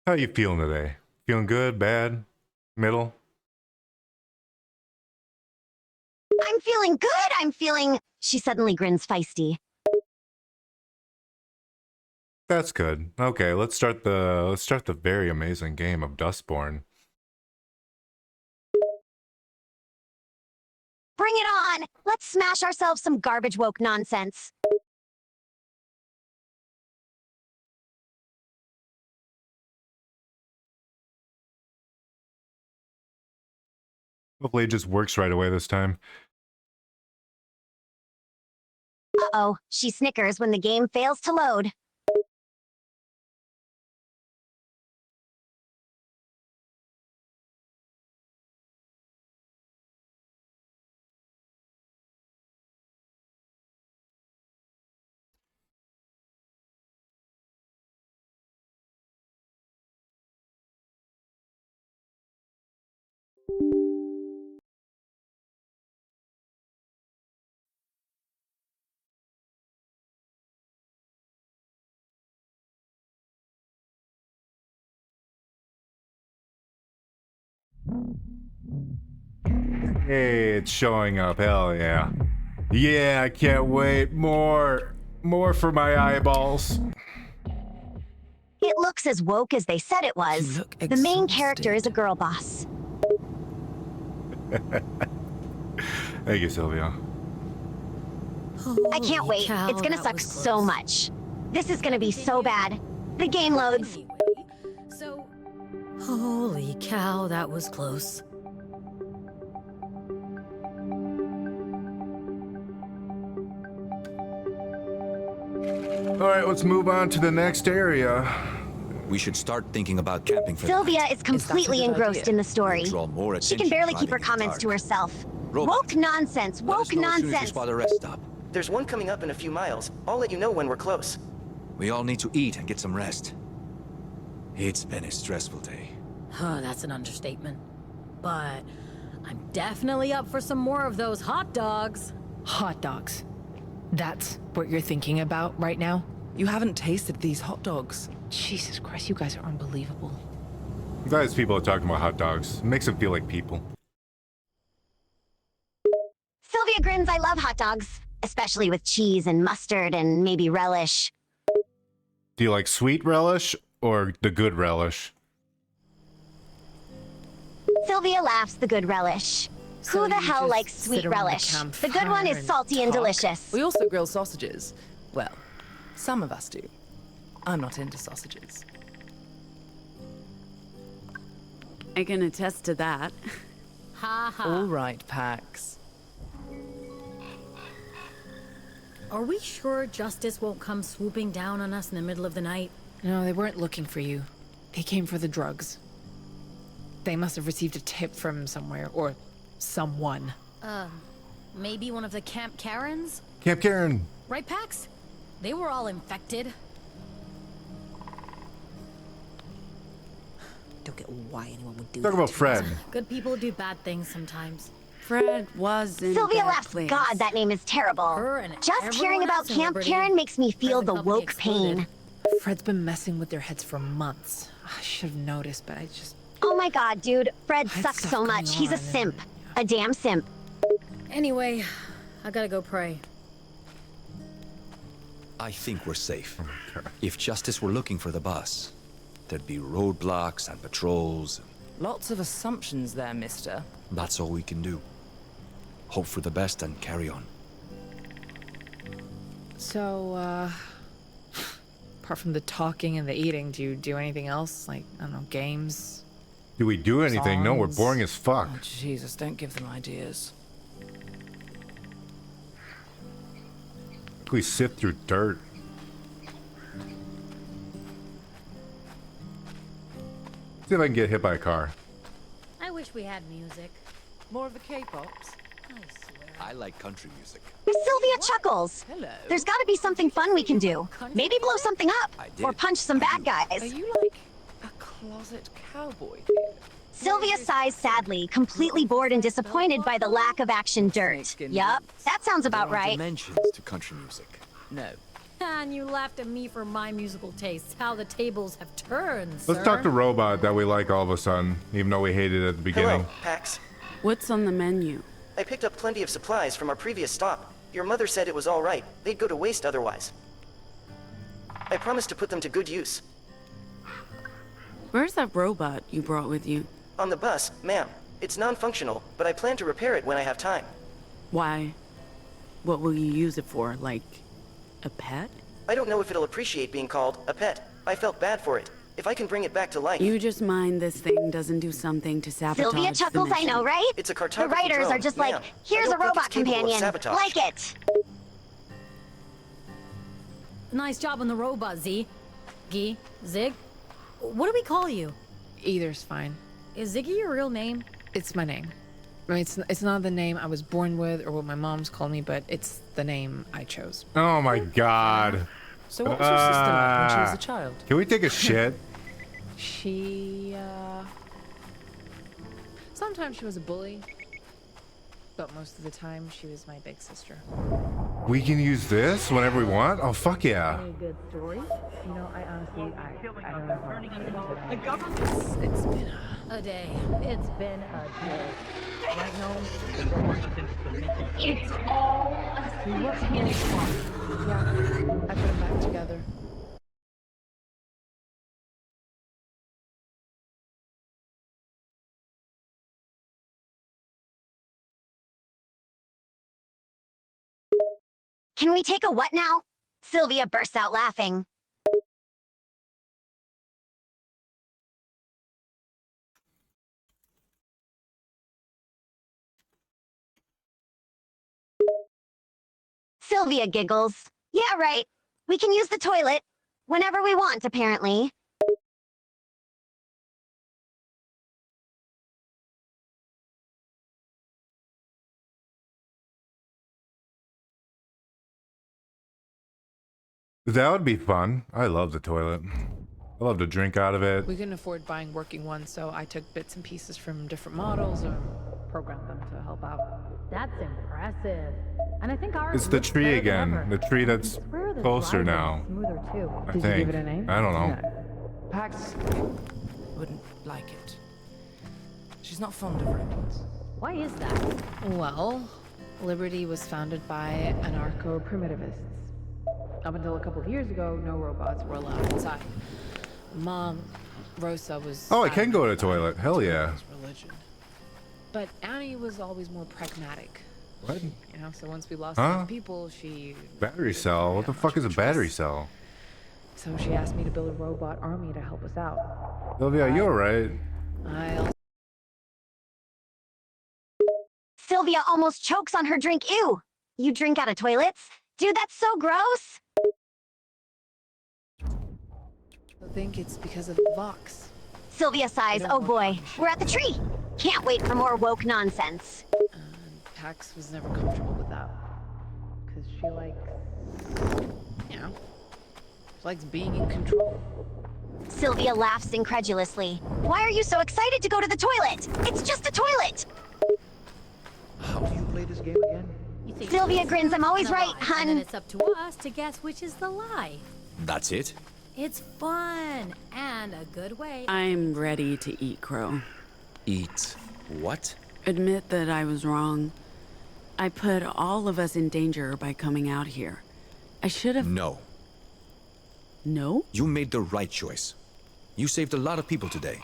How you feeling today? Feeling good, bad, middle? I'm feeling good. I'm feeling... She suddenly grins feisty. That's good. Okay, let's start the very amazing game of Dustborn. Bring it on! Let's smash ourselves some garbage woke nonsense. Hopefully it just works right away this time. Uh-oh, she snickers when the game fails to load. Hey, it's showing up. Hell yeah. Yeah, I can't wait. More for my eyeballs. It looks as woke as they said it was. The main character is a girl boss. Thank you, Sylvia. I can't wait. It's gonna suck so much. This is gonna be so bad. The game loads. Holy cow, that was close. All right, let's move on to the next area. We should start thinking about camping for Sylvia the night. is completely engrossed in the story. Draw more She attention can barely keep her driving in the comments to dark. herself. Robot, Woke nonsense, let us woke know as soon as you nonsense. spot a rest stop. There's one coming up in a few miles. I'll let you know when we're close. We all need to eat and get some rest. It's been a stressful day. Huh, that's an understatement. But I'm definitely up for some more of those hot dogs. Hot dogs. That's what you're thinking about right now? You haven't tasted these hot dogs. Jesus Christ, you guys are unbelievable. I'm glad these people are talking about hot dogs. It makes them feel like people. Sylvia grins, I love hot dogs. Especially with cheese and mustard and maybe relish. Do you like sweet relish or the good relish? Sylvia laughs the good relish. So Who the you hell just likes sit sweet around the relish? The good campfire one is and salty and talk? delicious. We also grill sausages. Well, some of us do. I'm not into sausages. I can attest to that. Ha ha. All right, Pax. Are we sure Justice won't come swooping down on us in the middle of the night? No, they weren't looking for you. They came for the drugs. They must have received a tip from somewhere, or someone. Maybe one of the Camp Karens? Camp Karen. Right, Pax? They were all infected. Don't get why anyone would do Talk that. about Fred. Good people do bad things sometimes. Fred was in Sylvia bad laughs, place. God, that name is terrible. Her and Just everyone hearing about else in Camp Liberty. Karen makes me feel the Present company woke pain. excluded. Fred's been messing with their heads for months. I should have noticed, but I just... Oh my god, dude. Fred Had sucks stuff so going much. He's a on and- simp. A damn simp. Anyway, I gotta go pray. I think we're safe. If Justice were looking for the bus, there'd be roadblocks and patrols. Lots of assumptions there, mister. That's all we can do. Hope for the best and carry on. So, apart from the talking and the eating, do you do anything else? Like, I don't know, games? Do we do anything? No, we're Songs. boring as fuck. Oh, Jesus, don't give them ideas. We sift through dirt. See if I can get hit by a car. I wish we had music. More of the K-pops? I swear. I like country music. Sylvia chuckles. Hello. There's gotta be something fun we can do. Maybe blow something up. I did. Or punch some bad Are guys. you like a closet cowboy here? Sylvia sighs sadly, completely bored and disappointed by the lack of action dirt. Yup, that sounds about There are right. dimensions to country music. No. And you laughed at me for my musical tastes. How the tables have turned, Let's talk to Robot that we like all of a sudden, even though we hated it at the beginning. Hello, Pax. What's on the menu? I picked up plenty of supplies from our previous stop. Your mother said it was all right. They'd go to waste otherwise. I promised to put them to good use. Where's that robot you brought with you? On the bus, ma'am. It's non-functional, but I plan to repair it when I have time. Why? What will you use it for? Like, a pet? I don't know if it'll appreciate being called a pet. I felt bad for it. If I can bring it back to life... You just mind this thing doesn't do something to sabotage Sylvia chuckles, the I mission. know, right? It's a The cartography writers drone, are just ma'am. like, I here's a don't think robot it's capable of companion. sabotage. Like it. Nice job on the robot, Z. Gee, Zig? What do we call you? Either's fine. Is Ziggy your real name? It's my name. I mean, it's not the name I was born with or what my mom's called me, but it's the name I chose. Oh my god. So what was your sister like when she was a child? Can we take a shit? She, sometimes she was a bully, but most of the time she was my big sister. We can use this whenever we want? Oh, fuck yeah. Any good stories? You know, I honestly, I don't know. It's been A day. It's been a day. Right home? It's all yeah, I put them back together. Can we take a what now? Sylvia bursts out laughing. Sylvia giggles. Yeah, right. We can use the toilet. Whenever we want, apparently. That would be fun. I love the toilet. I love to drink out of it. We couldn't afford buying working ones, so I took bits and pieces from different models and programmed them to help out. That's impressive. And I think ours It's the looks tree better than again. ever. The tree that's It's rare the closer drive now. is Smoother too. I Did think. you give it a name? I don't know. No. Pax wouldn't like it. She's not fond of robots. Why is that? Well, Liberty was founded by anarcho-primitivists. Up until a couple of years ago, no robots were allowed inside. Mom, Rosa, was... Oh, I can go to the toilet. Hell yeah. Religion. But Annie was always more pragmatic. What? You know, so once we lost Huh? enough people, she... Battery cell? What the fuck is a battery cell? So she asked me to build a robot army to help us out. Sylvia, you alright? I also Sylvia almost chokes on her drink. Ew! You drink out of toilets? Dude, that's so gross! think it's because of the Vox. Sylvia sighs. Oh boy, we're at the tree. Can't wait for more woke nonsense. And Pax was never comfortable with that. Because she likes... You know? She likes being in control. Sylvia laughs incredulously. Why are you so excited to go to the toilet? It's just a toilet! How do you play this game again? You think Sylvia it's grins. I'm always the right, lie, and then hun. it's up to us to guess which is the lie. That's it? It's fun and a good way. I'm ready to eat crow. Eat what? Admit that I was wrong. I put all of us in danger by coming out here. I should have... No. No? You made the right choice. You saved a lot of people today,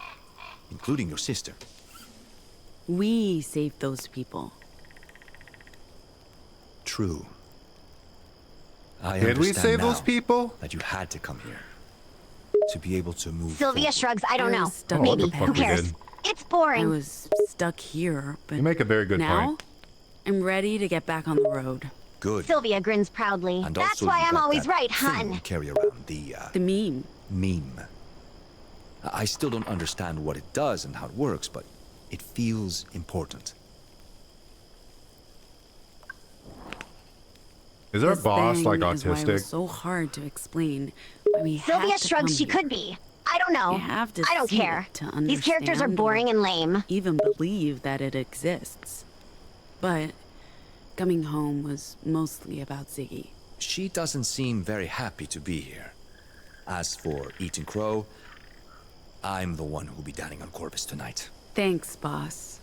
including your sister. We saved those people. True. I Did we understand save those now people? that you had to come here. To be able to move Sylvia forward. shrugs. I don't I know. was stuck Oh, what Maybe. the Who fuck we cares? did. It's I boring. was stuck here, but You make a very good now, point. I'm ready to get back on the road. Good. Sylvia grins proudly. And That's also why you I'm got always that right, thing hun. you carry around, the The meme. meme. I still don't understand what it does and how it works, but it feels important. Is our This boss thing like is why it was autistic? so hard to explain. Why we Sylvia had to shrugs. come She here. could be. I don't know. You have to I don't see care. it to These characters are understand boring or and lame. even believe that it exists. But coming home was mostly about Ziggy. She doesn't seem very happy to be here. As for eating crow, I'm the one who'll be dining on Corvus tonight. Thanks, boss.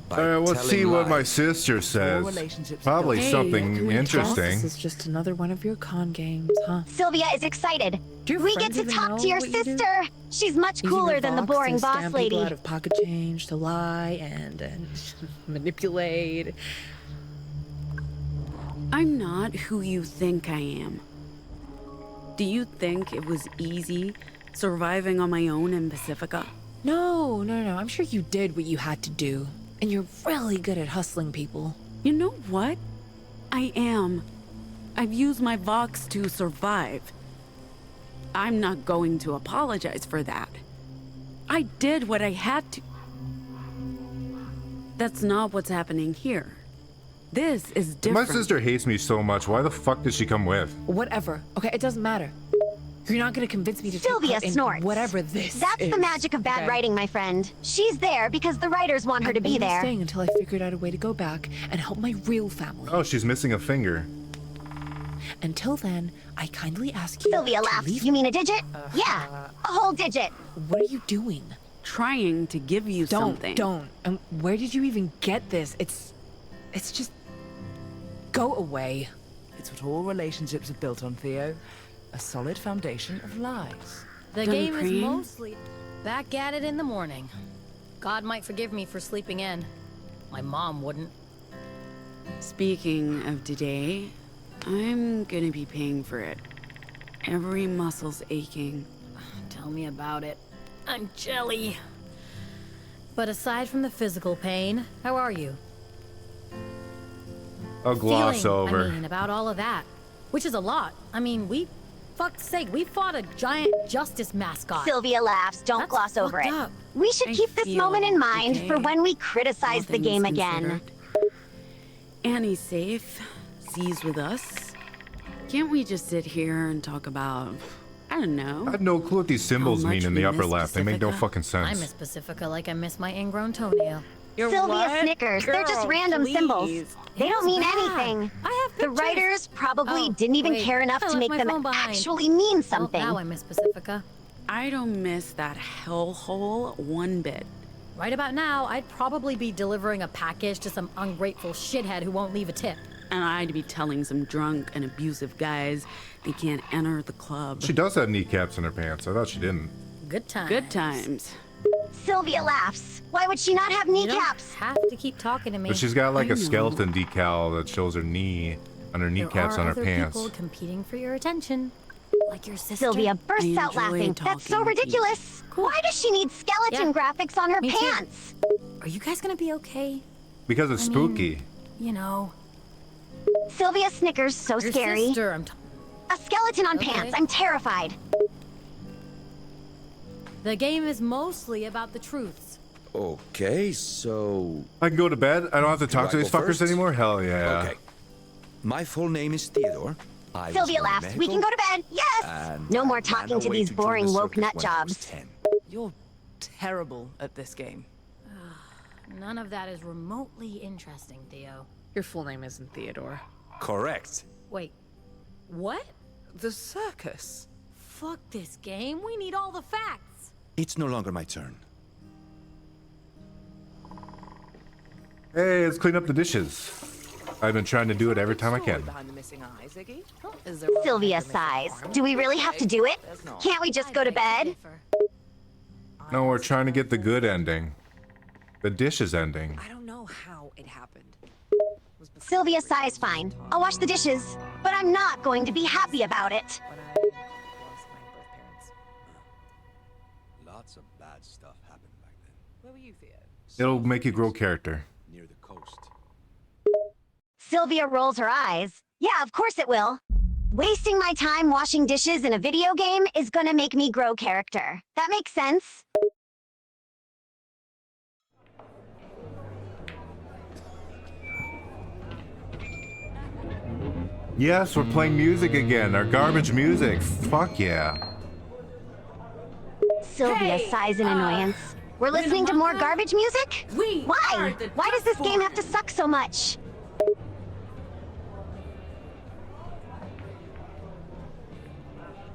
By Let's see what my lies- sister says. relationships Probably Hey, something can we interesting. This is just another one of your con games, huh? Sylvia is excited. Do your We get friends to even talk know to your what you do? sister. She's much Using cooler your than the Vox boring to boss scam lady. people out of pocket change to lie and manipulate. I'm not who you think I am. Do you think it was easy surviving on my own in Pacifica? No. I'm sure you did what you had to do. And you're really good at hustling people. You know what? I am. I've used my Vox to survive. I'm not going to apologize for that. I did what I had to. That's not what's happening here. This is My different. sister hates me so much. Why the fuck did she come with? Whatever. Okay, it doesn't matter. You're not gonna convince me to Sylvia take part in snorts. whatever this That's is. the magic of bad okay? writing, my friend. She's there because the writers want her to I'm be only there. staying until I figured out a way to go back and help my real family. Oh, she's missing a finger. Until then, I kindly ask you Sylvia to laughs. leave. You mean a digit? Yeah, a whole digit. What are you doing? Trying to give you something. Don't. Where did you even get this? It's just. Go away. It's what all relationships are built on, Theo. A solid foundation of lies. The Done game is praying? mostly back at it in the morning. God might forgive me for sleeping in. My mom wouldn't. Speaking of today, I'm gonna be paying for it. Every muscle's aching. Tell me about it. I'm jelly. But aside from the physical pain, how are you? I'll gloss Feeling, over. I mean, about all of that. Which is a lot. I mean, fuck's sake, we fought a giant justice mascot. Sylvia laughs. Don't That's gloss over it. fucked up. We should I keep this feel moment in mind for okay. when we All criticize the things game again. considered. Annie's safe. Z's with us. Can't we just sit here and talk about, I don't know. I have no clue what these symbols How mean much in we the upper miss left. They make no Pacifica? fucking sense. I miss Pacifica like I miss my ingrown toenail. Sylvia snickers. They're just random symbols. They don't mean anything. I have The pictures. writers probably Oh, didn't even wait, care enough I to left make my them phone behind. actually mean Well, something. now I miss Pacifica. I don't miss that hellhole one bit. Right about now, I'd probably be delivering a package to some ungrateful shithead who won't leave a tip. And I'd be telling some drunk and abusive guys they can't enter the club. She does have kneecaps in her pants. I thought she didn't. Good times. Good times. Sylvia laughs. Why would she not have You don't kneecaps? have to keep talking to me. But she's got like I a know. skeleton decal that shows her knee on her kneecaps there on are her other pants. people competing for your attention, like your sister. Sylvia bursts I out enjoy laughing. That's so talking to you. ridiculous. Why does she need skeleton Yeah. graphics on her Me too. pants? Are you guys gonna be okay? Because it's I mean, spooky. You know, Sylvia snickers. So your scary. sister. A skeleton on Okay. pants. I'm terrified. The game is mostly about the truths. Okay, so... I can go to bed? I don't have to talk to I these go fuckers first? anymore? Hell yeah. Okay. My full name is Theodore. I was Sylvia born in laughs. We can Mexico, go to bed. Yes. and No I more ran talking to away these join boring the woke circus nut when I was jobs. 10. You're terrible at this game. None of that is remotely interesting, Theo. Your full name isn't Theodore. Correct. Wait, what? The circus. Fuck this game. We need all the facts. It's no longer my turn. Hey, let's clean up the dishes. I've been trying to do it every time I Story can. behind the missing eye, Ziggy? Is there a Sylvia missing sighs. arm? Do we really have to do it? There's not. Can't we just go to bed? No, we're trying to get the good ending. The dishes ending. I don't know how it happened. Sylvia sighs fine. I'll wash the dishes, but I'm not going to be happy about it. When I lost my birth parents. Lots of bad stuff happened back then. Where were you, Theo? It'll make you grow character. Near the coast. Sylvia rolls her eyes. Yeah, of course it will. Wasting my time washing dishes in a video game is gonna make me grow character. That makes sense. Yes, we're playing music again. Our garbage music. Fuck yeah. Sylvia sighs in annoyance. We're listening to more garbage music? We Why? Why does this game have to suck so much?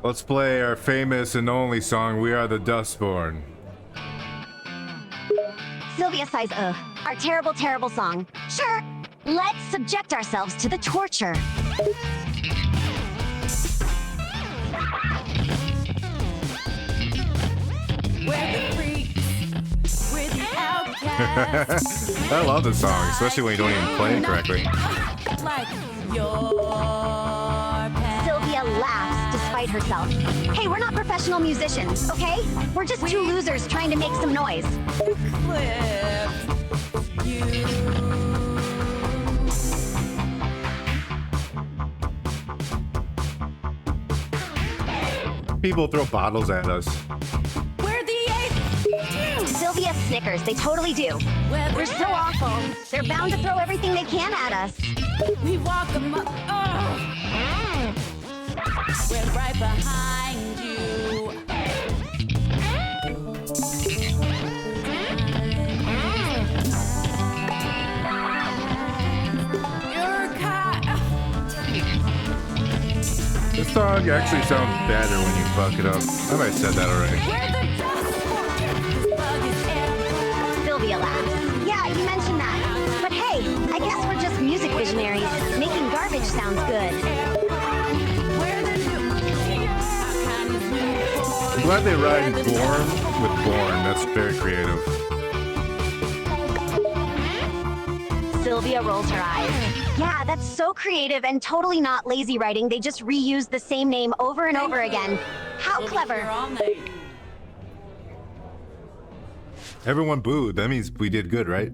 Let's play our famous and only song, We Are the Dustborn. Sylvia sighs, our terrible, terrible song. Sure, let's subject ourselves to the torture. We're the freaks. We're the outcasts. I love this song, especially when you don't even play it correctly. Like your past. Sylvia laughs despite herself. Hey, we're not professional musicians, okay? We're just two losers trying to make some noise. Cliff. You. People throw bottles at us. We're the eighth. Sylvia snickers, they totally do. We're so awful. They're bound to throw everything they can at us. We walk them up. Oh. We're right behind you. You're This song actually sounds better when you fuck it up. I might have said that already. Sylvia laughs. Yeah, you mentioned that. But hey, I guess we're just music visionaries. Making garbage sounds good. I'm glad they rhymed Born with Born. That's very creative. Sylvia rolls her eyes. Yeah, that's so creative and totally not lazy writing. They just reused the same name over and over again. How clever. Everyone booed. That means we did good, right?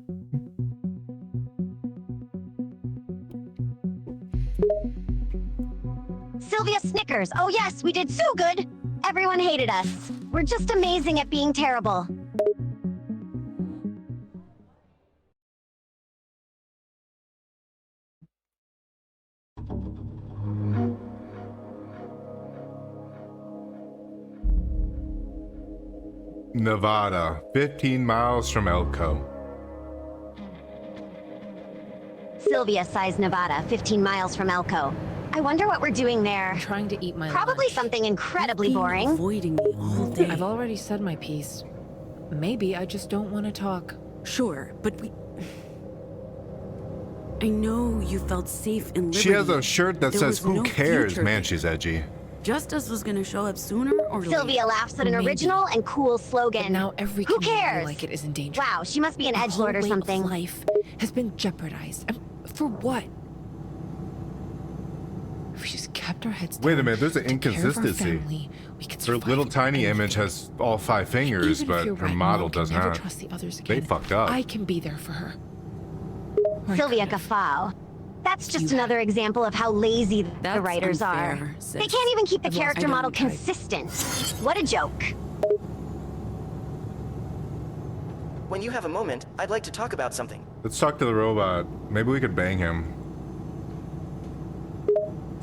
Sylvia snickers. Oh yes, we did so good. Everyone hated us. We're just amazing at being terrible. Nevada, 15 miles from Elko. Sylvia sighs Nevada, 15 miles from Elko. I wonder what we're doing there. I'm trying to eat my Probably lunch. something incredibly You've been boring. Avoiding me all day. I've already said my piece. Maybe I just don't want to talk. Sure, but we. I know you felt safe in Liberty. She has a shirt that There says, was "Who no cares?" future Man, there. she's edgy. Justice was gonna show up sooner or later. Sylvia laughs at an Maybe. original and cool slogan. But now every Who community cares? like it is in danger. Wow, she must be an The edgelord whole or way of something. life has been jeopardized. For what? If we just kept our heads down. Wait a minute, there's an took care of our inconsistency. family, we could Her survive little tiny anything. image has all 5 fingers, Even if but you're her right, model Mom can does never not. trust the others They again. fucked up. I can be there for her. Or I Sylvia could've. guffaw. That's just You- another example of how lazy the That's writers are. unfair, sis. They can't even keep the I've lost character my model type. consistent. What a joke. When you have a moment, I'd like to talk about something. Let's talk to the robot. Maybe we could bang him.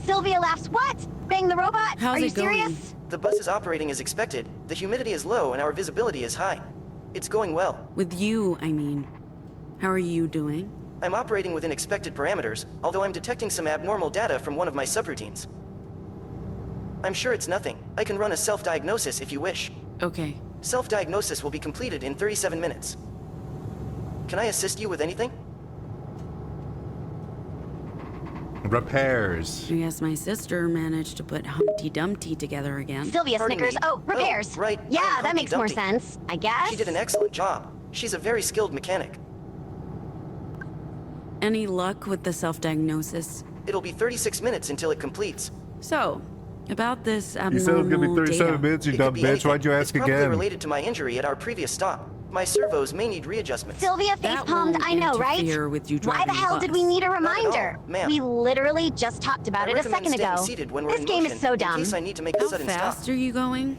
Sylvia laughs. What? Bang the robot? How's Are you it going? serious? The bus is operating as expected. The humidity is low and our visibility is high. It's going well. With you, I mean. How are you doing? I'm operating within expected parameters, although I'm detecting some abnormal data from one of my subroutines. I'm sure it's nothing. I can run a self-diagnosis if you wish. Okay. Self-diagnosis will be completed in 37 minutes. Can I assist you with anything? Repairs. I guess my sister managed to put Humpty Dumpty together again. Sylvia Pardon snickers. me. Oh, repairs. Oh, right. Yeah, I'm that makes more Humpty Dumpty. sense, I guess. She did an excellent job. She's a very skilled mechanic. Any luck with the self-diagnosis? It'll be 36 minutes until it completes. So, about this abnormal You said it was gonna be 37 data. minutes, you It dumb could be bitch. anything. Why'd you ask It's probably again? related to my injury at our previous stop. My servos may need readjustments. Sylvia That facepalmed, won't I know, right? interfere with you Why the driving hell the did we bus. need a Not at all, reminder? ma'am. We literally just talked about I it a recommend second staying ago. seated when we're This in game motion, is so in dumb. case I need to make a How sudden fast stop. are you going?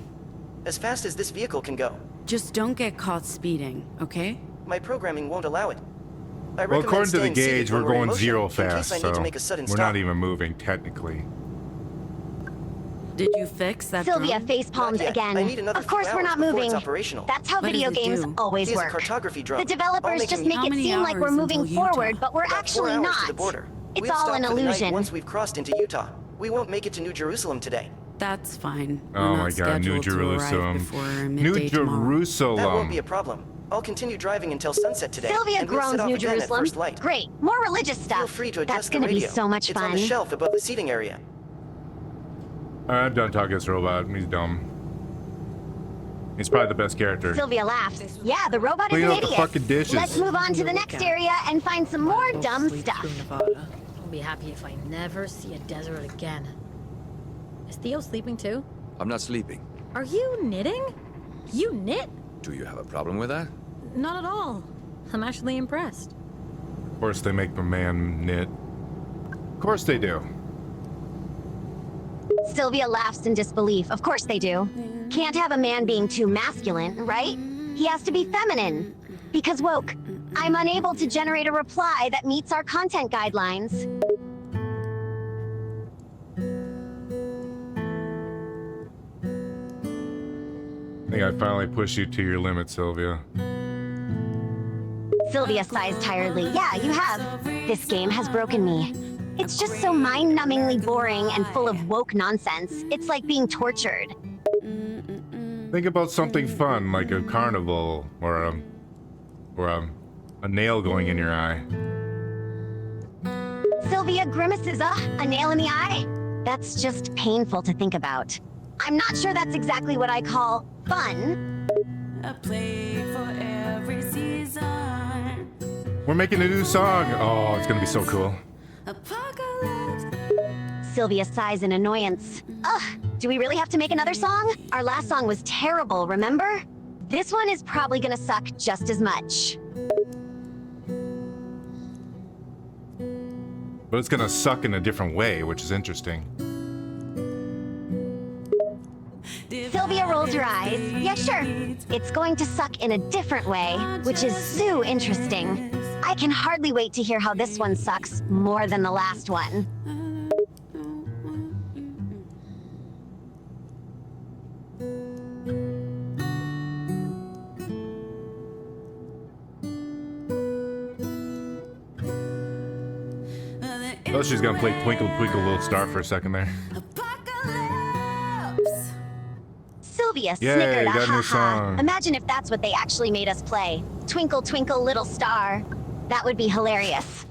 As fast as this vehicle can go. Just don't get caught speeding, okay? My programming won't allow it. I Well, recommend according to the staying seated gauge, when we're we're in going motion, 0 in case fast, I need so to make a sudden we're stop. not even moving technically. Did you fix that Sylvia drone? facepalmed Not yet. again. I need another Of course few we're hours not before moving. it's operational. That's how What video does it games do? always She has a work. cartography drone. The developers All just making make How it many seem like we're hours moving until Utah? forward, but we're about 4 actually hours not. to the border. It's We'll all stop an for the night illusion. once we've crossed into Utah. We won't make it to New Jerusalem today. That's fine. Oh We're my not God, New scheduled to arrive Jerusalem. before New midday tomorrow. Jerusalem. That won't be a problem. I'll continue driving until sunset today. Sylvia and we'll set groans off New again at Jerusalem. first light. Great, more religious stuff. Feel free to adjust That's the gonna be radio. so much it's fun. on the shelf above the seating area. I'm done talking to this robot. He's dumb. He's probably the best character. Sylvia laughs. Yeah, the robot is Clean an up the idiot. fucking dishes. Let's move on to the next area and find some more dumb Sleep stuff. through Nevada. I'll be happy if I never see a desert again. Is Theo sleeping too? I'm not sleeping. Are you knitting? You knit? Do you have a problem with that? Not at all. I'm actually impressed. Of course they make the man knit. Of course they do. Sylvia laughs in disbelief. Of course they do. Can't have a man being too masculine, right? He has to be feminine. Because woke. I'm unable to generate a reply that meets our content guidelines. I think I finally pushed you to your limit, Sylvia. Sylvia sighs tiredly. Yeah, you have. This game has broken me. It's just so mind-numbingly boring and full of woke nonsense. It's like being tortured. Think about something fun, like a carnival or a nail going in your eye. Sylvia grimaces. A nail in the eye? That's just painful to think about. I'm not sure that's exactly what I call fun. A play for every season. We're making a new song. Oh, it's gonna be so cool. Apocalypse. Sylvia sighs in annoyance. Ugh, do we really have to make another song? Our last song was terrible, remember? This one is probably gonna suck just as much. But it's gonna suck in a different way, which is interesting. Sylvia rolls her eyes. Yeah, sure. It's going to suck in a different way, which is so interesting. I can hardly wait to hear how this one sucks more than the last one. Oh, she's gonna play Twinkle Twinkle Little Star for a second there. Apocalypse. Sylvia Yay, snickered. got a new Ha ha. song. Imagine if that's what they actually made us play. Twinkle Twinkle Little Star. That would be hilarious.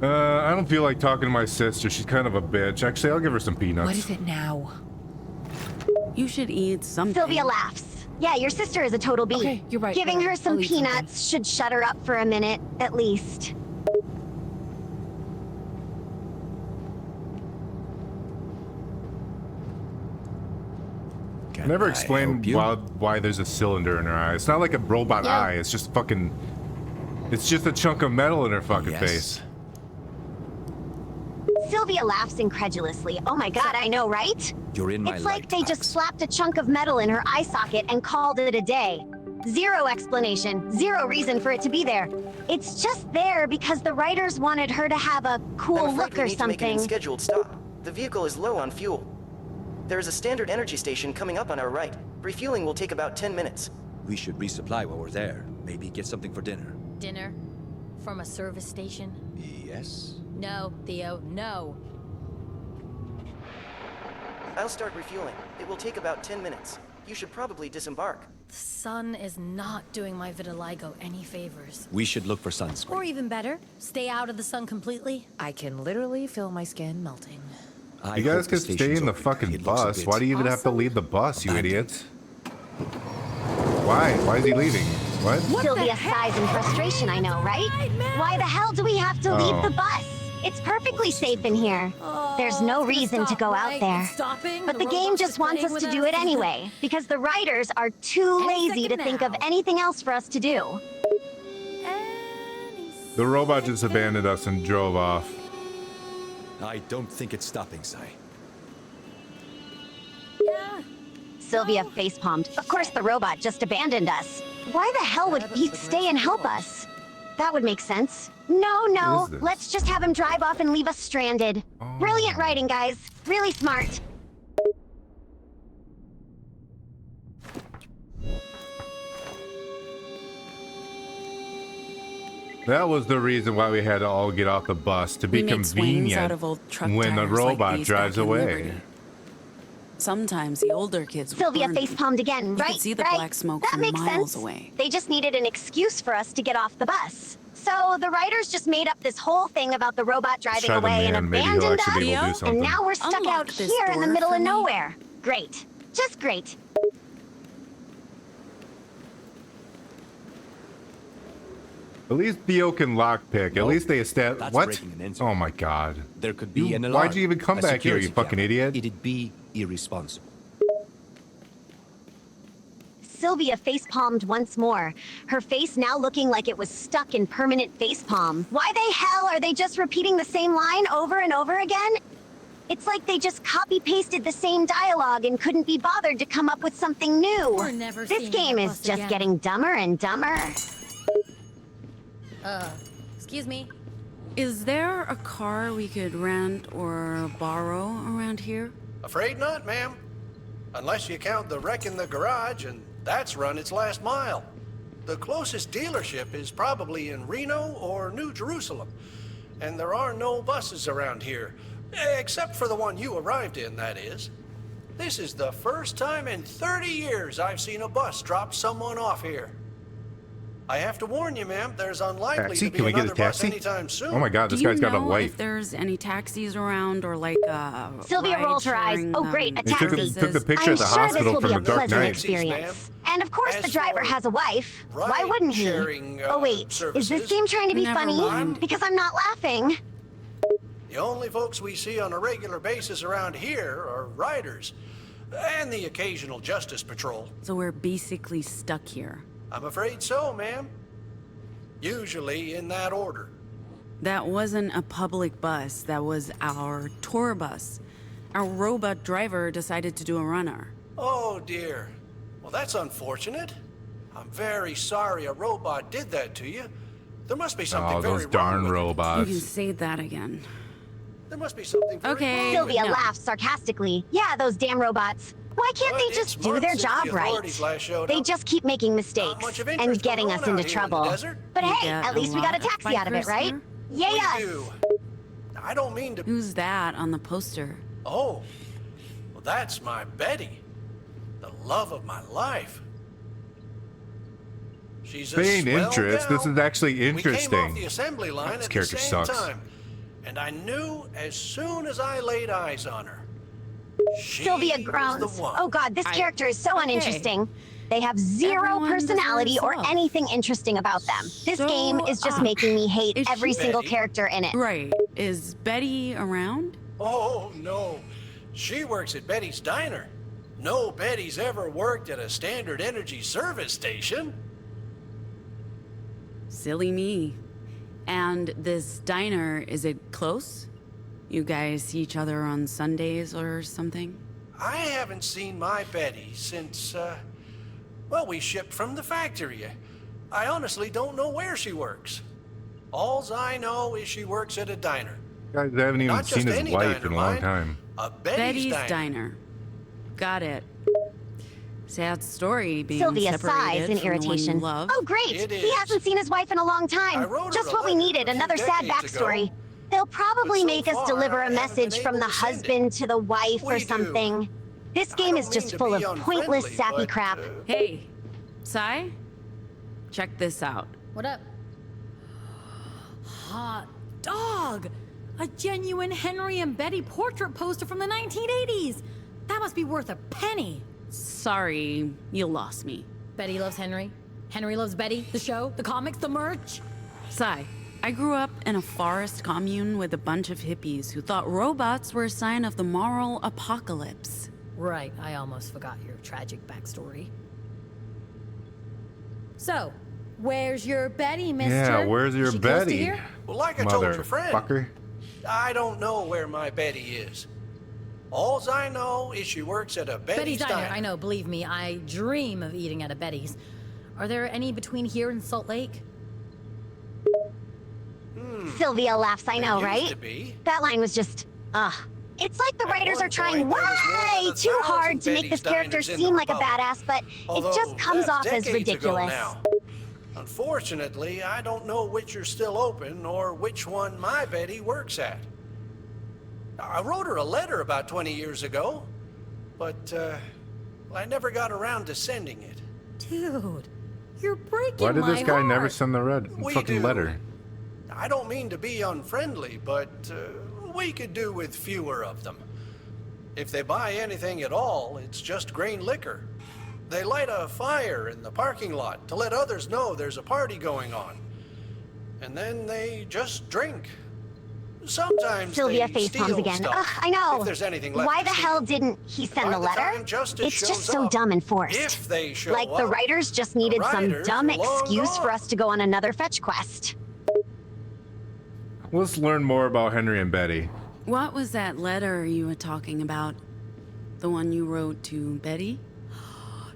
I don't feel like talking to my sister. She's kind of a bitch. Actually, I'll give her some peanuts. What is it now? You should eat something. Sylvia laughs. Yeah, your sister is a total bee. Okay, you're right, Giving you're her right. some I'll eat something. peanuts should shut her up for a minute, at least. Can Never I explained help you? why there's a cylinder in her eye. It's not like a robot Yeah. eye. It's just fucking. It's just a chunk of metal in her fucking Yes. face. Sylvia laughs incredulously. Oh my god, I know, right? You're in my It's like light they just box. slapped a chunk of metal in her eye socket and called it a day. Zero explanation, zero reason for it to be there. It's just there because the writers wanted her to have a cool I'm afraid look we or need to make an something. unscheduled stop. The vehicle is low on fuel. There is a standard energy station coming up on our right. Refueling will take about 10 minutes. We should resupply while we're there. Maybe get something for dinner. Dinner? From a service station? Yes? No, Theo, no. I'll start refueling. It will take about 10 minutes. You should probably disembark. The sun is not doing my vitiligo any favors. We should look for sunscreen. Or even better, stay out of the sun completely. I can literally feel my skin melting. I You guys hope the can stay station's in the open. fucking It looks a bus. bit Why do you even have to awesome. leave the bus, you Abandoned. idiots? Why? Why is he leaving? What? Sylvia sighs in frustration, I know, right? Why the hell do we have to leave Oh. the bus? It's perfectly safe in here. There's no reason to go out there. But the game just wants us to do it anyway, because the writers are too lazy to think of anything else for us to do. The robot just abandoned us and drove off. I don't think it's stopping, Sai. Sylvia facepalmed. Of course the robot just abandoned us. Why the hell would Beast stay and help us? That would make sense. No, no, What is this? let's just have him drive off and leave us stranded. Brilliant writing, guys. Really smart. That was the reason why we had to all get off the bus, to be We make swings out convenient of old truck when the tires like robot these drives back in away. Liberty. Sometimes the older kids would Sylvia burn them. facepalmed again, You right? could see the right. black smoke That from makes miles sense. away. They just needed an excuse for us to get off the bus. So the writers just made up this whole thing about the robot driving Try the away and man, maybe he'll abandoned actually be able to do us. something. And now we're stuck Unlock out this here in the door middle for of me. nowhere. Great. Just great. At least Theo can lockpick. At least they established. That's What? breaking and entering. Oh my god. There could be an alarm. Why'd you even come a back here, you security fucking camera. idiot? It'd be irresponsible. Sylvia facepalmed once more, her face now looking like it was stuck in permanent facepalm. Why the hell are they just repeating the same line over and over again? It's like they just copy-pasted the same dialogue and couldn't be bothered to come up with something new. We're never This seeing game that is bus just again. getting dumber and dumber. Excuse me. Is there a car we could rent or borrow around here? Afraid not, ma'am. Unless you count the wreck in the garage, and that's run its last mile. The closest dealership is probably in Reno or New Jerusalem. And there are no buses around here. Except for the one you arrived in, that is. This is the first time in 30 years I've seen a bus drop someone off here. I have to warn you, ma'am, there's unlikely Taxi? to be Can we get a another bus taxi? anytime soon. Oh my god, this Do you guy's got a know wife. if there's any taxis around or like Sylvia rolled her eyes. ride-sharing, Oh, great, a He took taxi. the picture I'm at the sure this hospital will from be The a Dark pleasant Knight. experience. And of course the As driver for has a wife. Why wouldn't he? ride-sharing, Oh wait, is services, this game trying to be Never funny? mind. Because I'm not laughing. The only folks we see on a regular basis around here are riders, and the occasional Justice Patrol. So we're basically stuck here. I'm afraid so, ma'am. Usually in that order. That wasn't a public bus, that was our tour bus. Our robot driver decided to do a runner. Oh dear. Well, that's unfortunate. I'm very sorry a robot did that to you. There must be something Oh, very those darn wrong with it. You robots. can say that again. There must be something very Okay. wrong with Sylvia no. laughs sarcastically. Yeah, those damn robots. Why can't But they it's just do months their since job the right? authorities last showed They up. just keep making mistakes much of and interest getting going us on into out here in the trouble. desert. But You hey, get at least we got a lot of taxi out of it, bikers right? here? Yeah. We do. I don't mean to... Who's that on the poster? Oh, well, that's my Betty. The love of my life. She's a Feign swell interest. gal. This is actually We came off the interesting. assembly line This at the character same sucks. time. And I knew as soon as I laid eyes on her. She Sylvia was groans. the one. Oh god, this character is so uninteresting. They have zero Everyone personality deserves or love. anything interesting about them. This So, game is just making me hate is every she- single Betty? character in it. Right. Is Betty around? Oh, no. She works at Betty's Diner. No Betty's ever worked at a Standard Energy service station. Silly me. And this diner, is it close? You guys see each other on Sundays or something? I haven't seen my Betty since, well, we shipped from the factory. I honestly don't know where she works. Alls I know is she works at a diner. Guys, I haven't even Not seen just his any wife diner, in a long mind. time. A Betty's, Betty's Diner. Diner. Got it. Sad story being Sylvia separated sighs in from the one you irritation. love. Oh great! It He is. hasn't seen his wife in a long I time. wrote her Just a what we letter needed, a few another sad decades ago. backstory. They'll probably But so make us far, deliver I a haven't message been from able the to send it. husband to the wife or We do. something. This I game don't is just mean to full be of pointless, unfriendly, sappy but, crap. Hey, Sai? Check this out. What up? Hot dog! A genuine Henry and Betty portrait poster from the 1980s! That must be worth a penny! Sorry, you lost me. Betty loves Henry. Henry loves Betty. The show, the comics, the merch. Sai, I grew up in a forest commune with a bunch of hippies who thought robots were a sign of the moral apocalypse. Right, I almost forgot your tragic backstory. So, where's your Betty, mister? Yeah, where's your She close to Betty? here? Well, like I told your friend, Motherfucker. I don't know where my Betty is. Alls I know is she works at a Betty's Betty's, Diner. I know, believe me, I dream of eating at a Betty's. Are there any between here and Salt Lake? Sylvia laughs, I know, There used right? to be. That line was just, ugh. It's like the At writers one are trying point, there was more way than too 1,000 hard to make this Betty's character diners in the seem like a Republic. badass, but Although it just comes that's off as decades ago ridiculous. now. Unfortunately, I don't know which are still open or which one my Betty works at. I wrote her a letter about 20 years ago, but I never got around to sending it. Dude, you're breaking Why did this my guy heart. never send the We fucking do. letter? I don't mean to be unfriendly, but we could do with fewer of them. If they buy anything at all, it's just grain liquor. They light a fire in the parking lot to let others know there's a party going on. And then they just drink. Sometimes Sylvia they face palms steal again. stuff, Ugh, I know. if there's anything left Why to the steal. hell didn't he send By the the letter? time justice It's just shows so up, dumb and forced. if they show Like the up, writers just needed some writers dumb are long excuse for gone. us to go on another fetch quest. Let's learn more about Henry and Betty. What was that letter you were talking about? The one you wrote to Betty?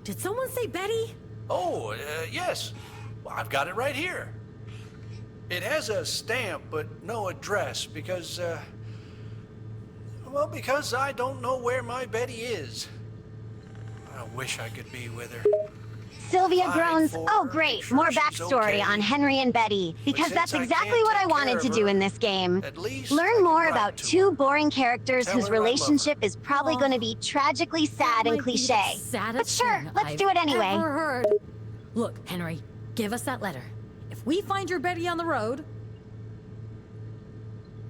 Did someone say Betty? Oh, yes. Well, I've got it right here. It has a stamp, but no address because, well, because I don't know where my Betty is. I wish I could be with her. Sylvia Fight groans, for oh her, great, make sure more she's backstory okay. on Henry and Betty, because since that's I exactly can't what I take wanted care to of do her, in this game. at least I Learn can more write about to two her. boring characters Tell whose her I love her. relationship is probably Aw. going to be tragically sad and Might be the cliche. But saddest sure, thing let's I've do it anyway. ever heard. Look, Henry, give us that letter. If we find your Betty on the road,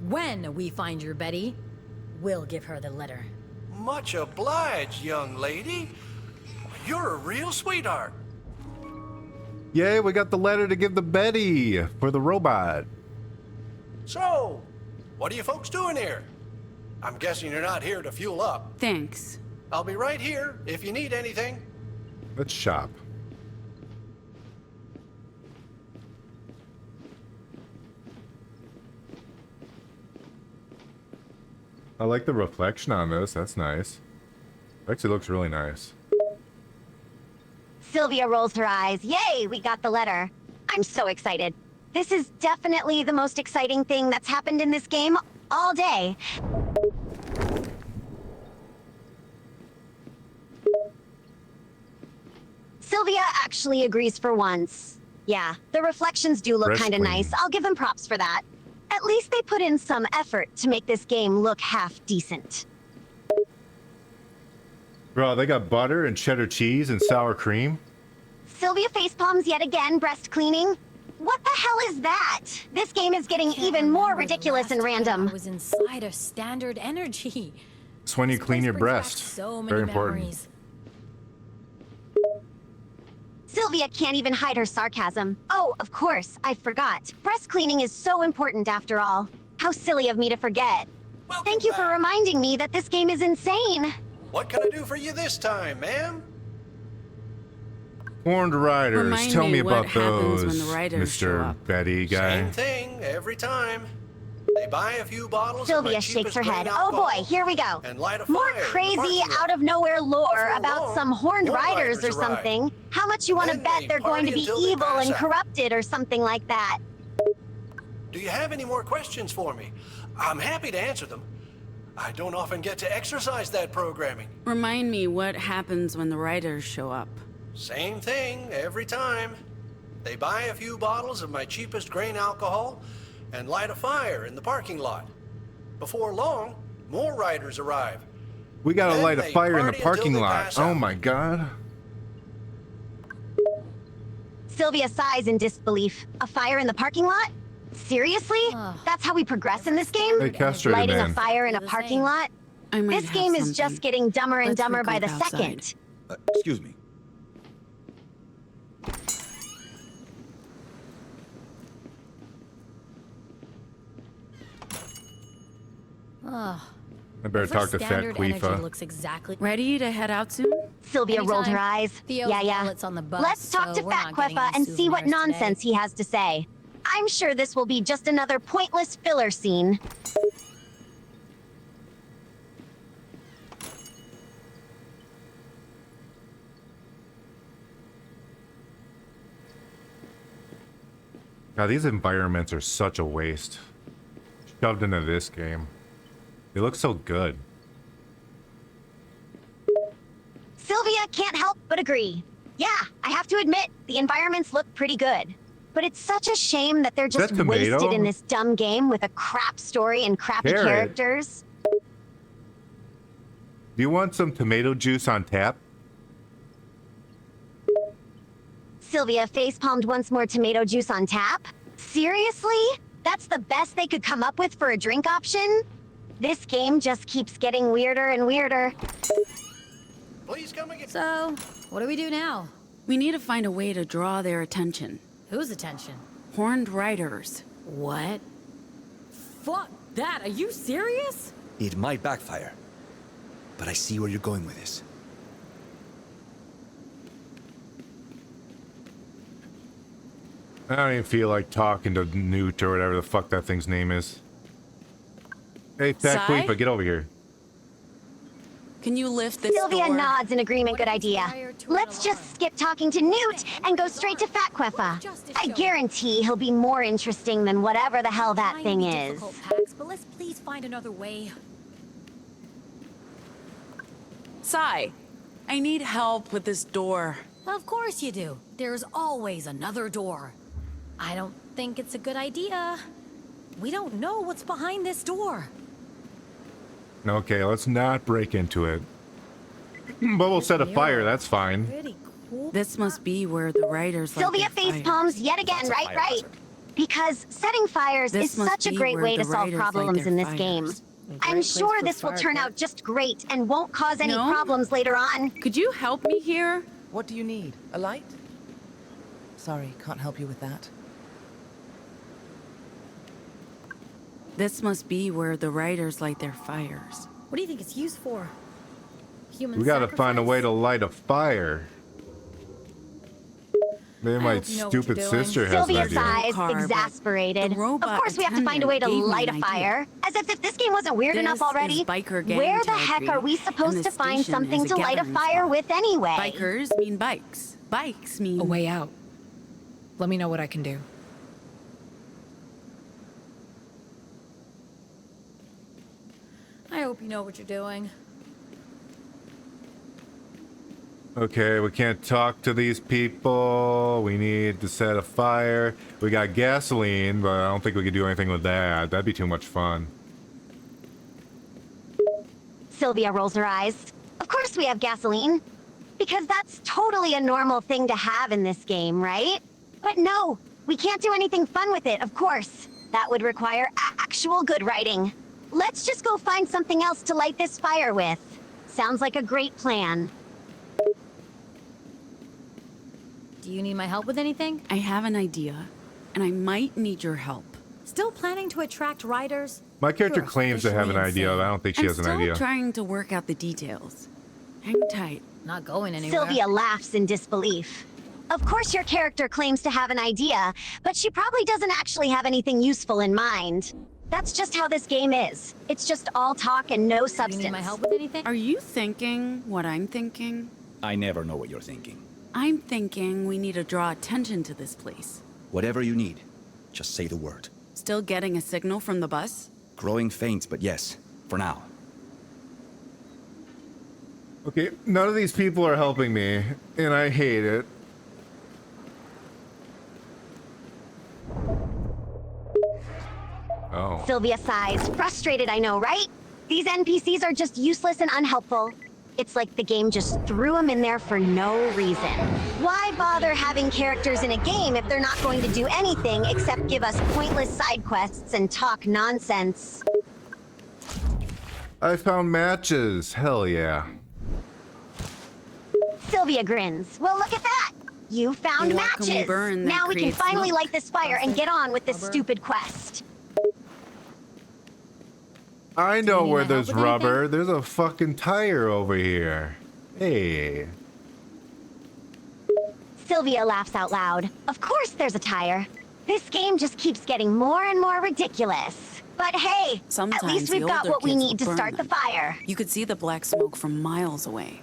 when we find your Betty, we'll give her the letter. Much obliged, young lady. You're a real sweetheart. Yay, we got the letter to give to Betty for the robot. So, what are you folks doing here? I'm guessing you're not here to fuel up. Thanks. I'll be right here if you need anything. Let's shop. I like the reflection on this. That's nice. Actually looks really nice. Sylvia rolls her eyes. Yay, we got the letter. I'm so excited. This is definitely the most exciting thing that's happened in this game all day. Sylvia actually agrees for once. Yeah, the reflections do look Fresh kind of clean. nice. I'll give them props for that. At least they put in some effort to make this game look half decent. Bro, they got butter and cheddar cheese and sour cream. Sylvia facepalms yet again, breast cleaning. What the hell is that? This game is getting even more ridiculous and random. I was inside of Standard Energy. It's when you This clean place your brings back breast. So many Very important. memories. Sylvia can't even hide her sarcasm. Oh, of course, I forgot. Breast cleaning is so important after all. How silly of me to forget. Welcome Thank you for back. reminding me that this game is insane. What can I do for you this time, ma'am? Horned Riders. Remind Tell me me what about happens those, when the riders show Mr. up. Betty guy. Same thing every time. They buy a few bottles of my Sylvia shakes cheapest her grain head. Oh alcohol boy, here we go. and light a More fire in the crazy, parking lot. out of nowhere lore Before about long, some horned more riders or riders arrive. something. How much you want to Then bet they they're going to party be until they evil pass and out. corrupted or something like that? Do you have any more questions for me? I'm happy to answer them. I don't often get to exercise that programming. Remind me what happens when the writers show up. Same thing every time. They buy a few bottles of my cheapest grain alcohol and light a fire in the parking lot. Before long, more riders arrive. We gotta Then light a they fire in the party parking until they lot. pass Oh out. my god. Sylvia sighs in disbelief. A fire in the parking lot? Seriously? That's how we progress in this game? Hey, castrated Lighting man. a fire in a parking lot? I might This have game is something. just getting dumber and Let's dumber by the regroup outside. second. Excuse me. Ugh. I better talk to Fat Standard Energy Queefa. looks exactly. Ready to head out soon? Sylvia rolled her Anytime. eyes. Theo's Yeah. wallet's on the bus, Let's talk so to we're Fat not getting Queefa any and see what souvenirs today. nonsense he has to say. I'm sure this will be just another pointless filler scene. God, these environments are such a waste. Shoved into this game. They look so good. Sylvia can't help but agree. Yeah, I have to admit, the environments look pretty good. But it's such a shame that they're just that tomato? wasted in this dumb game with a crap story and crappy Carrot. characters. Do you want some tomato juice on tap? Sylvia facepalmed once more tomato juice on tap? Seriously? That's the best they could come up with for a drink option? This game just keeps getting weirder and weirder. Please come and get... So, what do we do now? We need to find a way to draw their attention. Whose attention? Horned riders. What? Fuck that, are you serious? It might backfire. But I see where you're going with this. I don't even feel like talking to Newt or whatever the fuck that thing's name is. Hey, Fat Sai? Queepa, get over here. Can you lift this Sylvia door? nods in agreement. Good idea. Let's just skip talking to Newt and go straight to Fat Queepa. I guarantee he'll be more interesting than whatever the hell that thing is. But let's please find another way. Sai, I need help with this door. Of course you do. There's always another door. I don't think it's a good idea. We don't know what's behind this door. Okay, let's not break into it. But we'll set a fire, that's fine. Pretty cool. This must be where the riders Sylvia light their face fire. palms yet again, right, right. Because setting fires This is must such a be great where way the to solve riders light problems their in this fires. game. Great I'm place sure for this will fire turn pit. out just great and won't cause any No? problems later on. Could you help me here? What do you need? A light? Sorry, can't help you with that. This must be where the riders light their fires. What do you think it's used for? Human We gotta find a way to sacrifice? light a fire. Maybe my hope you know what stupid you're doing. sister has an Sylvia idea. sighs, Car, but exasperated. the Of robot course we have to find a way to attendant gave me light a an idea. fire. As if this game wasn't weird This enough already. is biker gang Where the heck territory, are we and supposed the to find station something is a to light a gathering fire spot. with anyway? Bikers mean bikes. Bikes mean... A way out. Let me know what I can do. I hope you know what you're doing. Okay, we can't talk to these people. We need to set a fire. We got gasoline, but I don't think we could do anything with that. That'd be too much fun. Sylvia rolls her eyes. Of course we have gasoline. Because that's totally a normal thing to have in this game, right? But no, we can't do anything fun with it, of course. That would require actual good writing. Let's just go find something else to light this fire with. Sounds like a great plan. Do you need my help with anything? I have an idea, and I might need your help. Still planning to attract riders? My character You're claims to have an officially idea, but I insane. don't think she I'm has an still idea. trying to work out the details. Hang tight. Not going anywhere. Sylvia laughs in disbelief. Of course your character claims to have an idea, but she probably doesn't actually have anything useful in mind. That's just how this game is. It's just all talk and no Do you substance. need my help with anything? Are you thinking what I'm thinking? I never know what you're thinking. I'm thinking we need to draw attention to this place. Whatever you need, just say the word. Still getting a signal from the bus? Growing faint, but yes, for now. Okay, none of these people are helping me, and I hate it. Oh. Sylvia sighs, frustrated, I know, right? These NPCs are just useless and unhelpful. It's like the game just threw them in there for no reason. Why bother having characters in a game if they're not going to do anything except give us pointless side quests and talk nonsense? I found matches. Hell yeah. Sylvia grins. Well, look at that! You found What can we matches! burn that Now we can creates finally smoke? light this fire and get on with this stupid quest. I know need where my help there's with rubber. anything? There's a fucking tire over here. Hey. Sylvia laughs out loud. Of course there's a tire. This game just keeps getting more and more ridiculous. But hey, Sometimes at least the we've got older what we kids need would to burn start the them. fire. You could see the black smoke from miles away.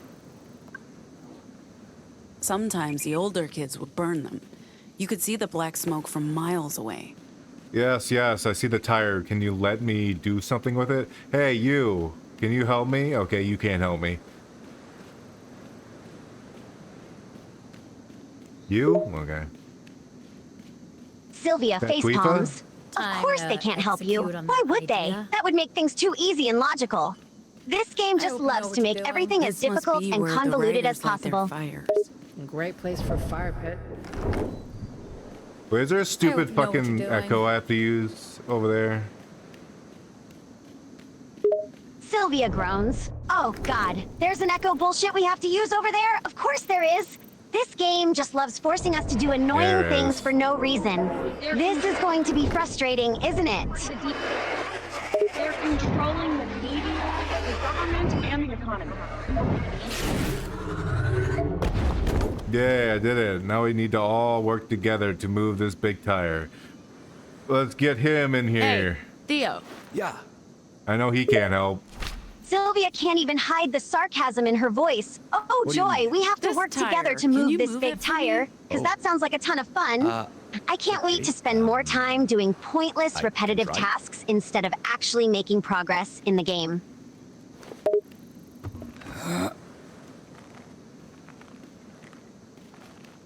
Sometimes the older kids would burn them. You could see the black smoke from miles away. Yes, yes, I see the tire. Can you let me do something with it? Hey, you. Can you help me? Okay, you can't help me. You? Okay. Sylvia That face Quifa? palms. Of Time course to they can't help you. execute on Why that would they? idea. That would make things too easy and logical. This game I just hope you know loves what to you're make doing. everything as This must difficult be and where the convoluted as raiders light their possible. fires. Great place for a fire pit. Wait, is there a stupid hope you know what fucking you're doing. echo I have to use over there? Sylvia groans. Oh god, there's an echo bullshit we have to use over there? Of course there is. This game just loves forcing us to do annoying There things is. for no reason. This is going to be frustrating, isn't it? They're controlling the media, the government, and the economy. Yeah, I did it. Now we need to all work together to move this big tire. Let's get him in here. Hey, Theo. Yeah. I know he can't help. Sylvia can't even hide the sarcasm in her voice. Oh, What do you joy, mean? we have to This work together tire, to can move you this move big it for me? tire, because Oh. that sounds like a ton of fun. I can't wait okay. to spend more time doing pointless, I can repetitive try. tasks instead of actually making progress in the game.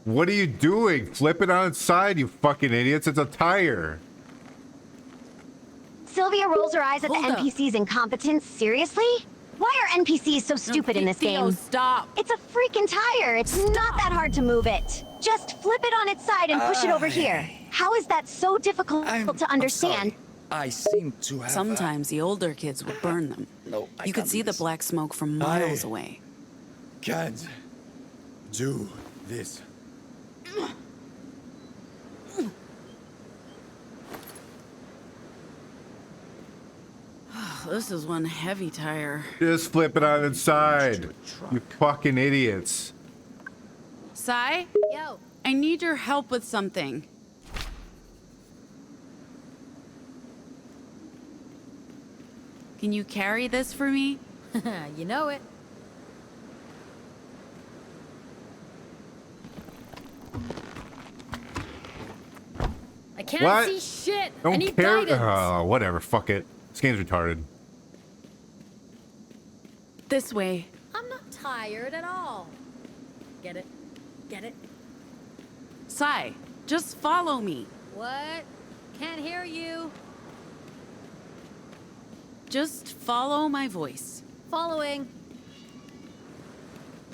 What are you doing? Flip it on its side, you fucking idiots. It's a tire. Sylvia rolls her eyes at Hold the up. NPC's incompetence. Seriously? Why are NPCs so stupid in this Theo, game? stop. It's a freaking tire. It's not that hard to move it. Just flip it on its side and push it over here. How is that so difficult to understand? I seem to have. Sometimes the older kids would burn them. No, I You could can't see do the this. black smoke from miles away. Can't do this. This is one heavy tire. Just flip it on its side. You fucking idiots. Sai, Yo, I need your help with something. Can you carry this for me? you know it. I can't What? see shit. I Don't need care. guidance. Whatever. Fuck it. This game's retarded. This way. I'm not tired at all. Get it? Get it? Sai, just follow me. What? Can't hear you. Just follow my voice. Following.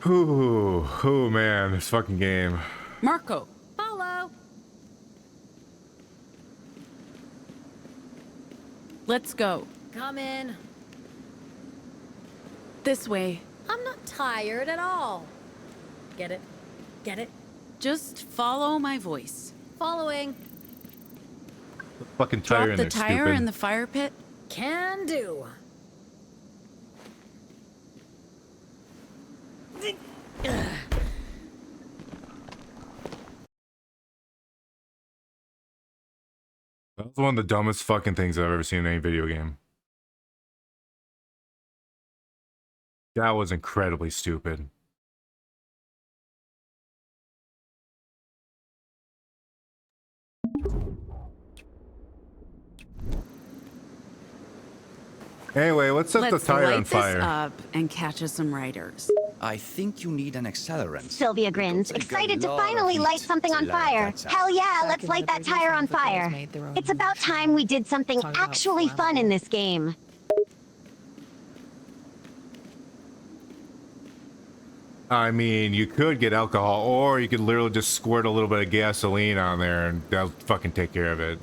Ooh, man, this fucking game. Marco, Follow. let's go. Come in. This way. I'm not tired at all. Get it? Get it? Just follow my voice. Following. The fucking tire Drop in the there, tire stupid. in the fire pit. Can do. That was one of the dumbest fucking things I've ever seen in any video game. That was incredibly stupid. Anyway, let's set Let's the tire light on fire. this up and catch us some riders. I think you need an accelerant. Sylvia grins, It'll take a excited to lot of finally light heat something to on light fire. that Hell yeah, Back let's in light that Liberty, tire some on of the girls fire. made their own It's about version. time we did something Talk about actually fun in this game. I mean, you could get alcohol, or you could literally just squirt a little bit of gasoline on there, and that'll fucking take care of it.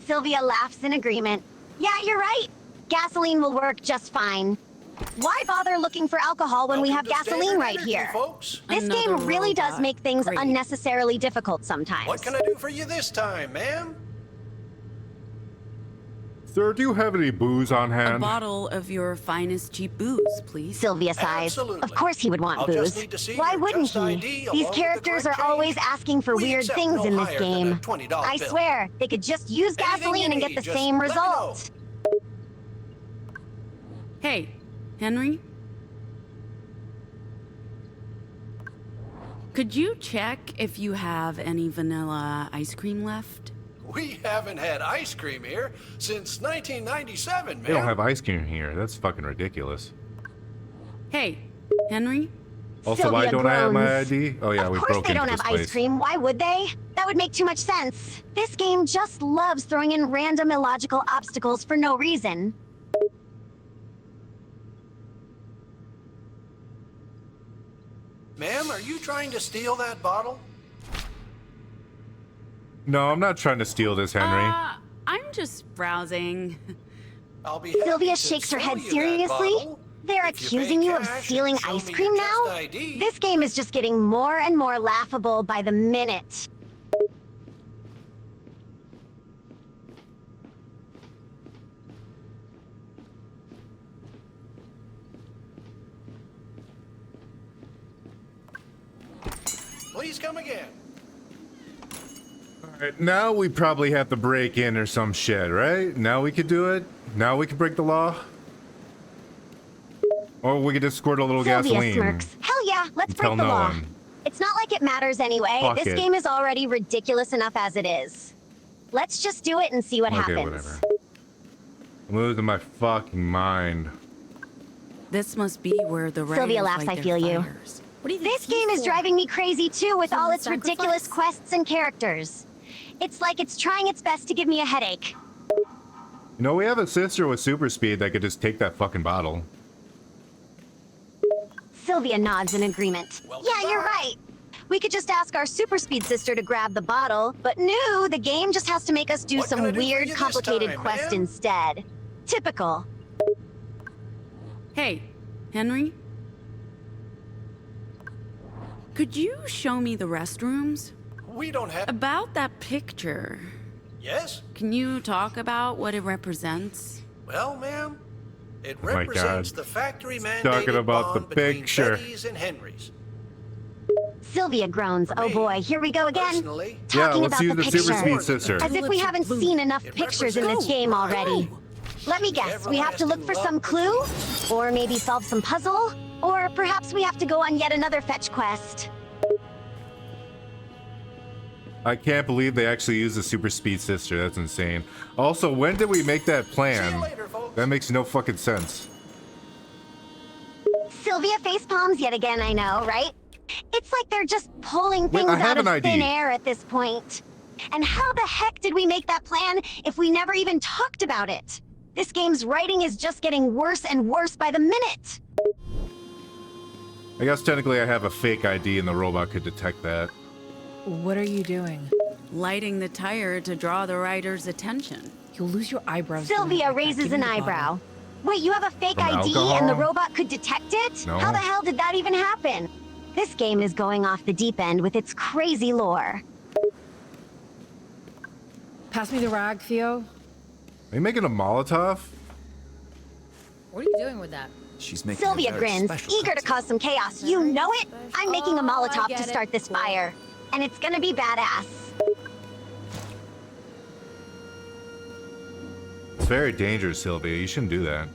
Sylvia laughs in agreement. Yeah, you're right. Gasoline will work just fine. Why bother looking for alcohol when we have Welcome to gasoline Standard right Energy, here? folks. This Another game really does robot. make things Great. unnecessarily difficult sometimes. What can I do for you this time, ma'am? Sir, do you have any booze on A hand? bottle of your finest cheap booze, please. Sylvia sighs. Absolutely. Of course he would want I'll just booze. need to see Why your wouldn't Just he? ID These along with the characters are correct always change. asking for We weird accept things no in this higher than a game. $20 I bill. swear, they could just use Anything gasoline you and get need, the just same let me know. result. Hey, Henry? Could you check if you have any vanilla ice cream left? We haven't had ice cream here since 1997, They don't ma'am. have ice cream here. That's fucking ridiculous. Hey, Henry? Also, Sylvia why don't I have my groans. ID? Oh yeah, we Of course broke they into don't this have place. ice cream. Why would they? That would make too much sense. This game just loves throwing in random illogical obstacles for no reason. Ma'am, are you trying to steal that bottle? No, I'm not trying to steal this, Henry. I'm just browsing. I'll be happy Sylvia to shakes her sell head you that seriously. bottle They're if you accusing pay you of cash and stealing show ice me cream your now? just ID. This game is just getting more and more laughable by the minute. Please come again. Alright, now we probably have to break in or some shit, right? Now we could do it? Now we could break the law? Or we could just squirt a little Sylvia gasoline. smirks. Hell yeah, let's and tell break the no law. one. It's not like it matters anyway. Fuck This it. game is already ridiculous enough as it is. Let's just do it and see what Okay, happens. whatever. I'm losing my fucking mind. This must be where the writers Sylvia laughs, light I their feel you. fires. What do you think This game is driving me crazy too with all Human its ridiculous sacrifice? quests and characters. It's like it's trying its best to give me a headache. You know, we have a sister with super speed that could just take that fucking bottle. Sylvia nods in agreement. Yeah, you're right. We could just ask our super speed sister to grab the bottle, but no, the game just has to make us do What can I some do for weird, you this complicated time, quest ma'am? instead. Typical. Hey, Henry? Could you show me the restrooms? We don't have... About that picture. Yes? Can you talk about what it represents? Well, ma'am, it Oh my represents God. the factory mandated Talking about the bond between picture. Betty's and Henry's. Sylvia groans. For Oh me, boy, here we go again. Personally, Talking let's about use the the picture. super speed sister. As if we haven't seen enough It pictures in this represents- game already. Let me guess, we have to look for some clue? Or maybe solve some puzzle? Or perhaps we have to go on yet another fetch quest. I can't believe they actually used the super speed sister. That's insane. Also, when did we make that See you plan? later, folks. That makes no fucking sense. Sylvia facepalms yet again, I know, right? It's like they're just pulling things I have out of an ID. thin air at this point. And how the heck did we make that plan if we never even talked about it? This game's writing is just getting worse and worse by the minute. I guess technically I have a fake ID and the robot could detect that. What are you doing? Lighting the tire to draw the writer's attention. You'll lose your eyebrows. doing Sylvia like that. raises Give me an the bottle. eyebrow. Wait, you have a fake From ID alcohol? and the robot could detect it? No. How the hell did that even happen? This game is going off the deep end with its crazy lore. Pass me the rag, Theo. Are you making a Molotov? What are you doing with that? She's making Sylvia a very grins, special eager to cocktail. cause some chaos. You know it? I'm making a Oh, I Molotov get to it. start this fire. And it's gonna be badass. It's very dangerous, Sylvia. You shouldn't do that.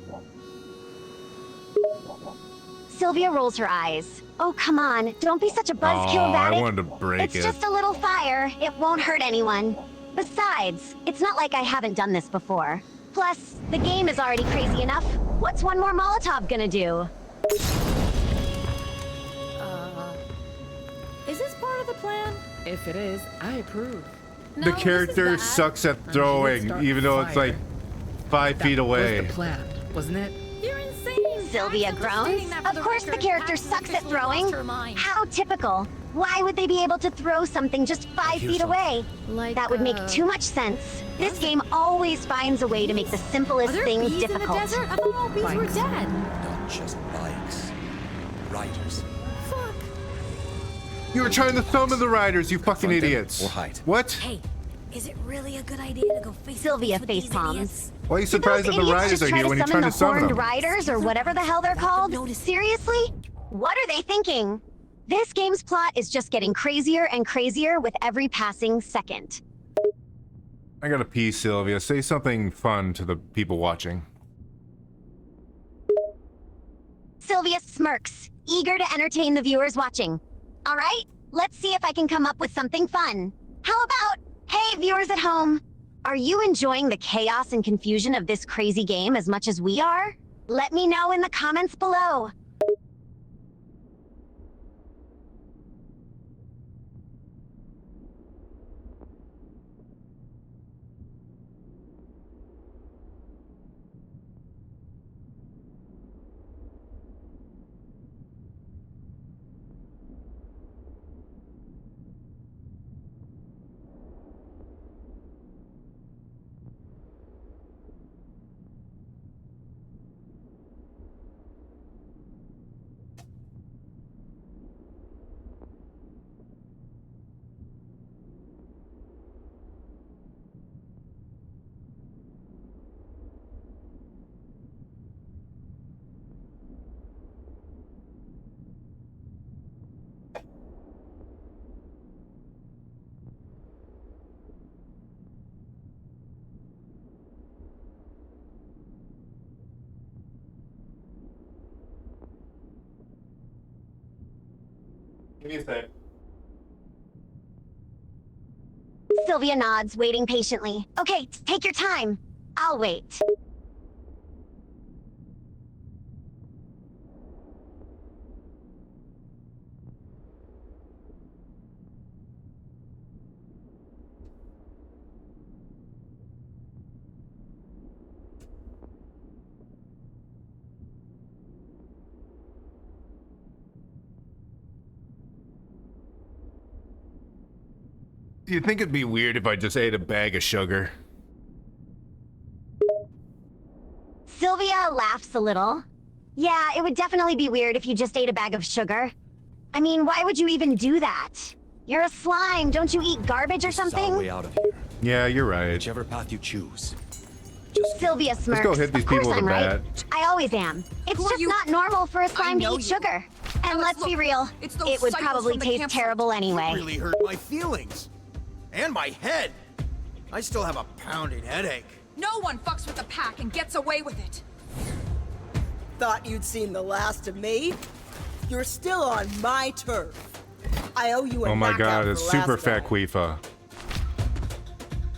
Sylvia rolls her eyes. Oh, come on. Don't be such a buzzkill, Oh, I Vattic. wanted to break It's it. just a little fire. It won't hurt anyone. Besides, it's not like I haven't done this before. Plus, the game is already crazy enough. What's one more Molotov gonna do? Is this part of the plan? If it is, I approve. No, The this is character bad. sucks at let's throwing, start even though it's fire. like 5 feet That away. was the plan, wasn't it? You're insane. Sylvia I'm just groans. stating that for Of the course the record. character Patsy sucks at officially throwing. lost her mind. How typical. Why would they be able to throw something just 5 Here's feet something. away? Like, That would make too much sense. This game always finds a way to make the Are simplest there things bees difficult. in the desert? I thought all bees were Bikes. dead. Not just bikes. Riders. Fuck. You were trying to summon the riders, you fucking Confront them idiots. or hide. What? Hey, is it really a good idea to go face to Sylvia face with these facepalms. idiots? Why are you Did surprised those that the idiots riders just are try here when you're summon trying to the summon horned them? riders or whatever the hell they're called? Notice. Seriously? What are they thinking? This game's plot is just getting crazier and crazier with every passing second. I gotta pee, Sylvia. Say something fun to the people watching. Sylvia smirks, eager to entertain the viewers watching. All right, let's see if I can come up with something fun. How about, hey viewers at home, are you enjoying the chaos and confusion of this crazy game as much as we are? Let me know in the comments below. Give me a sec. Sylvia nods, waiting patiently. Okay, take your time. I'll wait. Do you think it'd be weird if I just ate a bag of sugar? Sylvia laughs a little. Yeah, it would definitely be weird if you just ate a bag of sugar. I mean, why would you even do that? You're a slime. Don't you eat garbage or This is our something? way out of here. Yeah, you're right. Whichever path you choose. Sylvia smirks. Let's go hit these Of course people with I'm a right. bat. I always am. It's Who are just you? not normal for a slime to know eat you. sugar. And let's be real, it's those it would psychos probably from the taste campsite. terrible anyway. Really hurt my feelings. And my head. I still have a pounding headache. No one fucks with the pack and gets away with it. Thought you'd seen the last of me? You're still on my turf. I owe you a Oh my knockout god, for it's super last fat time. Queefa.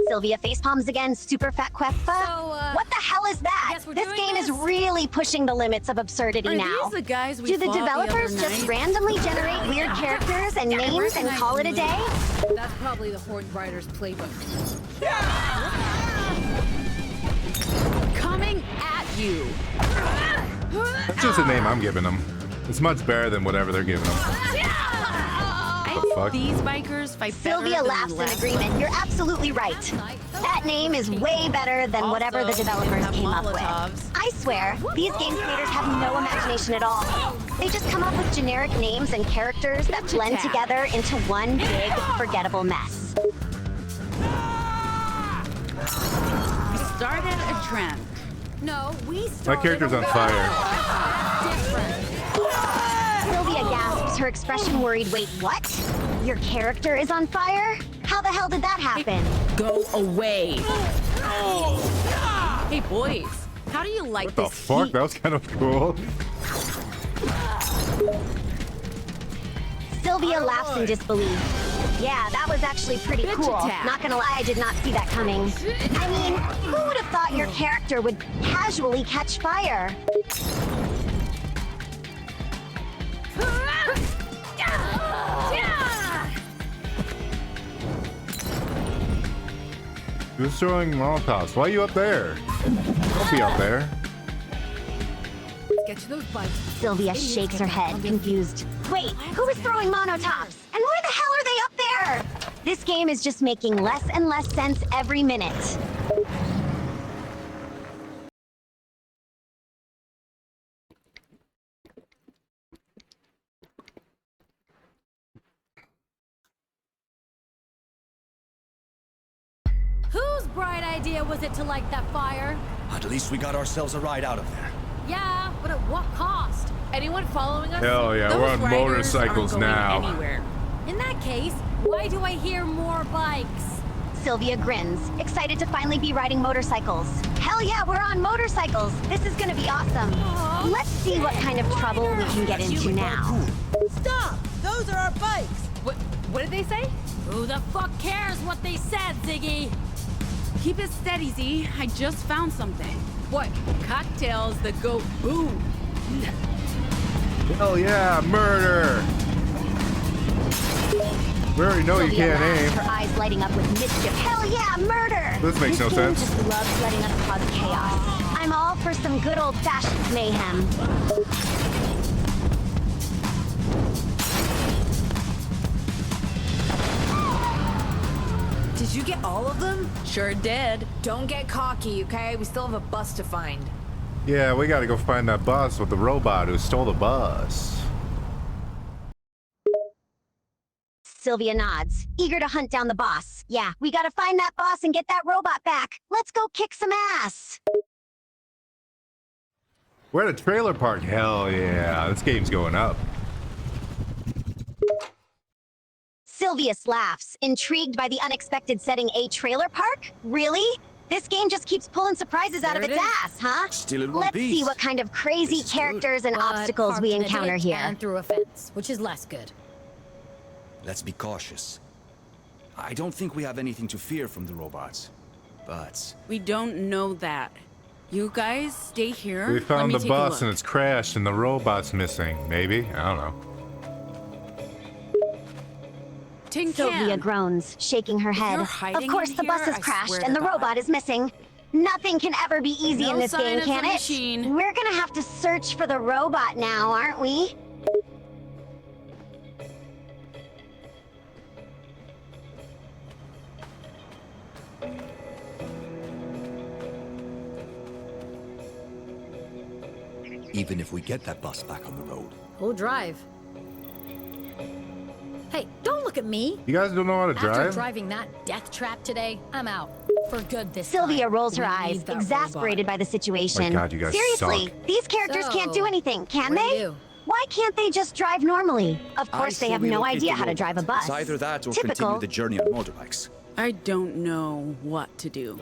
Sylvia facepalms again, super fat queffa. What the hell is that? guess we're This doing game this? is really pushing the limits of absurdity Are now. these the guys we Do the fought the developers other just night? randomly generate weird characters and names and call it a day? That's probably the Horde Rider's playbook. Coming at you. That's just the name I'm giving them. It's much better than whatever they're giving them. I The fuck? think these bikers fight Sylvia better laughs than in last agreement. time. You're absolutely right. That name is way better than whatever the Also, developers have came up with. Molotovs. I swear, these game creators have no imagination at all. They just come up with generic names and characters that blend together into one big, forgettable mess. We started a trend. No, we My started character's a on fire. different. Sylvia gasps, her expression worried. Wait, what? Your character is on fire? How the hell did that happen? Go away. Hey boys, how do you like What the this fuck? heat? That was kind of cool. Sylvia laughs in disbelief. Yeah, that was actually pretty Bitch cool. attack. Not gonna lie, I did not see that coming. I mean, who would have thought your character would casually catch fire? Who's throwing Molotovs? Why are you up there? Don't be up there. Get to those bikes. Sylvia Idiots shakes get her back head, on their confused. Wait, who is throwing monotops? And why the hell are they up there? This game is just making less and less sense every minute. Whose bright idea was it to light that fire? At least we got ourselves a ride out of there. Yeah, but at what cost? Anyone following us? Hell yeah, Those we're on riders motorcycles aren't going now. Anywhere. In that case, why do I hear more bikes? Sylvia grins, excited to finally be riding motorcycles. Hell yeah, we're on motorcycles. This is gonna be awesome. Let's see what kind of trouble we can get into now. Stop! Those are our bikes! What did they say? Who the fuck cares what they said, Ziggy? Keep it steady, Z. I just found something. What? Cocktails that go boom. Hell yeah, murder! We already know you Sylvia can't laughs, aim. her eyes lighting up with mischief. Hell yeah, murder! This makes no game sense. just loves letting us cause chaos. I'm all for some good old-fashioned mayhem. Did you get all of them? Sure did. Don't get cocky, okay? We still have a bus to find. Yeah, we gotta go find that bus with the robot who stole the bus. Sylvia nods, eager to hunt down the boss. Yeah, we gotta find that boss and get that robot back. Let's go kick some ass. We're at a trailer park. Hell yeah, this game's going up. Sylvius laughs, intrigued by the unexpected setting. A trailer park? Really? This game just keeps pulling surprises out of There its it is. ass, huh? Still in one Let's see piece. what kind of crazy This is good. characters and But obstacles parked we in a encounter ditch here. And through a fence, which is less good. Let's be cautious. I don't think we have anything to fear from the robots, but... We don't know that. You guys stay here. We Let found me the take a bus look. and it's crashed and the robot's missing. Maybe? I don't know. Tin Sylvia can. groans, shaking her head. you're hiding Of course, in the bus here, is I crashed swear and to the God. robot is missing. Nothing can ever be easy No in this sign game, of the can it? machine. We're gonna have to search for the robot now, aren't we? Even if we get that bus back on the road. Who'll drive? Hey, don't look at me. You guys don't know how to After drive? driving that death trap today, I'm out. For good this Sylvia time. rolls her We eyes, need that exasperated by the situation. Oh my God, you guys Seriously, suck. these characters can't do So, anything, can what do you they? do? Why can't they just drive normally? Of course, they I have say we no locate idea the how to robot. drive a bus. It's either that or Typical. continue the journey on motorbikes. I don't know what to do.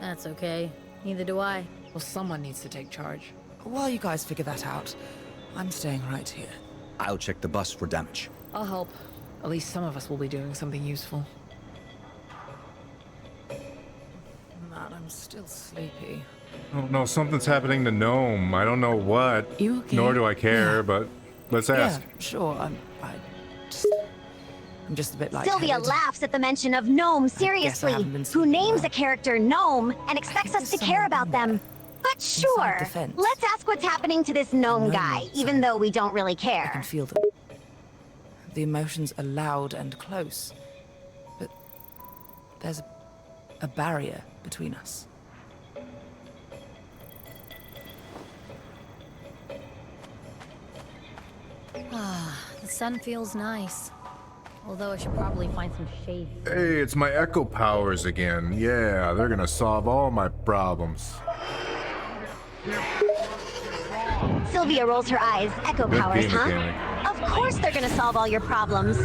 That's okay. Neither do I. Well, someone needs to take charge. While you guys figure that out, I'm staying right here. I'll check the bus for damage. I'll help. At least some of us will be doing something useful. Man, I'm still sleepy. I don't know. Something's happening to Gnome. I don't know what. You okay? Nor do I care, but let's ask. Yeah, sure. I'm just a bit Sylvia lightheaded. laughs at the mention of Gnome, seriously, haven't been who sleeping names well. a character Gnome and expects us to care about them. But sure, defense. let's ask what's happening to this Gnome guy, even though we don't really I can care. feel them. The emotions are loud and close, but there's a barrier between us. The sun feels nice. Although I should probably find some shade. Hey, it's my echo powers again. Yeah, they're gonna solve all my problems. Sylvia rolls her eyes. Echo Good powers, game huh? mechanic. Of course they're gonna solve all your problems.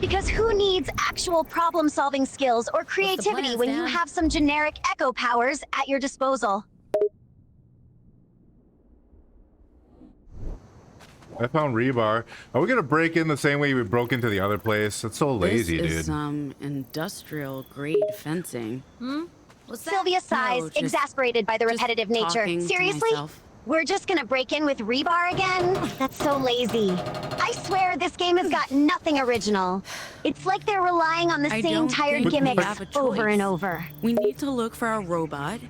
Because who needs actual problem-solving skills or creativity plan, when you Stan? have some generic echo powers at your disposal? I found rebar. Are we gonna break in the same way we broke into the other place? That's so lazy, this dude. is some industrial grade fencing. What's that? Sylvia sighs, No, just- exasperated by the just repetitive nature. talking to Seriously? myself. We're just gonna break in with rebar again? That's so lazy. I swear this game has got nothing original. It's like they're relying on the I same don't tired think we gimmicks have a over choice. and over. We need to look for our robot.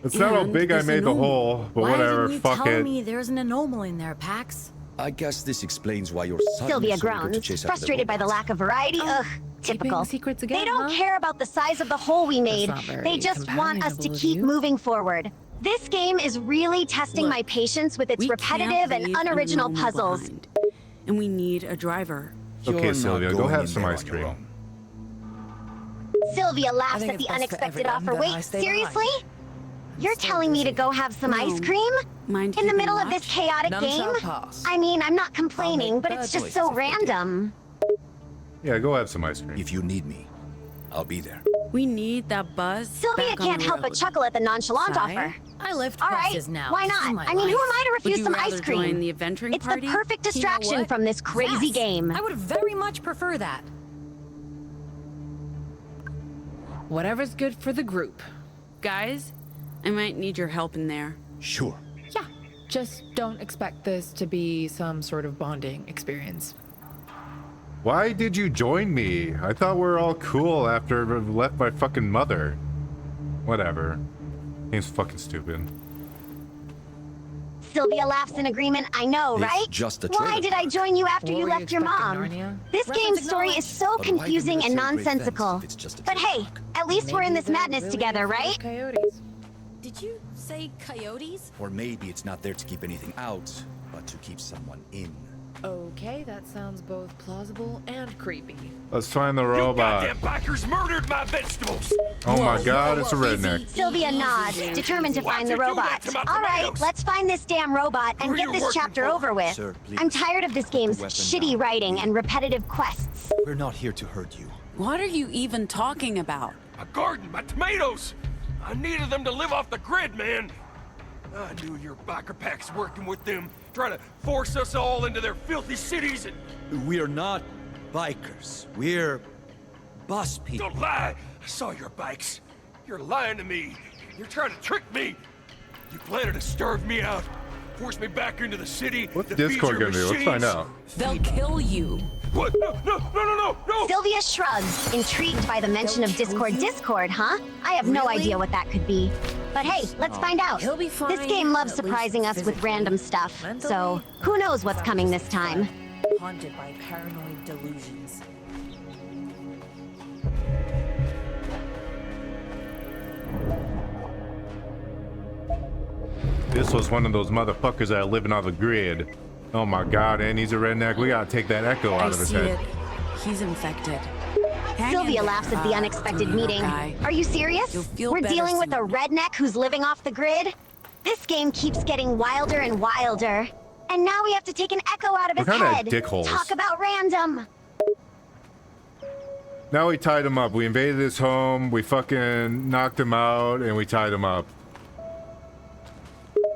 It's not how and big I this made the anomaly. hole, but Why whatever. didn't you Fuck tell it. me there's an anomaly in there, Pax? I guess this explains why you're suddenly Sylvia so eager to groans, chase after frustrated by the robots. lack of variety. Ugh, typical. secrets again, They don't huh? care about the size of the hole we made. not very They just want us to companionable of keep you. moving forward. This game is really testing Look, my patience with its We repetitive can't and leave an unoriginal anomaly puzzles. behind. And we need a driver. Okay, You're not Sylvia, go going have in some there ice on your cream. own. Sylvia laughs think at the it's best for unexpected everyone offer. that I Wait, stay seriously? behind. You're so telling me to busy. go have some No. ice cream? Mind In the keeping middle of watch? this chaotic None game? shall pass. I mean, I'm not complaining, make but bird it's just noises so if they do. random. Yeah, go have some ice cream. If you need me, I'll be there. We need that buzz. Sylvia back on can't the help but road. chuckle at the nonchalant Sigh? offer. I lift All right, buses now. why This is not? my I mean, who am life. I to Would refuse you some rather ice cream? join the adventuring It's party? the perfect You know distraction what? from this crazy Yes. game. I would very much prefer that. Whatever's good for the group. Guys, I might need your help in there. Sure. Yeah. Just don't expect this to be some sort of bonding experience. Why did you join me? I thought we were all cool after I left my fucking mother. Whatever. Game's fucking stupid. Sylvia laughs in agreement. I know, It's right? just a Why trailer did I park. join you after What you were you left your expecting, mom? Narnia? This Reference game's story acknowledged. is so But why confusing and consider great nonsensical. fence if it's just a But trailer hey, park? at least we're in this Maybe they're madness really together, afraid of right? Coyotes. Did you say coyotes? Or maybe it's not there to keep anything out, but to keep someone in. Okay, that sounds both plausible and creepy. Let's find the robot. Bikers murdered my vegetables! Oh my god, it's a redneck. Sylvia nods, determined to find the Why'd you do robot. that to my All right, tomatoes? let's find this damn robot Who and are get you this working chapter for? over with. Sir, please. I'm tired of this game's weapon shitty down. writing and repetitive quests. We're not here to hurt you. What are you even talking about? My garden, my tomatoes! I needed them to live off the grid, man! I knew your biker packs working with them, trying to force us all into their filthy cities and... We are not bikers. We're bus people. Don't lie! I saw your bikes. You're lying to me. You're trying to trick me. You plan to starve me out, force me back into the city. What's to feed Discord your gonna do? Let's find machines. out. They'll kill you. What? No! Sylvia shrugs, intrigued by the mention of Discord, huh? I have no idea what that could be. But hey, let's find out. He'll be fine, This game loves at least surprising us with physically. random stuff, so Mentally, who knows what's coming this time. Haunted by paranoid delusions. This was one of those motherfuckers that are living on the grid. Oh my god, and he's a redneck. We gotta take that echo out of his head. He's infected. Hang Sylvia in laughs there, at the unexpected little meeting. guy. Are you serious? You'll feel We're better dealing with a soon. redneck who's living off the grid? This game keeps getting wilder and wilder. And now we have to take an echo out of his What kind of head. dickholes? Talk about random. Now we tied him up. We invaded his home, we fucking knocked him out, and we tied him up.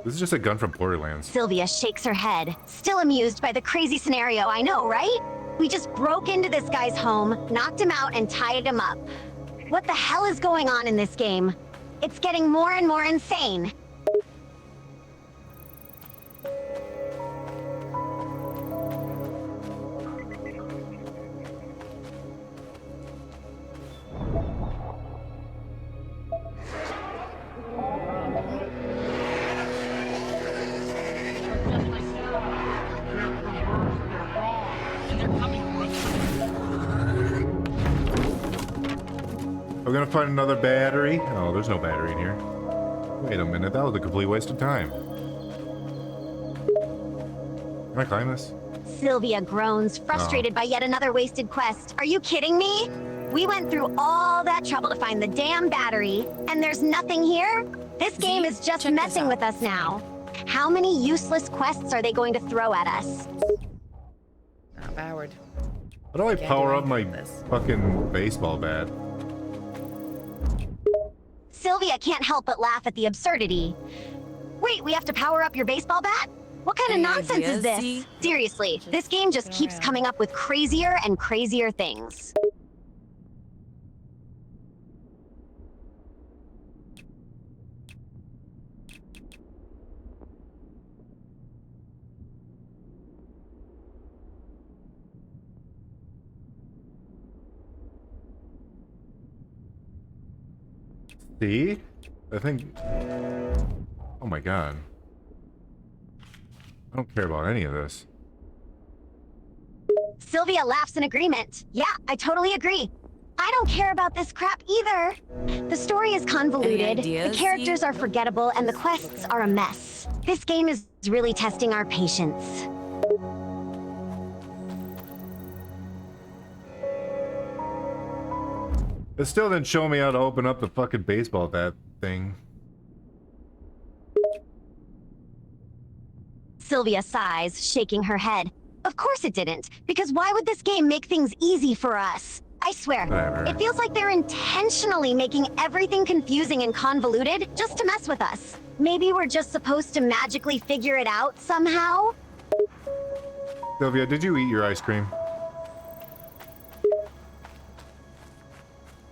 This is just a gun from Borderlands. Sylvia shakes her head, still amused by the crazy scenario, I know, right? We just broke into this guy's home, knocked him out, and tied him up. What the hell is going on in this game? It's getting more and more insane. We're gonna find another battery. Oh, there's no battery in here. Wait a minute, that was a complete waste of time. Can I climb this? Sylvia groans, frustrated by yet another wasted quest. Are you kidding me? We went through all that trouble to find the damn battery, and there's nothing here? This game is just messing with us now. How many useless quests are they going to throw at us? Not Howard. How do I Can't power do up my anything with this. fucking baseball bat? Sylvia can't help but laugh at the absurdity. Wait, we have to power up your baseball bat? What kind of Any nonsense is ideas, this? Z? Seriously, this game just keeps coming up with crazier and crazier things. See? I think... Oh my god. I don't care about any of this. Sylvia laughs in agreement. Yeah, I totally agree. I don't care about this crap either. The story is convoluted, the ideas, characters are forgettable, and the quests are a mess. This game is really testing our patience. It still didn't show me how to open up the fucking baseball bat thing. Sylvia sighs, shaking her head. Of course it didn't, because why would this game make things easy for us? I swear, Whatever. it feels like they're intentionally making everything confusing and convoluted just to mess with us. Maybe we're just supposed to magically figure it out somehow? Sylvia, did you eat your ice cream?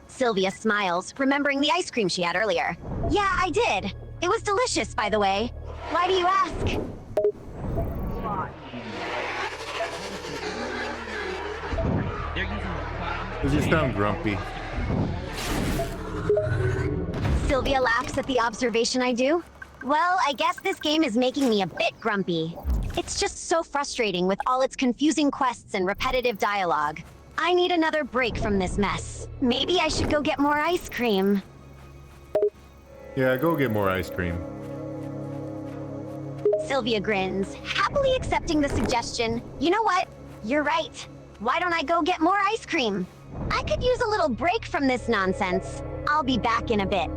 Sylvia smiles, remembering the ice cream she had earlier. Yeah, I did. It was delicious, by the way. Why do you ask? Does he sound grumpy? Sylvia laughs at the observation I do. Well, I guess this game is making me a bit grumpy. It's just so frustrating with all its confusing quests and repetitive dialogue. I need another break from this mess. Maybe I should go get more ice cream. Yeah, go get more ice cream. Sylvia grins, happily accepting the suggestion. You know what? You're right. Why don't I go get more ice cream? I could use a little break from this nonsense. I'll be back in a bit.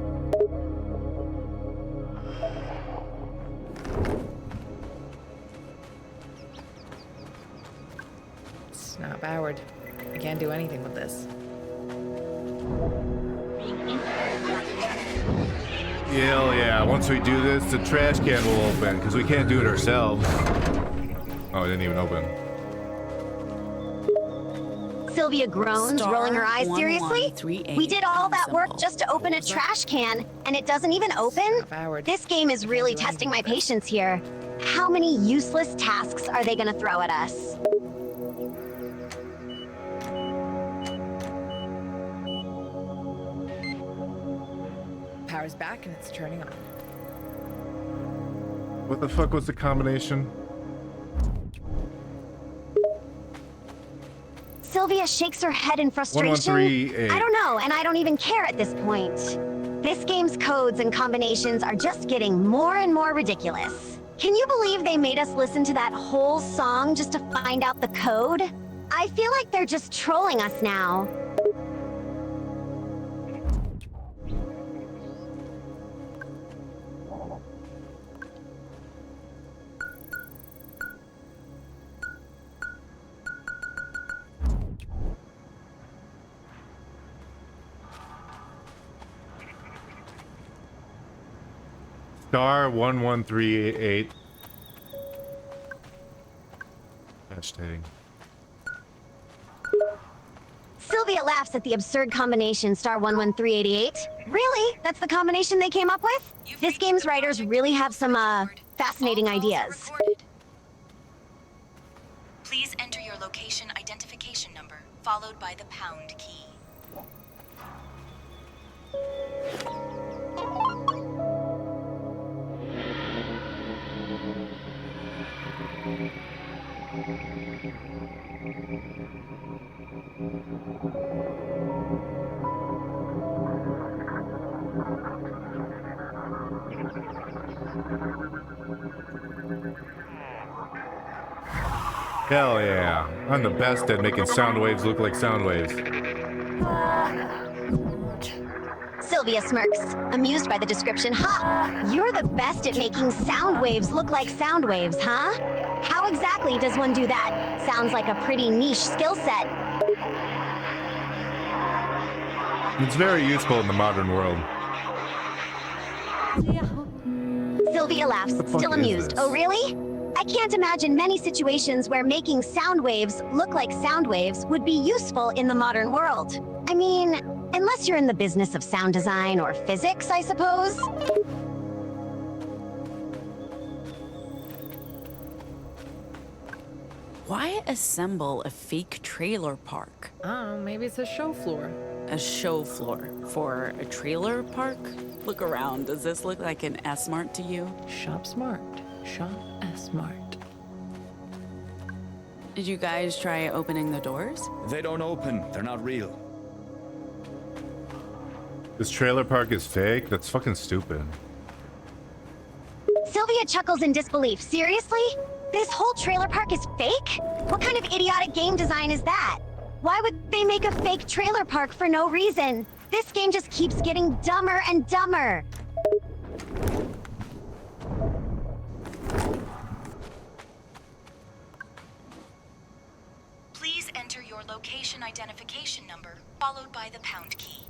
Snap Howard. I can't do anything with this. Hell yeah, once we do this, the trash can will open, because we can't do it ourselves. Oh, it didn't even open. Sylvia groans, rolling her eyes. Seriously? We did all that work just to open a trash can, and it doesn't even open? This game is really testing my patience here. How many useless tasks are they gonna throw at us? Power's back and it's turning on. What the fuck was the combination? Sylvia shakes her head in frustration. 1138. I don't know, and I don't even care at this point. This game's codes and combinations are just getting more and more ridiculous. Can you believe they made us listen to that whole song just to find out the code? I feel like they're just trolling us now. Star 1138. Hashtag. Sylvia laughs at the absurd combination star 11388. Really? That's the combination they came up with? This game's writers really have some, fascinating ideas. Please enter your location identification number, followed by the pound key. Hell yeah. I'm the best at making sound waves look like sound waves. Sylvia smirks, amused by the description. Ha! You're the best at making sound waves look like sound waves, huh? How exactly does one do that? Sounds like a pretty niche skill set. It's very useful in the modern world. Sylvia laughs, still amused. Oh, really? I can't imagine many situations where making sound waves look like sound waves would be useful in the modern world. I mean, unless you're in the business of sound design or physics, I suppose. Why assemble a fake trailer park? Oh, maybe it's a show floor. A show floor for a trailer park? Look around. Does this look like an S-Mart to you? Shop smart. Shop S-Mart. Did you guys try opening the doors? They don't open. They're not real. This trailer park is fake? That's fucking stupid. Sylvia chuckles in disbelief. Seriously? This whole trailer park is fake? What kind of idiotic game design is that? Why would they make a fake trailer park for no reason? This game just keeps getting dumber and dumber. Please enter your location identification number, followed by the pound key.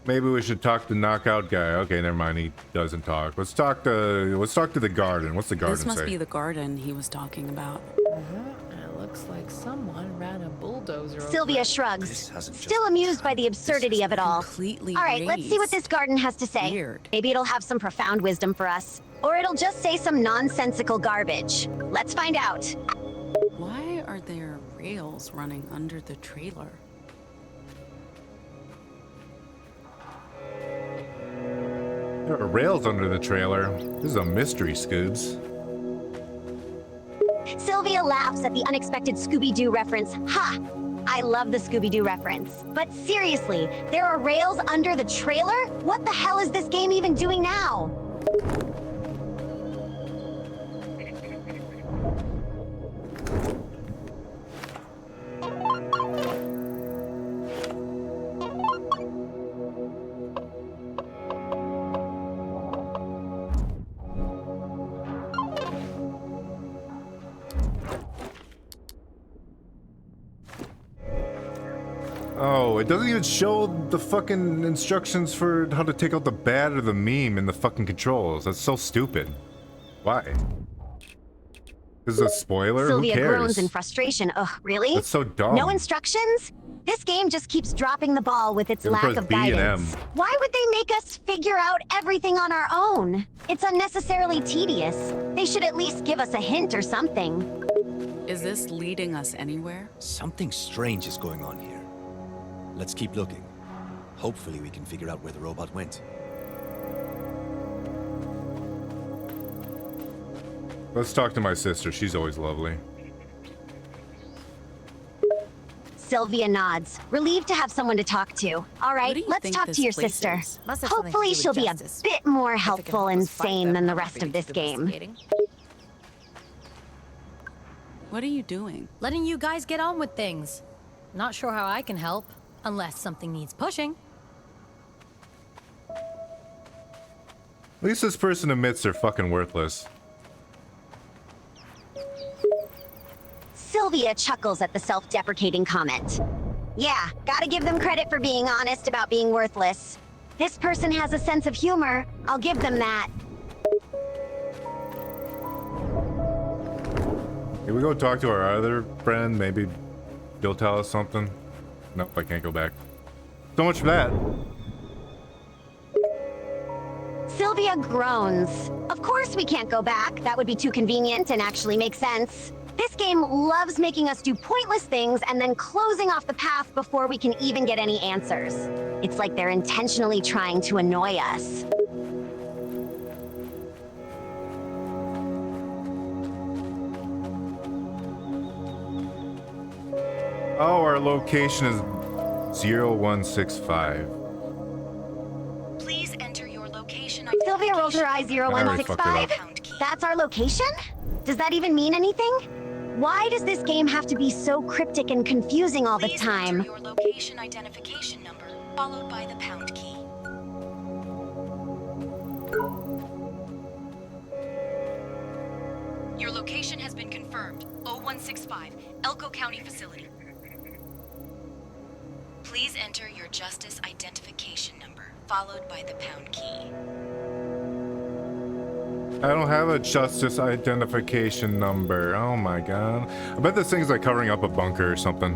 Maybe we should talk to Knockout Guy. Okay, never mind. He doesn't talk. Let's talk to the garden. What's the garden say? This must be the garden he was talking about. It looks like someone ran a bulldozer over Sylvia it. shrugs, still amused by the absurdity of it all. All right, let's see what this garden has to say. Weird. Maybe it'll have some profound wisdom for us. Or it'll just say some nonsensical garbage. Let's find out. Why are there rails running under the trailer? There are rails under the trailer. This is a mystery, Scoobs. Sylvia laughs at the unexpected Scooby-Doo reference. Ha! I love the Scooby-Doo reference. But seriously, there are rails under the trailer? What the hell is this game even doing now? Oh, it doesn't even show the fucking instructions for how to take out the bad or the meme in the fucking controls. That's so stupid. Why? This is a spoiler? Sylvia Who cares? groans in frustration. Ugh, really? That's so dumb. No instructions? This game just keeps dropping the ball with its lack press of B and guidance. M. Why would they make us figure out everything on our own? It's unnecessarily tedious. They should at least give us a hint or something. Is this leading us anywhere? Something strange is going on here. Let's keep looking. Hopefully we can figure out where the robot went. Let's talk to my sister. She's always lovely. Sylvia nods, relieved to have someone to talk to. All right, let's talk to your sister. Hopefully she'll be a bit more helpful and sane than the rest of this game. What are you doing? Letting you guys get on with things. Not sure how I can help, unless something needs pushing. At least this person admits they're fucking worthless. Sylvia chuckles at the self-deprecating comment. Yeah, gotta give them credit for being honest about being worthless. This person has a sense of humor. I'll give them that. Can we go talk to our other friend? Maybe he'll tell us something. Nope, I can't go back. So much for that. Sylvia groans. Of course we can't go back. That would be too convenient and actually make sense. This game loves making us do pointless things and then closing off the path before we can even get any answers. It's like they're intentionally trying to annoy us. Oh, our location is 0165. Please enter your location. Sylvia rolls her eyes. 0165? That's our location? Does that even mean anything? Why does this game have to be so cryptic and confusing all the time? Your location identification number, followed by the pound key. Your location has been confirmed. 0165, Elko County facility. Please enter your justice identification number, followed by the pound key. I don't have a justice identification number. Oh my god. I bet this thing's like covering up a bunker or something.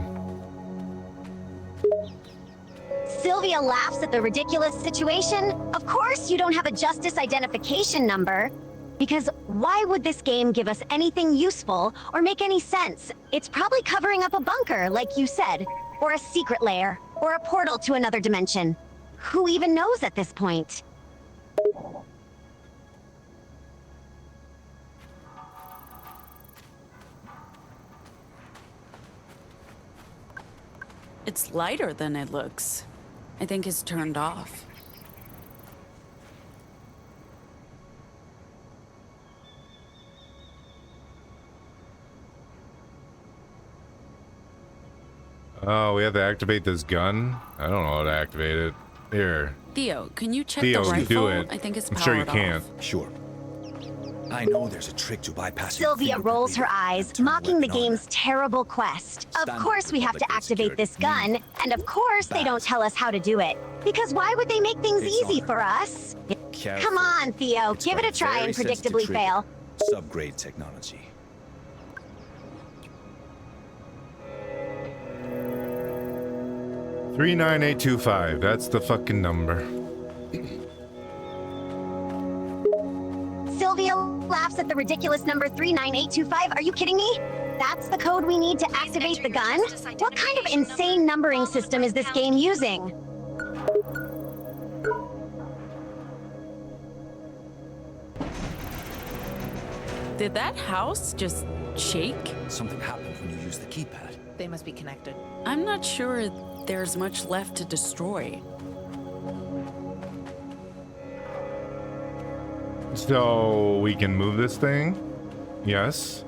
Sylvia laughs at the ridiculous situation. Of course you don't have a justice identification number. Because why would this game give us anything useful or make any sense? It's probably covering up a bunker, like you said, or a secret lair, or a portal to another dimension. Who even knows at this point? It's lighter than it looks. I think it's turned off. Oh, we have to activate this gun? I don't know how to activate it. Here. Theo, can you check Theo, the rifle? do it. I think it's I'm powered sure you can. off. Sure. I know there's a trick to bypassing. Sylvia rolls her eyes, mocking the game's terrible quest. Of course we have to activate this gun, and of course they don't tell us how to do it. Because why would they make things easy for us? Come on, Theo, give it a try and predictably fail. Subgrade technology. $39825. That's the fucking number. Sylvia laughs at the ridiculous number 39825. Are you kidding me? That's the code we need to activate the gun? What kind of insane numbering system is this game using? Did that house just shake? Something happened when you used the keypad. They must be connected. I'm not sure there's much left to destroy. So we can move this thing? Yes.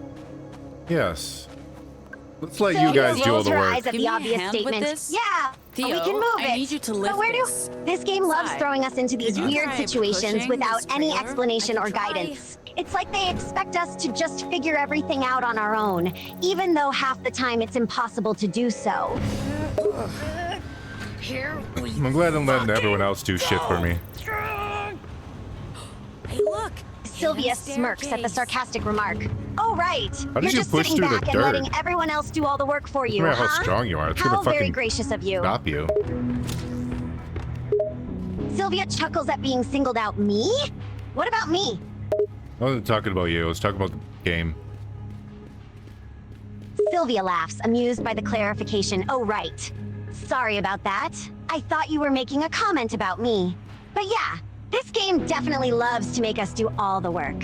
Yes. Let's let you guys do all the her work. eyes at the obvious statement. Yeah, Theo, we can move it. I need you to lift but where this. This game loves Side. throwing us into these Could you weird try situations pushing without this any trailer? explanation I or can try. guidance. It's like they expect us to just figure everything out on our own, even though half the time it's impossible to do so. Here we I'm glad I'm letting everyone else do shit for me. Hey, look! Sylvia smirks at the sarcastic remark. Oh, right. How did You're you just push sitting through the back and dirt? letting everyone else do all the work for you, Remember huh? how strong you are. It's How gonna very fucking gracious of you. stop you. Sylvia chuckles at being singled out. Me? What about me? I wasn't talking about you. I was talking about the game. Sylvia laughs, amused by the clarification. Oh, right. Sorry about that. I thought you were making a comment about me. But yeah, this game definitely loves to make us do all the work.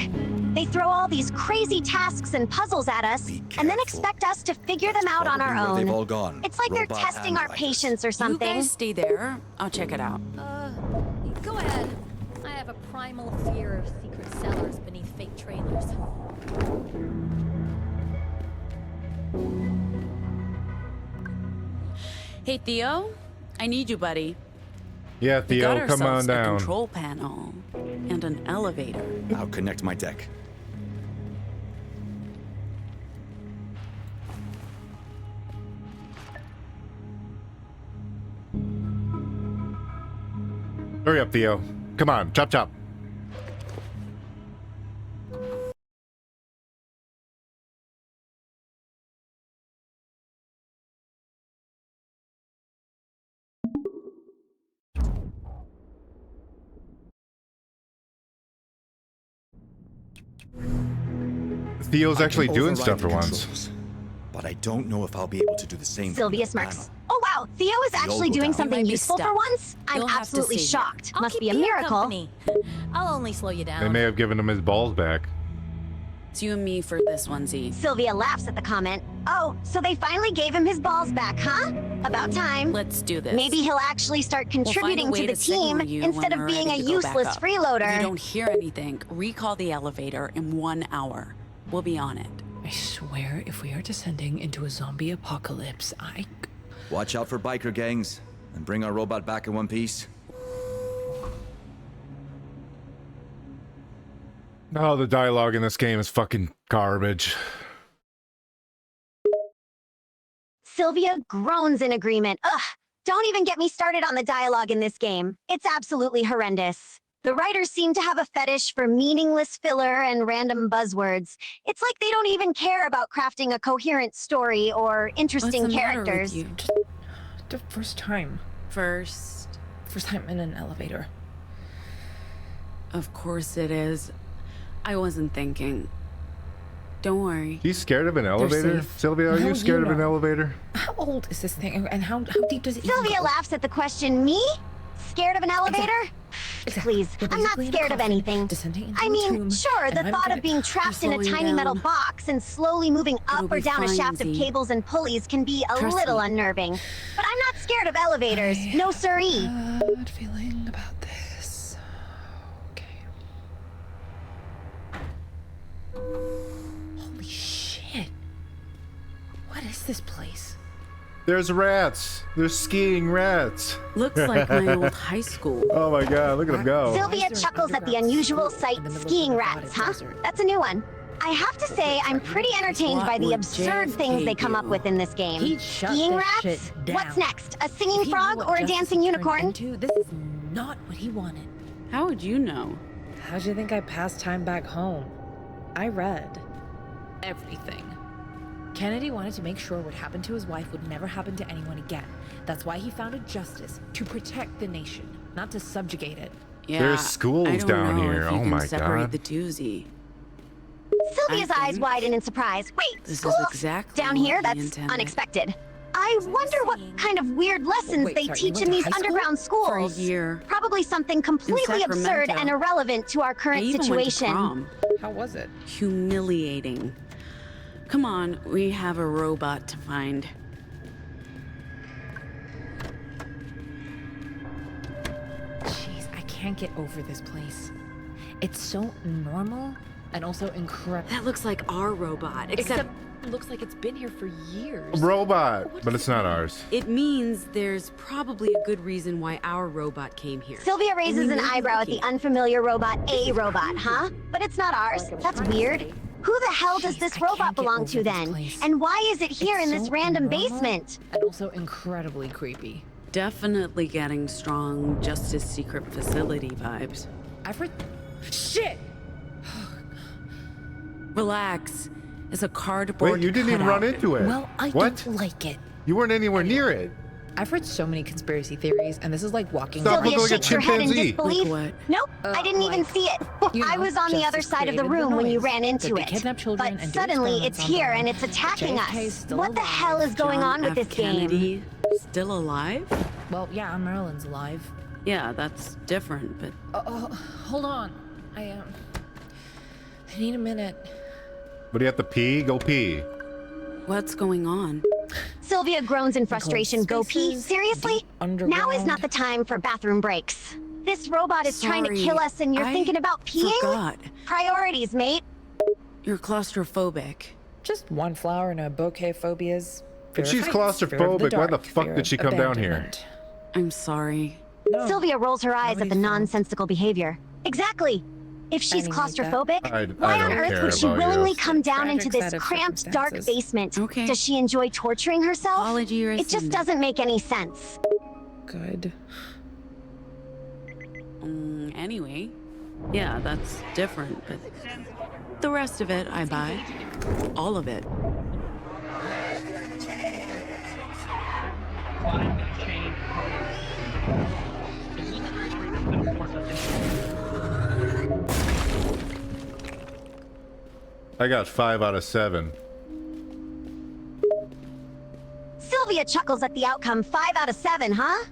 They throw all these crazy tasks and puzzles at us, and then expect us to figure them out on our Probably where they've all own. gone. It's like they're Robot testing our analyzers. patience or something. You guys stay there. I'll check it out. Go ahead. I have a primal fear of secret cellars beneath fake trailers. Hey, Theo, I need you, buddy. Yeah, We got Theo, come on ourselves a down. control panel and an elevator. I'll connect my deck. Hurry up, Theo. Come on, chop chop. Theo's actually doing stuff for once. But I don't know if I'll be able to do the same. Sylvia smirks. Oh wow, Theo is actually doing something useful for once? I'm You'll have to absolutely stay here. shocked. I'll Must keep be a you miracle. company. I'll only slow you down. They may have given him his balls back. It's you and me for this one, Z. Sylvia laughs at the comment. Oh, so they finally gave him his balls back, huh? About time. Let's do this. Maybe he'll actually start We'll find a contributing way to the signal team you instead when of we're being a ready to go back useless up. freeloader. If you don't hear anything, recall the elevator in 1 hour. We'll be on it. I swear, if we are descending into a zombie apocalypse, Watch out for biker gangs and bring our robot back in one piece. Oh, the dialogue in this game is fucking garbage. Sylvia groans in agreement. Ugh, don't even get me started on the dialogue in this game. It's absolutely horrendous. The writers seem to have a fetish for meaningless filler and random buzzwords. It's like they don't even care about crafting a coherent story or interesting What's the matter with characters. you? The first time. First time in an elevator. Of course it is. I wasn't thinking. Don't worry. You scared of an elevator? safe. Sylvia, are How you scared of an know? elevator? How old is this thing, and how deep does it Sylvia even go? laughs at the question. Me? Scared of an elevator? Please, We're I'm not basically in a scared of coffin, anything. descending into I a mean, tomb, sure, and the I'm thought gonna- of being trapped in a slowing tiny metal down. box and slowly moving up It'll or be down a fine, shaft of Z. cables and pulleys can be a Trust little me. unnerving. But I'm not scared of elevators. No siree. Bad feeling about this. Holy shit. What is this place? There's rats. There's skiing rats. Looks like my old high school. Oh my god, look at him go. Sylvia chuckles at the unusual sight, skiing rats, huh? That's a new one. I have to say, I'm pretty entertained by the would absurd things they come up with in this game. He'd shut Skiing this rats? shit down. What's next? A singing If he knew frog what or a justice dancing had turned unicorn? into, this is not what he wanted. How would you know? How'd you think I passed time back home? I read everything. Kennedy wanted to make sure what happened to his wife would never happen to anyone again. That's why he founded justice, to protect the nation, not to subjugate it. Yeah, There's schools I don't down know here. if you Oh can my separate god. the doozy. Sylvia's I eyes think widen in surprise. Wait, This is schools? exactly Down what here? we That's intended. unexpected. I wonder what kind of weird lessons Wait, they sorry, you teach went in to these high school? underground schools. For a year. Probably something completely absurd Sacramento. and irrelevant to our I current even went to situation. prom. How was it? Humiliating. Come on, we have a robot to find. Jeez, I can't get over this place. It's so normal and also incredible. That looks like our robot, Except it looks like it's been here for years. Robot, but it's not ours. it means there's probably a good reason why our robot came here. Sylvia raises We an may be eyebrow at the lucky. unfamiliar robot, a robot, huh? But it's not ours. That's weird. Who the hell does this robot belong to then? And why is it here in this random basement? And also incredibly creepy. Definitely getting strong Justice Secret Facility vibes. I've heard... Shit! Relax. is a cardboard Wait, you didn't even run into it. Well, I What? don't like it. You weren't anywhere near it. I've heard so many conspiracy theories, and this is like walking. Stop Sylvia looking like a shakes her head in chimpanzee. disbelief. Like what? Nope, I didn't even see it. I was on the other side of the room when you ran into it. But suddenly it's here and it's attacking us. What the hell is going on with this game? Kennedy still alive? Well, yeah, Marilyn's alive. Yeah, that's different, but Hold on. I need a minute. What do you have to pee? Go pee. what's going on? Sylvia groans in frustration. Go pee? Seriously? Now is not the time for bathroom breaks. This robot is trying to kill us and you're thinking about peeing? Forgot. Priorities, mate. You're claustrophobic. Just one flower and a bouquet phobias. If she's claustrophobic, why the fuck did she come down here? I'm sorry. Sylvia rolls her eyes at the nonsensical behavior. Exactly. If she's claustrophobic, why on earth would she willingly come down into this cramped, dark basement? Does she enjoy torturing herself? It just doesn't make any sense. Good. Anyway, yeah, that's different, but the rest of it I buy. All of it. I got 5 out of 7. Sylvia chuckles at the outcome. 5 out of 7, huh?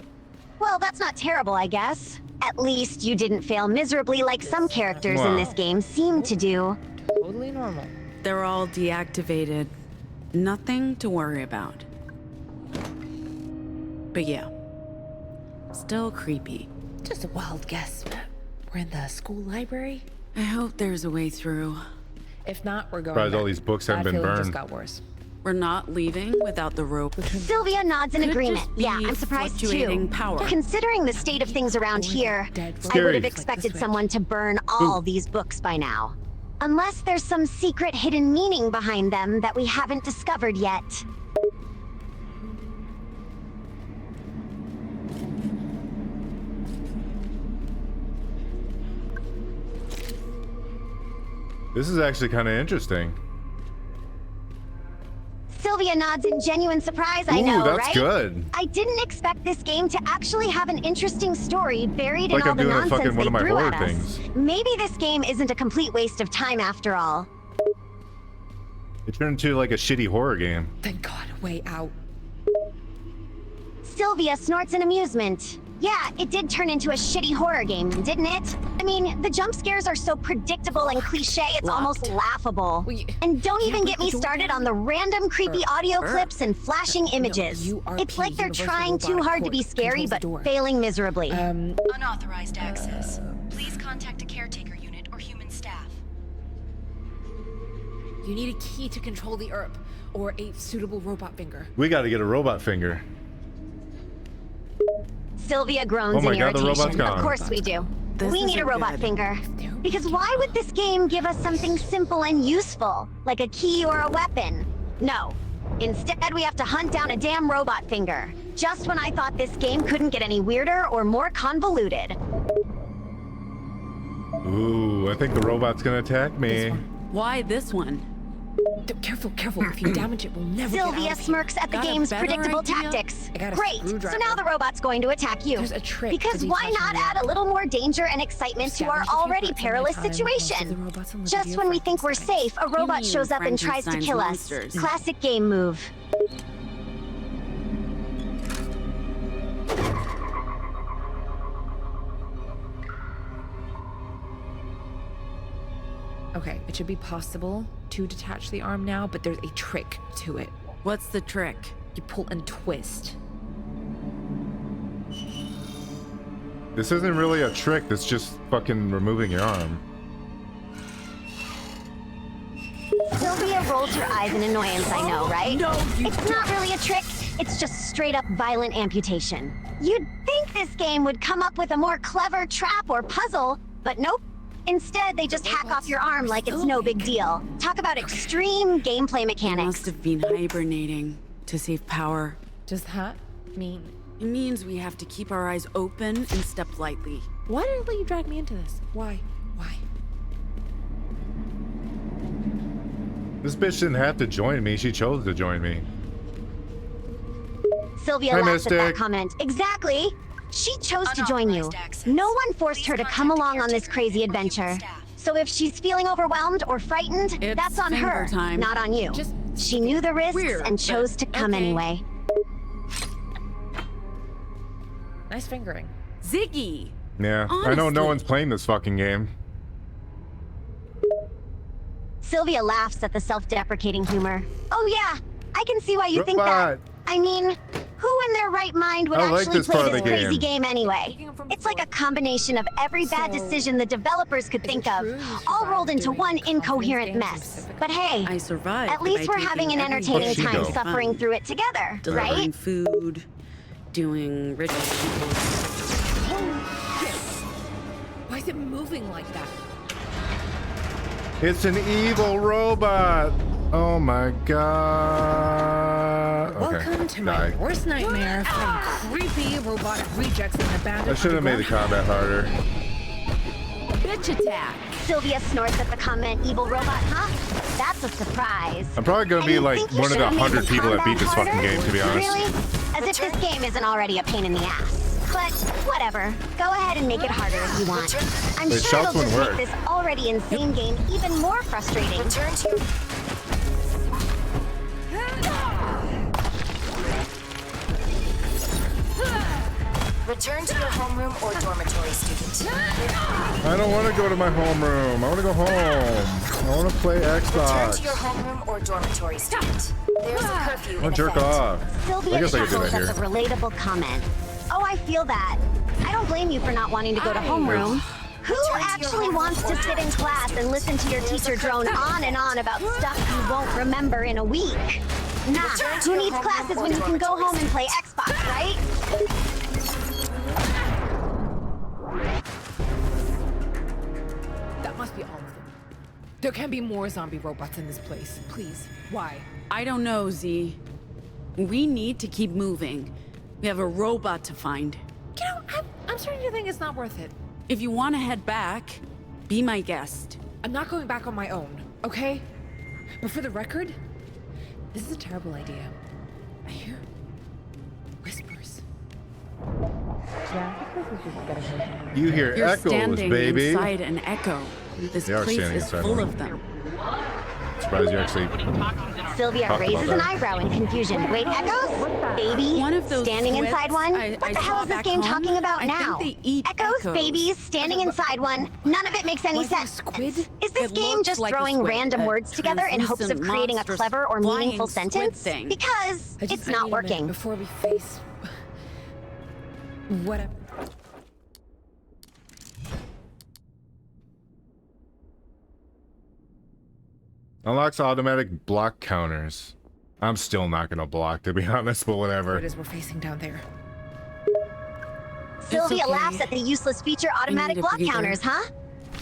Well, that's not terrible, I guess. At least you didn't fail miserably like some characters in this game seem to do. Totally normal. They're all deactivated. Nothing to worry about. But yeah, still creepy. Just a wild guess, but we're in the school library. I hope there's a way through. If not, we're going Surprised back. all these books haven't Bad been feeling burned. just got worse. We're not leaving without the rope. Sylvia nods in Could agreement. just be Yeah, I'm surprised too. fluctuating power. Considering the state of things around here, I Scary. would have expected someone to burn all these books by now. Unless there's some secret hidden meaning behind them that we haven't discovered yet. This is actually kind of interesting. Sylvia nods in genuine surprise, I know, that's right? good. I didn't expect this game to actually have an interesting story buried Like in all I'm the doing a nonsense fucking one they of my threw horror at us. things. Maybe this game isn't a complete waste of time after all. It turned into like a shitty horror game. Thank God, way out. Sylvia snorts in amusement. Yeah, it did turn into a shitty horror game, didn't it? I mean, the jump scares are so predictable and cliche, it's almost laughable. And don't even get me started on the random creepy audio clips and flashing images. It's like they're trying too hard to be scary, but failing miserably. Unauthorized access. Please contact a caretaker unit or human staff. You need a key to control the herb, or a suitable robot finger. We got to get a robot finger. Sylvia groans Oh my in God, the irritation. robot's gone. Of course we do. This We need a isn't robot good. finger. Because why would this game give us something simple and useful, like a key or a weapon? No. Instead, we have to hunt down a damn robot finger. Just when I thought this game couldn't get any weirder or more convoluted. Ooh, I think the robot's gonna attack me. Why this one? Careful, careful. If you damage it, we'll never get Sylvia out of here. smirks at the Got a game's better predictable idea? tactics. I got a Great, so screwdriver. now the robot's going to attack you. There's a trick Because to why detaching not the add a little more danger and excitement to our Scavenged a few already parts in my perilous time. Most of situation? the robots on the Just video when we are think we're safe, a robot mean shows up and tries to Frankenstein's kill us. monsters. Classic game move. Okay, it should be possible to detach the arm now, but there's a trick to it. What's the trick? You pull and twist. This isn't really a trick. That's just fucking removing your arm. Sylvia rolls her eyes in annoyance, I know, right? No, it's not really a trick. It's just straight up violent amputation. You'd think this game would come up with a more clever trap or puzzle, but nope. Instead, they just hack off your arm like it's no big deal. Talk about extreme gameplay It mechanics. must have been hibernating to save power. Does that mean... It means we have to keep our eyes open and step lightly. Why did I let you drag me into this? Why? Why? This bitch didn't have to join me. She chose to join me. Sylvia Hi, laughs at that Mystic. comment. Exactly. She chose to join you. No one forced her to come along on this crazy adventure. So if she's feeling overwhelmed or frightened, that's on finger her, time. not on you. She knew the risks and chose to come anyway. Nice fingering. Ziggy! Yeah, I know no one's playing this fucking game. Sylvia laughs at the self-deprecating humor. Oh yeah, I can see why you think that. I mean, who in their right mind would I like actually this part play of this the crazy game. game anyway? It's like a combination of every bad decision the developers could think of, all rolled into one incoherent mess. But hey, I survived at least by we're having an taking entertaining everything time fun. suffering through it together, Delivering right? food, doing rituals. Why is it moving like that? It's an evil robot. Oh my god. Okay, Welcome to my die. worst nightmare from creepy robotic rejects in abandoned I should have made the combat harder. Bitch attack. Sylvia snorts at the comment, evil robot, huh? That's a surprise. I'm probably gonna And be you like think you one of should the have made 100 people that beat this combat fucking game, to be honest. Really? As if this game isn't already a pain in the ass. But whatever. Go ahead and make it harder if you want. I'm Wait, sure shouts it'll just wouldn't make work. this already insane game even more frustrating. Return to Return to your homeroom or dormitory, student. I don't want to go to my homeroom. I want to go home. I want to play Return to Xbox. your homeroom or dormitory, student. There's a curfew I'll in jerk effect. off. I Sylvia guess I could do chuckles that at the here. relatable comment. Oh, I feel that. I don't blame you for not wanting to go to homeroom. Who actually wants to sit in class and listen to your teacher drone on and on about stuff you won't remember in a week? Nah, who needs classes when you can go home and play Xbox, right? That must be all of them. There can't be more zombie robots in this place. Please. Why? I don't know, Z. We need to keep moving. We have a robot to find. You know, I'm starting to think it's not worth it. If you want to head back, be my guest. I'm not going back on my own, okay? But for the record, this is a terrible idea. I hear whispers. You hear You're echoes, standing baby. inside an echo. This They are place standing is inside full one. of them. Surprised you actually. Sylvia Talk about raises an that. eyebrow in confusion. Wait, echoes? Baby? One of those standing squids inside one? I What the saw hell is this back game home? talking about I think now? they eat echoes. Babies, standing inside one. None of it makes any sense. Squid? Is this It game looks just like a throwing squid, random a words together in hopes of translucent, creating a monstrous, clever or flying meaningful squid sentence? thing. Because it's I not need a minute working. before we face whatever. Unlocks automatic block counters. I'm still not gonna block, to be honest, but whatever. What it is we're facing down there. Sylvia okay. laughs at the useless feature automatic need a block breather. counters, huh?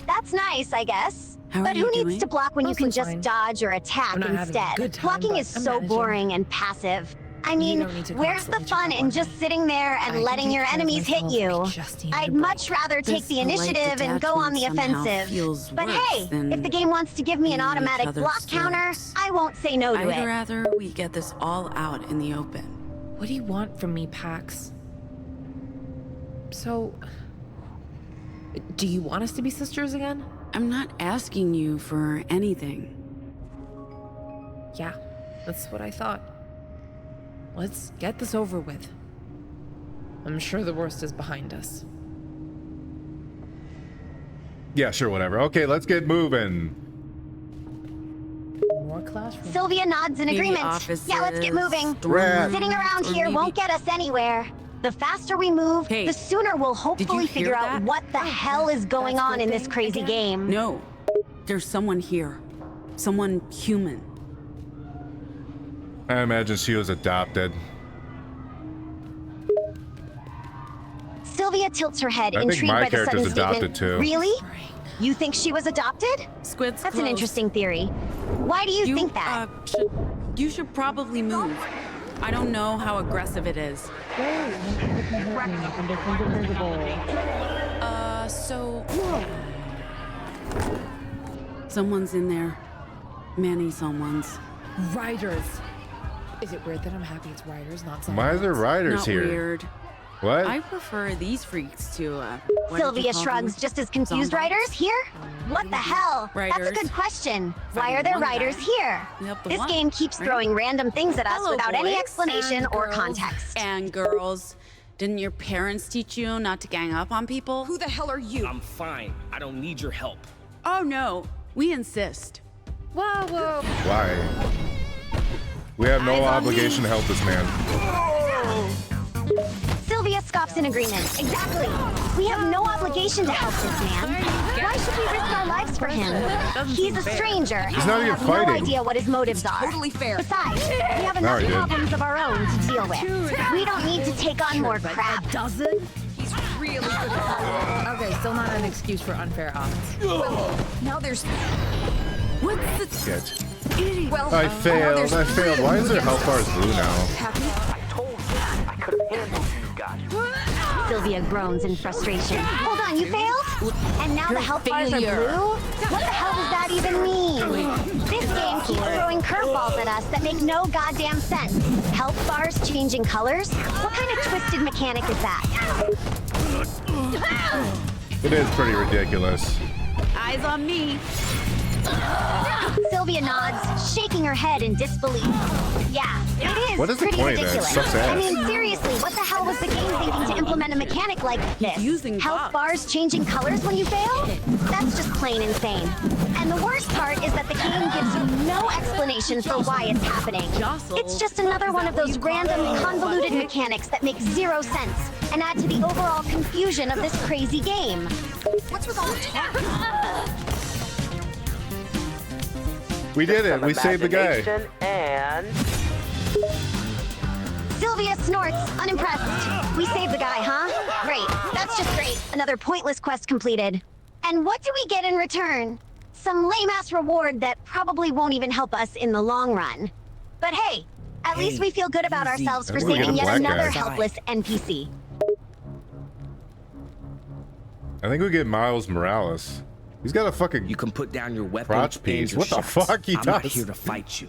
That's nice, I guess. How are But you who needs doing? to block when you can Mostly just fine. dodge or attack I'm not having a instead? good time, Blocking but is I'm so managing. boring and passive. I You mean, don't need to where's the constantly check fun up in on just me. sitting there I and can letting take your care of enemies hit myself. you? I just need a I'd break. much rather take This the polite initiative and go on the detachment somehow offensive. feels But worse hey, than if the game wants to give me an being each automatic other's block counter, throats. I won't say no to I'd it. rather we get this all out in the open. What do you want from me, Pax? So, do you want us to be sisters again? I'm not asking you for anything. Yeah, that's what I thought. Let's get this over with. I'm sure the worst is behind us. Yeah, sure, whatever. Okay, let's get moving. More classrooms. Sylvia nods in Maybe agreement. offices, Yeah, let's get moving. Rat. Sitting around or here maybe- won't get us anywhere. The faster we move, Hey, the sooner we'll hopefully hear figure out that? what the hell is going on in this crazy game. No, there's someone here. Someone human. I imagine she was adopted. Sylvia tilts her head, I think intrigued my by the sudden character's adopted, statement. too. Really? You think she was adopted? Squid's That's an close. interesting theory. Why do you think that? You should probably move. I don't know how aggressive it is. So... Someone's in there. Many someones. Riders. Is it weird that I'm happy it's riders, not zombies? Why is there riders Not here? weird. What? I prefer these freaks to, what did you Sylvia call shrugs, them? just as confused. Zombies? Riders here? What the hell? That's a Riders. good question. Why Fighting are there one riders guy. here? Yep, the This one, game keeps right? throwing random things at us Hello, without any boys explanation and or girls context. And girls, didn't your parents teach you not to gang up on people? Who the hell are you? I'm fine. I don't need your help. Oh no, we insist. Whoa, whoa. Why? We have no Eyes on obligation me. to help this man. Sylvia scoffs in agreement. Exactly. We have no obligation to help this man. Why should we risk our lives for him? He's a stranger. He's not and we even have no fighting. idea what his motives are. Totally fair. Besides, we have No, enough he did. problems of our own to deal with. We don't need to take on more crap. Dozen? He's really good at Okay, still not an excuse for unfair odds. Well, now there's... What's the Shit. idiot? Well, I now failed. there's I failed. Why is their health bars blue now? Happy? I told you I could have handled you guys. Sylvia groans in frustration. Hold on, you failed? And now the health bars are failure. blue? What the hell does that even mean? This game keeps throwing curveballs at us that make no goddamn sense. Health bars changing colors? What kind of twisted mechanic is that? It is pretty ridiculous. Eyes on me. Sylvia nods, shaking her head in disbelief. Yeah, it is What is the pretty point of that? It ridiculous. sucks I ass. mean, seriously, what the hell was the game thinking to implement a mechanic like this? Using Health bugs. bars changing colors when you fail? That's just plain insane. And the worst part is that the game gives you no explanation for why it's happening. Jostle. It's just another one of those random, convoluted mechanics that make zero sense and add to the overall confusion of this crazy game. What's with all the talk? We did it. We saved the guy. And Sylvia snorts, unimpressed. We saved the guy, huh? Great. That's just great. Another pointless quest completed. And what do we get in return? Some lame-ass reward that probably won't even help us in the long run. But hey, at least we feel good about ourselves for I think we get saving a yet black another guy. helpless NPC. I think we get Miles Morales. He's got a fucking You can put down your weapon crotch and piece. your What the shots. fuck he I'm not does? here to fight you.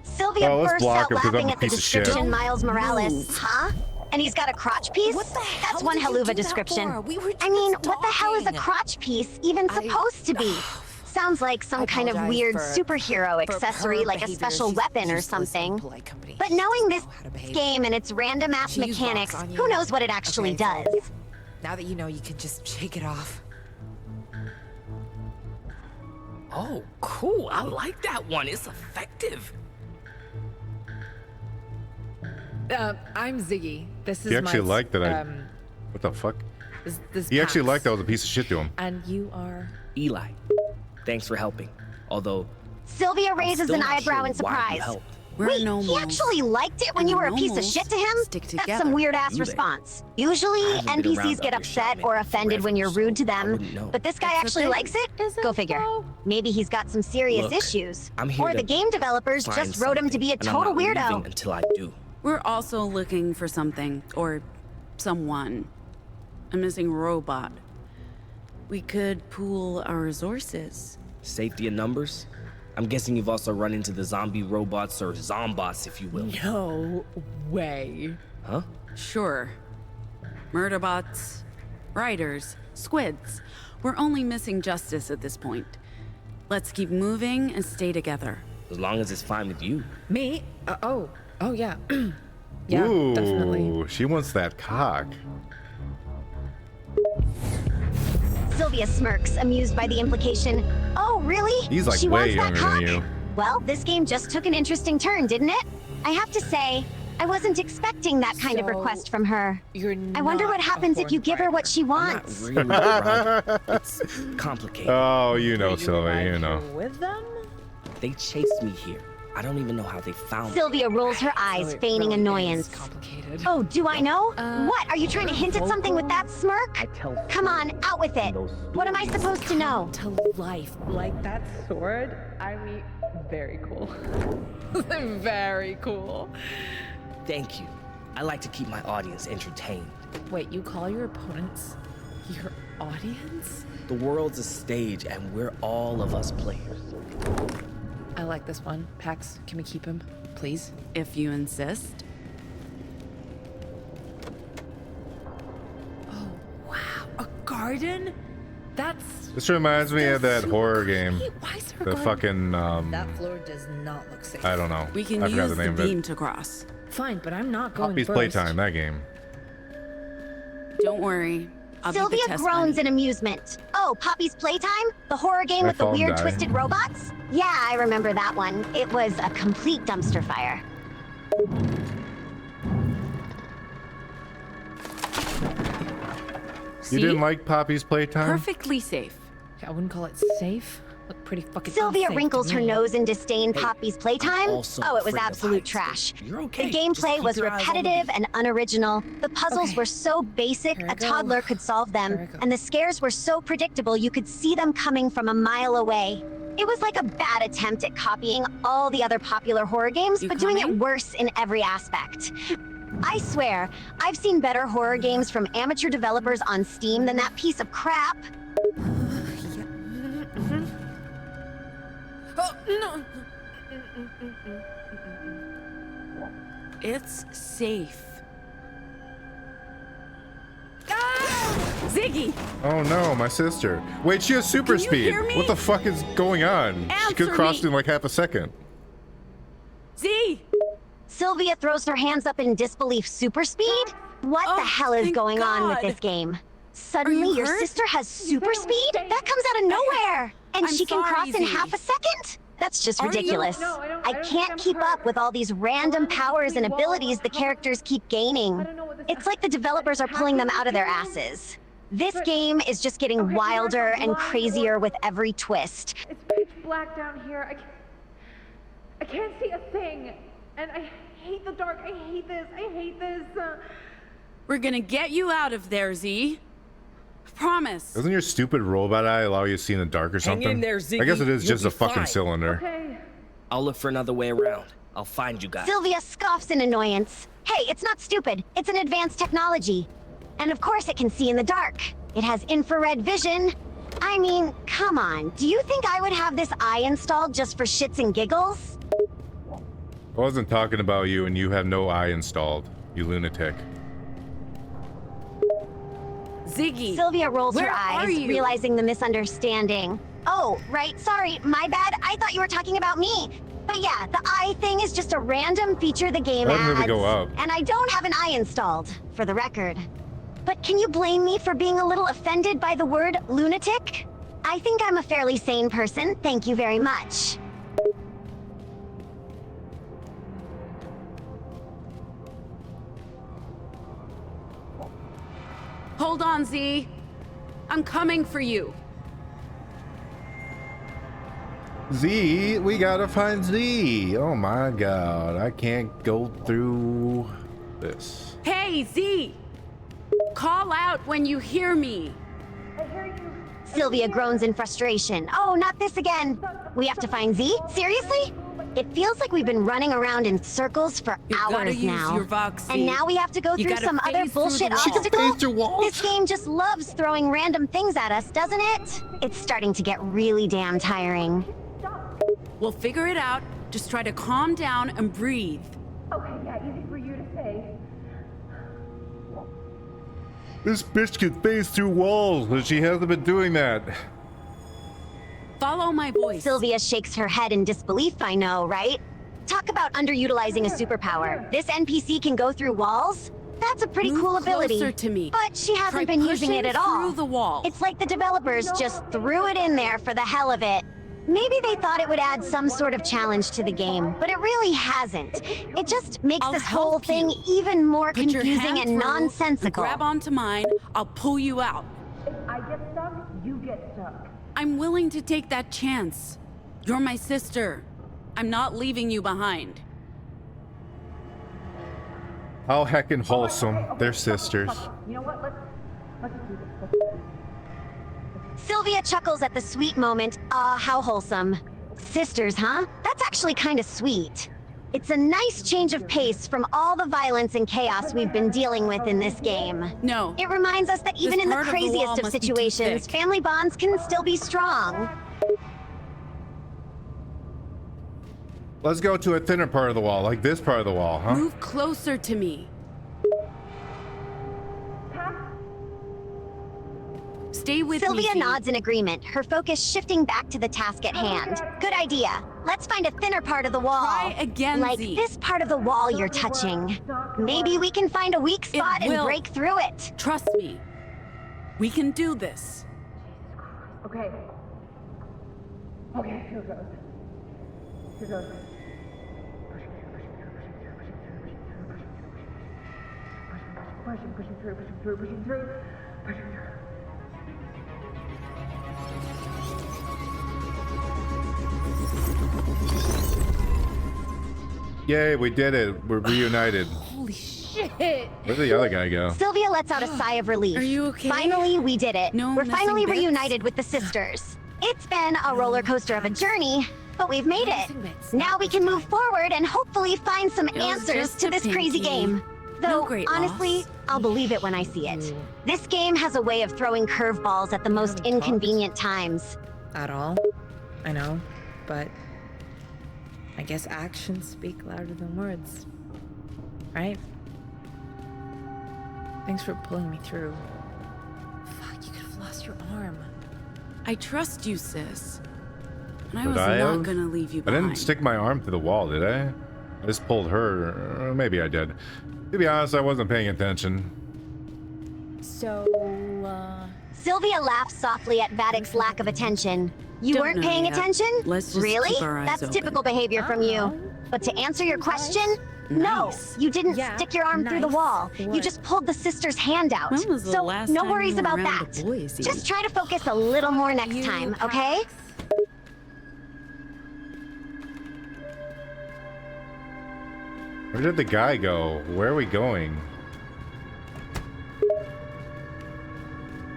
Sylvia Oh, let's bursts block out him 'cause I'm laughing a at the piece of shit. description Miles Morales. Huh? And he's got a crotch piece? What the hell That's one did you hell of do a that description. for? We were I mean, just what the hell is a talking. crotch piece even supposed to be? Sounds like some I kind of apologize weird for- superhero for accessory her like a behavior. special She's weapon or useless in something. polite company. But She knowing doesn't this know how to behave. game and its random ass She used mechanics, box on you. who knows what it actually Okay, so- does? Now that you know, you can just shake it off. Oh, cool. I like that one. It's effective. I'm Ziggy. This is He actually my, liked that I. What the fuck? This He actually Pax. liked that I was a piece of shit to him. And you are... Eli, thanks for helping. Although, Sylvia raises still an not eyebrow sure in why you surprise. helped. We're Wait, he normals. actually liked it when And you were a piece of normals shit to him? stick That's together. some weird-ass Do they? response. Usually, I haven't been around NPCs get other upset shaman or offended when you're forever, rude to so I them, wouldn't know. but this guy It's the actually thing, likes it? isn't Go it, figure. though? Maybe he's got some serious Look, issues. I'm here Or to the game developers find just wrote him to be a something, and I'm total not leaving weirdo. until I do. We're also looking for something, or someone. A missing robot. We could pool our resources. Safety in numbers? I'm guessing you've also run into the zombie robots or zombots, if you will. No way. Huh? Sure. Murderbots, riders, squids. We're only missing justice at this point. Let's keep moving and stay together. As long as it's fine with you. Me? Oh yeah. Yeah, Ooh, definitely. she wants that cock. Sylvia smirks, amused by the implication. Oh, really? He's like she way wants that younger than cock? you. Well, this game just took an interesting turn, didn't it? I have to say, I wasn't expecting that kind of So, request from her. You're I wonder not what a happens if you horn give her what she Not wants. really, right? It's complicated. Oh, you know, Wait, Sylvia, like you know. you're with them? They chased me here. I don't even know how they found me. Sylvia rolls her eyes, So it feigning really annoyance. is complicated. Oh, do I know? What? Are you trying to hint at something with that smirk? Come on, out with it. What am I supposed to know? To life. Like that sword? I mean, very cool. Very cool. Thank you. I like to keep my audience entertained. Wait, you call your opponents your audience? The world's a stage, and we're all of us players. I like this one. Pax, can we keep him, please? If you insist. Oh, wow. A garden? That's... This reminds me of that horror game. Why is there a The garden? fucking, That floor does not look safe. I don't know. We can I forgot use the name the of beam it. to cross. Fine, but I'm not going Poppy's first. Playtime, that game. Don't worry. I'll be the Sylvia test groans bunny. in amusement. Oh, Poppy's Playtime? The horror game My with the phone weird died. twisted robots? Yeah, I remember that one. It was a complete dumpster fire. You didn't like Poppy's Playtime? Perfectly safe. I wouldn't call it safe. Look pretty fucking Sylvia unsafe to wrinkles her me. nose in disdain. Poppy's Playtime? also Oh, it was afraid of absolute heights, trash. but you're okay. The Just gameplay keep was your eyes on the repetitive beat. and unoriginal. The puzzles Okay. were so basic, Here I a toddler go. could solve them, Here I go. and the scares were so predictable you could see them coming from a mile away. It was like a bad attempt at copying all the other popular horror games, You but doing it coming? worse in every aspect. I swear, I've seen better horror games from amateur developers on Steam than that piece of crap. Oh, no. It's safe. Ah! Ziggy! Oh no, my sister. Wait, she has super Can you speed. hear me? What the fuck is going on? She could Answer cross me. in like half a second. Z! Sylvia throws her hands up in disbelief. Super speed? What Oh, the hell is thank going on with God. this game? Suddenly, you your hurt? sister has super speed? That comes out of nowhere! And I'm she can sorry, cross in Z. half a second? That's just Are you? ridiculous. No, I I don't can't think keep I'm up hurt. with all these random powers and abilities the characters keep gaining. It's like the developers are pulling them out of their asses. This game is just getting wilder and crazier with every twist. It's pitch black down here. I can't see a thing. And I hate the dark. I hate this. I hate this. We're gonna get you out of there, Z. Promise. Doesn't your stupid robot eye allow you to see in the dark or Hang something? in there, Ziggy. I guess it is You'll just be a fucking fine. cylinder. Okay. I'll look for another way around. I'll find you guys. Sylvia scoffs in annoyance. Hey, it's not stupid. It's an advanced technology. And of course it can see in the dark. It has infrared vision. I mean, come on. Do you think I would have this eye installed just for shits and giggles? I wasn't talking about you, and you have no eye installed, you lunatic. Ziggy! Sylvia rolls where her are eyes, you? realizing the misunderstanding. Oh, right, sorry, my bad. I thought you were talking about me. But yeah, the eye thing is just a random feature the game That didn't adds. really go up. And I don't have an eye installed, for the record. But can you blame me for being a little offended by the word lunatic? I think I'm a fairly sane person, thank you very much. Hold on, Z. I'm coming for you. Z, we gotta find Z. Oh my god, I can't go through this. Hey, Z! Call out when you hear me. Sylvia groans in frustration. Oh, not this again. We have to find Z? Seriously? It feels like we've been running around in circles for gotta hours use now. your Vox, Z. And now we have to go You through gotta some other phase through bullshit the walls. obstacle? Phase through walls? This game just loves throwing random things at us, doesn't it? It's starting to get really damn tiring. We'll figure it out. Just try to calm down and breathe. Okay, yeah, easy for you to say. This bitch can phase through walls, and she hasn't been doing that. Follow my voice. Sylvia shakes her head in disbelief, I know, right? Talk about underutilizing a superpower. This NPC can go through walls? That's a pretty Move cool ability. closer to me. But she hasn't Try been using it pushing at all. through the wall. It's like the developers just threw it in there for the hell of it. Maybe they thought it would add some sort of challenge to the game, but it really hasn't. It just makes I'll this whole help thing you. even more Put your confusing hand and through nonsensical. Grab onto mine. I'll pull you out. If I get stuck, you get stuck. I'm willing to take that chance. You're my sister. I'm not leaving you behind. How heckin' wholesome. They're sisters. You know what? Let's do this. Sylvia chuckles at the sweet moment. Ah, how wholesome. Sisters, huh? That's actually kind of sweet. It's a nice change of pace from all the violence and chaos we've been dealing with in this game. No. It reminds us that even in the part of the wall craziest of must be too situations, thick. family bonds can still be strong. Let's go to a thinner part of the wall, like this part of the wall, huh? Move closer to me. Stay with Sylvia me. nods in agreement, her focus shifting back to the task at hand. Good idea. Let's find a thinner part of the wall. Try again, Like Z. this part of the wall you're touching. Maybe we can find a weak spot and will. break through it. Trust me. We can do this. Okay. Okay, here goes. Here goes. Pushing through. Yay, we did it. We're reunited. Holy shit! Where'd the other guy go? Sylvia lets out a sigh of relief. Are you okay? Finally, we did it. No We're finally missing bits? reunited with the sisters. It's been a roller coaster of a journey, but we've made it. Now we can move forward and hopefully find some was answers just to a this crazy pinky. game. No Though, great honestly, loss. I'll believe it when I see it. This game has a way of throwing curveballs at the most inconvenient times. At all. I know, but I guess actions speak louder than words. Right? Thanks for pulling me through. Fuck, you could have lost your arm. I trust you, sis. And I Would was I not have? gonna leave you I behind. didn't stick my arm to the wall, did I? I just pulled her. Maybe I did. To be honest, I wasn't paying attention. So, Sylvia laughs softly at Vatic's lack of attention. You Don't weren't know paying yet. attention? Let's just Really? keep our eyes That's open. typical behavior from you. But to answer your question, no, Nice. you didn't Yeah, stick your arm through the nice. wall. You What? just pulled the sister's hand out. When was the So last no time worries you were about around that. a boy, Z? Just try to focus a little more next time, okay? Where did the guy go? Where are we going?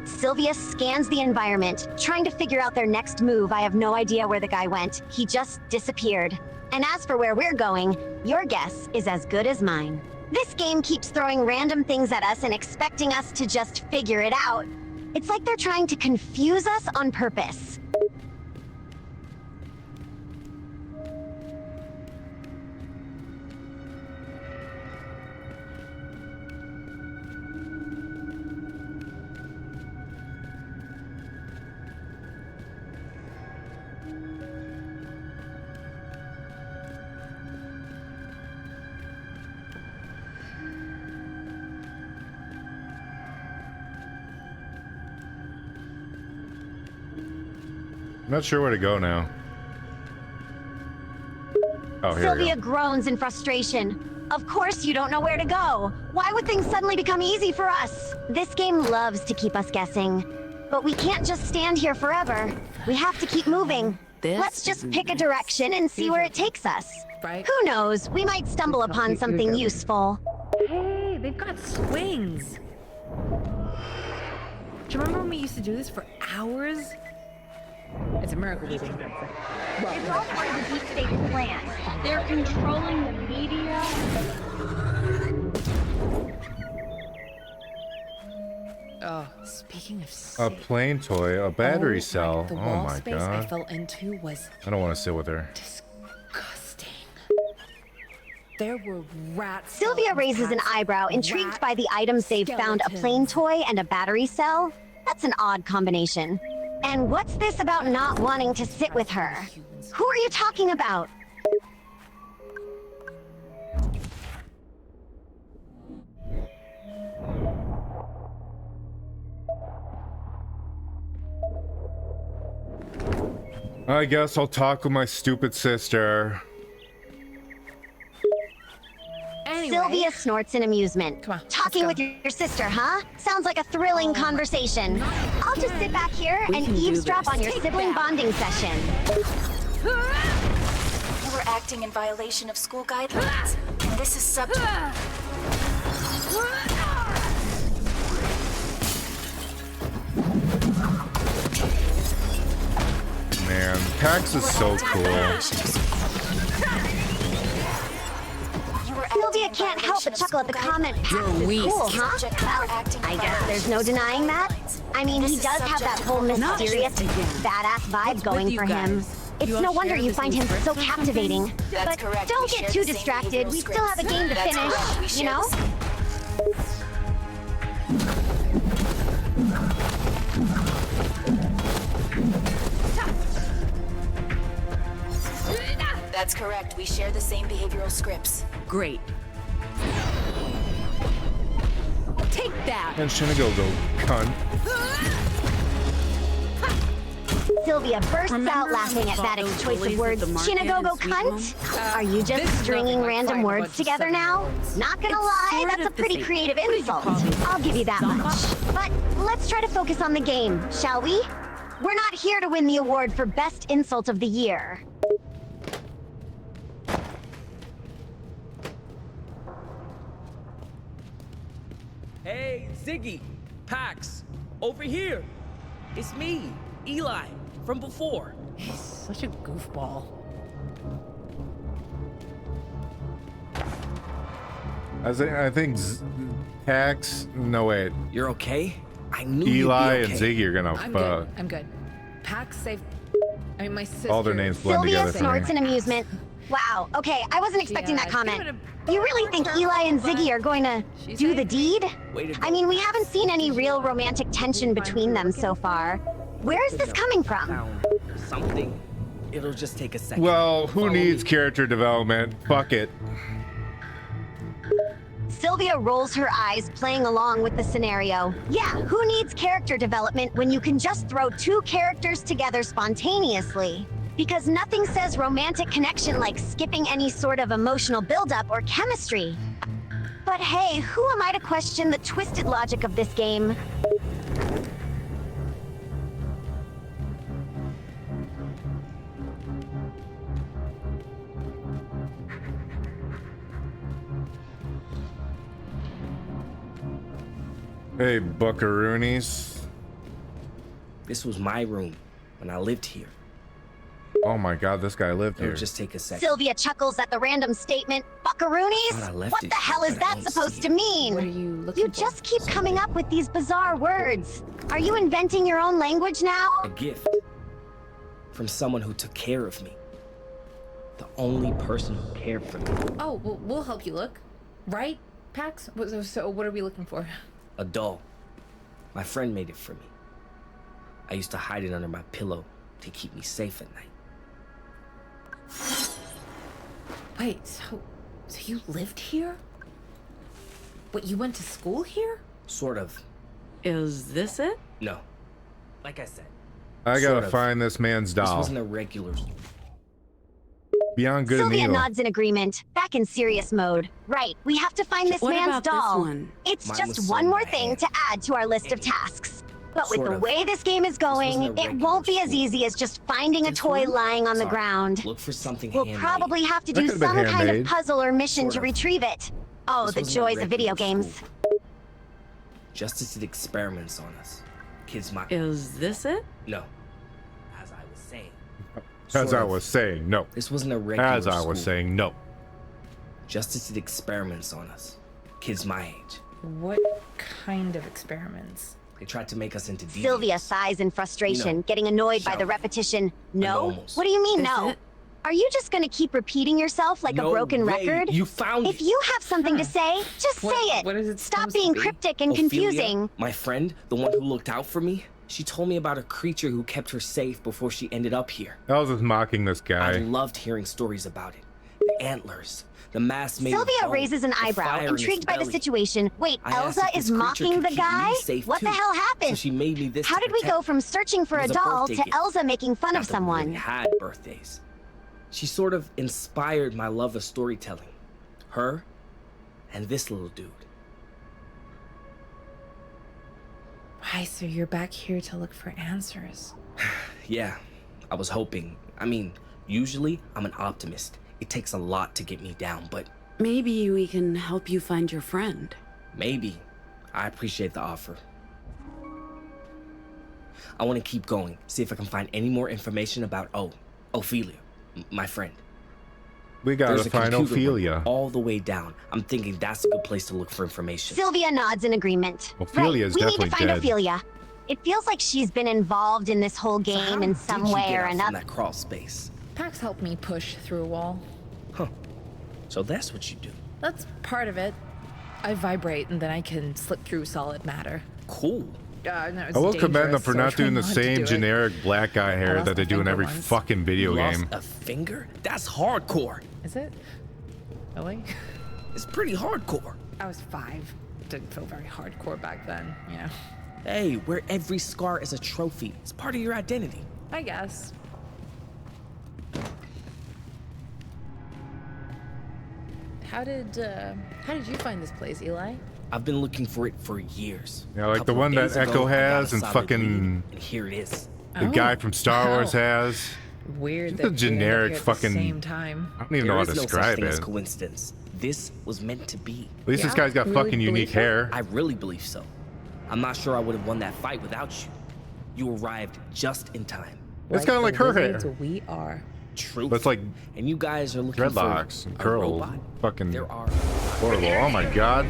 Sylvia scans the environment, trying to figure out their next move. I have no idea where the guy went. He just disappeared. And as for where we're going, your guess is as good as mine. This game keeps throwing random things at us and expecting us to just figure it out. It's like they're trying to confuse us on purpose. I'm not sure where to go now. Oh, here we Sylvia go. groans in frustration. Of course you don't know where to go. Why would things suddenly become easy for us? This game loves to keep us guessing. But we can't just stand here forever. We have to keep moving. Let's just pick a direction and see where it takes us. Right. Who knows? We might stumble upon something useful. Hey, they've got swings. Do you remember when we used to do this for hours? It's a miracle we didn't. It's all part of the deep state plan. They're controlling the media. Oh, speaking of A sick, plane toy, a battery cell. the Oh wall my space I god. fell into was I don't want to sit with her. disgusting. There were rats. Sylvia raises an eyebrow, intrigued by the items they've found: a plane toy and a battery cell. That's an odd combination. And what's this about not wanting to sit with her? Who are you talking about? I guess I'll talk with my stupid sister. Sylvia snorts in amusement. Talking with your sister, huh? Sounds like a thrilling conversation. I'll just sit back here We and can do eavesdrop this. on your Take sibling that. bonding session. You were acting in violation of school guidelines, and this is subject. Man, PAX is so cool. can't help but chuckle at the comment. You're Pax is weak. cool, huh? Well, I guess there's no denying that. I mean, he does have that whole mysterious, badass vibe going for him. It's no wonder you find him so captivating. But don't get too distracted. We still have a game to finish, you know? That's correct. We share the same behavioral scripts. Great. Take that! And Shinagogo, cunt. Sylvia bursts Remember out laughing at about Vatic's those choice of bullies words. at the market Shinagogo in Sweet cunt? Home? Are you just this is stringing nothing like random fighting a words bunch of together now? seven-year-olds. Not gonna It's lie, sort that's a of the pretty same. creative What did you insult. call it? I'll give you that much. But let's try to focus on the game, shall we? We're not here to win the award for Best Insult of the Year. Hey, Ziggy, Pax, over here. It's me, Eli, from before. He's such a goofball. I think Pax. No wait. You're okay? I knew Eli you'd be and okay. Ziggy are gonna I'm fuck. good. I'm good. Pax safe. I mean, my sister. All their names blend Sylvia together for snorts me. in amusement. Wow, okay, I wasn't expecting that Yeah, comment. give You really think Eli and Ziggy are going to do the deed? Way to go. I mean, we haven't seen any real romantic tension between them so far. Where is this coming from? Found something. It'll just take a second. Well, who Follow needs me. character development? Fuck it. Sylvia rolls her eyes, playing along with the scenario. Yeah, who needs character development when you can just throw two characters together spontaneously? Because nothing says romantic connection like skipping any sort of emotional buildup or chemistry. But hey, who am I to question the twisted logic of this game? Hey, buckaroonies. This was my room when I lived here. Oh my god, this guy lived It'll here. just take a second. Sylvia chuckles at the random statement. Buckaroonies? Thought I left What it, the hell is but I that don't supposed see to it. mean? What are you looking You for? just keep coming up with these bizarre words. Are you inventing your own language now? A gift from someone who took care of me. The only person who cared for me. Oh, well, we'll help you look. Right, Pax? So what are we looking for? A doll. My friend made it for me. I used to hide it under my pillow to keep me safe at night. Wait, so you lived here? Wait, you went to school here? Sort of. Is this it? No. Like I said. I sort gotta of. find this man's This doll. wasn't a regular. Beyond good and Sylvia evil. nods in agreement, back in serious mode. Right, we have to find this What man's about this doll. one? It's Mine just was one so more bad. thing to add to our list of tasks. But with Sort the of. way this game is going, wasn't a it regular won't be as school. easy as just finding a This toy one? lying on the Sorry. ground. Look for something We'll handmade. probably have to That do could've been some kind of handmade. puzzle or mission Sort to of. retrieve it. Oh, This the wasn't a joys of video regular games. school. Justice did experiments on us. Kids my Is this it? No. As I was saying. As Sort I of. was saying, no. This wasn't a regular As I was school. saying, no. Justice did experiments on us. Kids my age. What kind of experiments? They tried to make us into deviants. Sylvia sighs in frustration, You know, getting annoyed by the shout. repetition. No? Anomals. What do you mean, Is no? it? Are you just gonna keep repeating yourself like a No broken way. record? You found If it. you have something to say, just What- say it. what is it Stop supposed to being be? cryptic and Ophelia, confusing. my friend, the one who looked out for me, she told me about a creature who kept her safe before she ended up here. I was just mocking this I guy. loved hearing stories about it. The antlers, the mask made of Sylvia bone, raises an the eyebrow, fire in its intrigued by the belly. situation. Wait, I asked Elsa if this is creature mocking could the keep guy? me safe What too. the hell So happened? she made me this How to did we protect go from searching for It a was a doll birthday to gift. Elsa making fun of Not that we really someone? had birthdays. She sort of inspired my love of storytelling. Her and this little dude. Why, so you're back here to look for answers? Yeah, I was hoping. I mean, usually I'm an optimist. It takes a lot to get me down, but Maybe we can help you find your friend. maybe. I appreciate the offer. I want to keep going, see if I can find any more information about Ophelia, my friend. We gotta There's a find computer room Ophelia. all the way down. I'm thinking that's a good place to look for information. Sylvia nods in agreement. Ophelia is We need definitely to find dead. Ophelia. It feels like she's been involved in this whole game in some way or From another. that crawl space. Pax helped me push through a wall. Huh. So that's what you do. That's part of it. I vibrate and then I can slip through solid matter. Cool. No, I will commend them for not doing the same generic black guy hair that they do in every fucking video You game. lost a finger? That's hardcore. Is it? Really? It's pretty hardcore. I was 5. Didn't feel very hardcore back then, you know. Hey, wear every scar as a trophy. It's part of your identity. I guess. How did you find this place, Eli? I've been looking for it for years. Yeah, like the Couple one of that days Echo ago, I got has a and solid fucking lead, and here it is. the guy from Star Wars has. Weird. Just a generic fucking. Same time. I don't even know how to There is no such describe thing as it. coincidence. This was meant to be. At least this guy's got fucking unique hair. I really believe so. I'm not sure I would have won that fight without you. You arrived just in time. It's kind of like her hair. We are. True. But it's like and you guys are looking dreadlocks for and a curls. robot. Fucking There are horrible. Oh my god.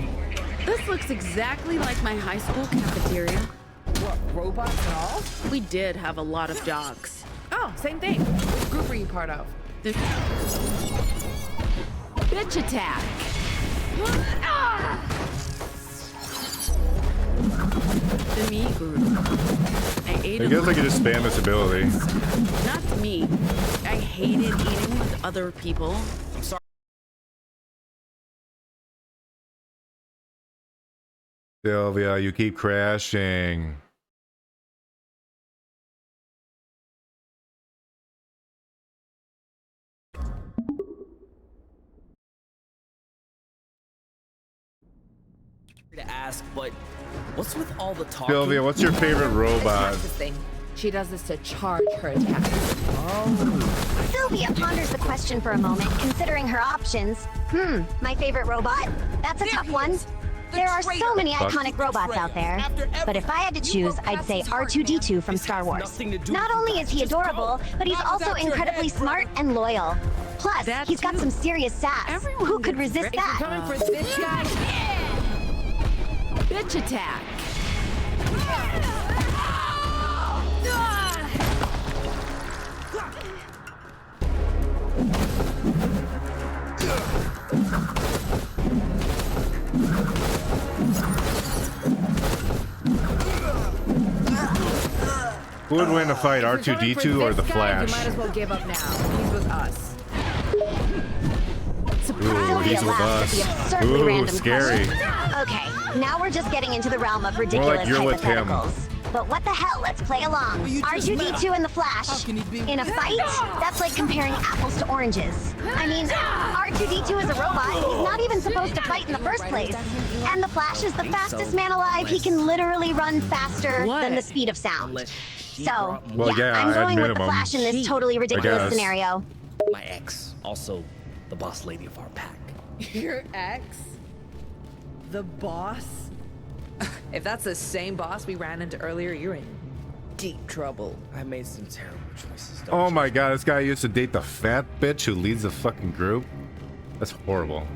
This looks exactly like my high school cafeteria. What, robots and all? We did have a lot of dogs. Oh, same thing. Which group were you part of? The bitch attack. The me group. I ate I guess I could just spam this ability. Not me. I hated eating with other people. I'm sorry. Sylvia, you keep crashing. To ask, but what's with all the talking? Sylvia, what's your favorite robot? This thing. She does this to charge her attack. Sylvia ponders the question for a moment, considering her options. My favorite robot? That's a tough one. There are so many iconic robots out there, but if I had to choose, I'd say R2-D2 from Star Wars. Not only is he adorable, but he's also incredibly smart and loyal. Plus, he's got some serious sass. Who could resist that? Coming for this guy? Bitch attack. Who would win a fight, R2-D2 or the Flash? You might as well give up now. He's with us. Ooh, he's with us. Absurdly Ooh, random scary. question. Okay, now we're just getting into the realm of ridiculous like you're with him. hypotheticals. But what the hell? Let's play along. R2-D2 and the Flash. In a fight? That's like comparing apples to oranges. I mean, R2-D2 is a robot. He's not even supposed to fight in the first place. And the Flash is the fastest man alive. He can literally run faster than the speed of sound. So, Well, yeah, I'm at going with the minimum. Flash in this totally ridiculous guess. scenario. My ex, also the boss lady of our pack. Your ex? The boss? If that's the same boss we ran into earlier, you're in deep trouble. I made some terrible choices. Oh my god, this guy used to date the fat bitch who leads the fucking group. That's horrible.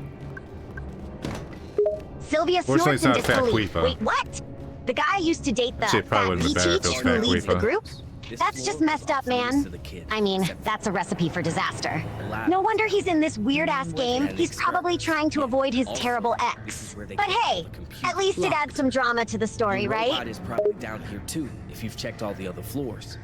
Sylvia Fortunately, snorts in it's not Fat disbelief. Queefa. Wait, what? The guy used to date the Shit, probably fat would've been better if it Beach was who Fat leads the Queefa. group? That's just messed up, man. I mean, that's a recipe for disaster. No wonder he's in this weird-ass game. He's probably trying to avoid his terrible ex. But hey, at least it adds some drama to the story, The right? robot is probably down here too, if you've checked all the other floors.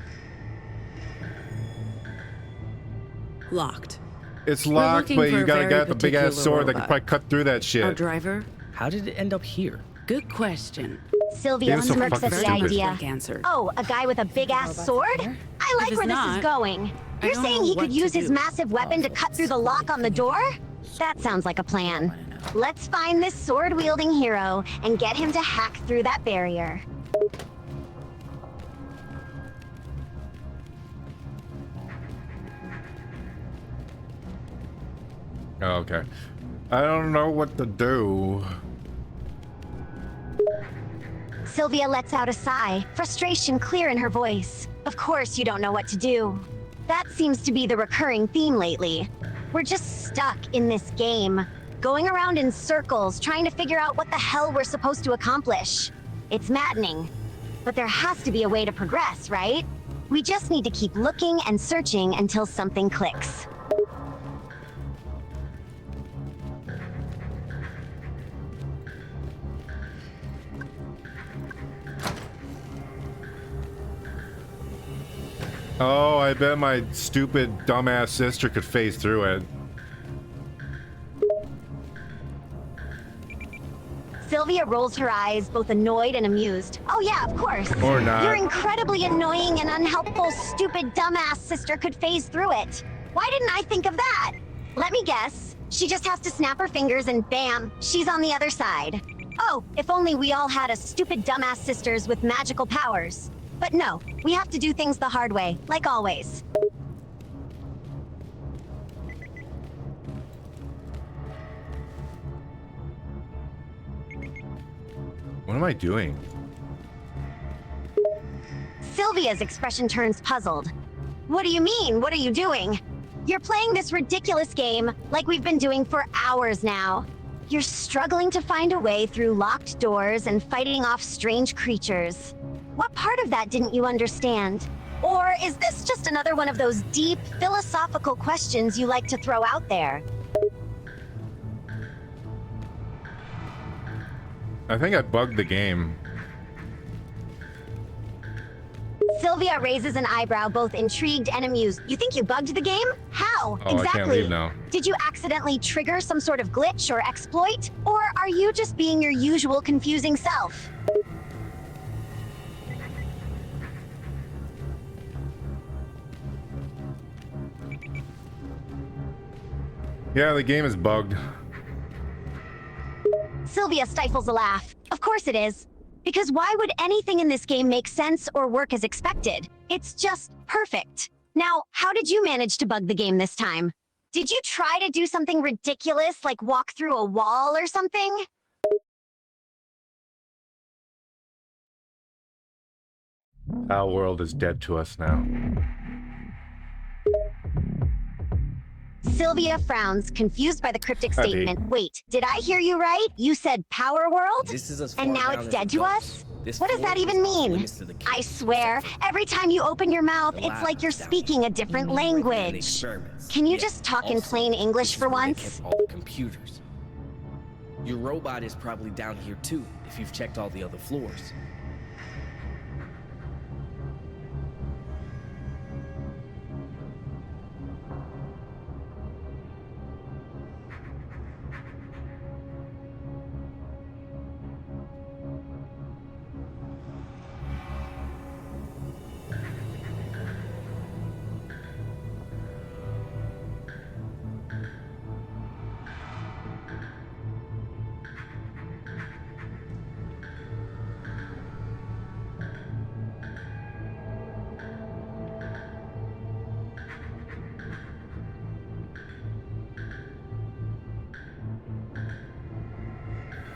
Locked. It's We're locked, looking but for you a gotta very get the big ass particular sword that can robot. probably cut through that Our shit. driver? How did it end up here? Good question. Sylvia He was so smirks at fucking the stupid. idea. Answer. Oh, a guy with a big-ass sword? I like it's where this is not, going. I You're don't saying know he what could to use his do. massive weapon to cut through the lock on the door? That sounds like a plan. Let's find this sword-wielding hero and get him to hack through that barrier. Oh, okay. I don't know what to do. Sylvia lets out a sigh, frustration clear in her voice. Of course you don't know what to do. That seems to be the recurring theme lately. We're just stuck in this game, going around in circles, trying to figure out what the hell we're supposed to accomplish. It's maddening. But there has to be a way to progress, right? We just need to keep looking and searching until something clicks. Oh, I bet my stupid, dumbass sister could phase through it. Sylvia rolls her eyes, both annoyed and amused. Oh yeah, of course. Or not. Your incredibly annoying and unhelpful, stupid, dumbass sister could phase through it. Why didn't I think of that? Let me guess. She just has to snap her fingers and bam, she's on the other side. Oh, if only we all had a stupid, dumbass sisters with magical powers. But no, we have to do things the hard way, like always. What am I doing? Sylvia's expression turns puzzled. What do you mean? What are you doing? You're playing this ridiculous game like we've been doing for hours now. You're struggling to find a way through locked doors and fighting off strange creatures. What part of that didn't you understand? Or is this just another one of those deep, philosophical questions you like to throw out there? I think I bugged the game. Sylvia raises an eyebrow, both intrigued and amused. You think you bugged the game? How? Oh, exactly. I can't leave now. Did you accidentally trigger some sort of glitch or exploit? Or are you just being your usual confusing self? Yeah, the game is bugged. Sylvia stifles a laugh. Of course it is. Because why would anything in this game make sense or work as expected? It's just perfect. Now, how did you manage to bug the game this time? Did you try to do something ridiculous, like walk through a wall or something? Our world is dead to us now. Sylvia frowns, confused by the cryptic Howdy. statement. Wait, did I hear you right? You said Power World? This is as And far now down it's as dead it to goes. us? This What does floor that is even off mean? limits to the I kids. swear, every time you open your mouth, The it's like you're lab down speaking a different language. experiments. Can you Yeah, just talk in also, plain English this is for where they once? kept all the computers. Your robot is probably down here too, if you've checked all the other floors.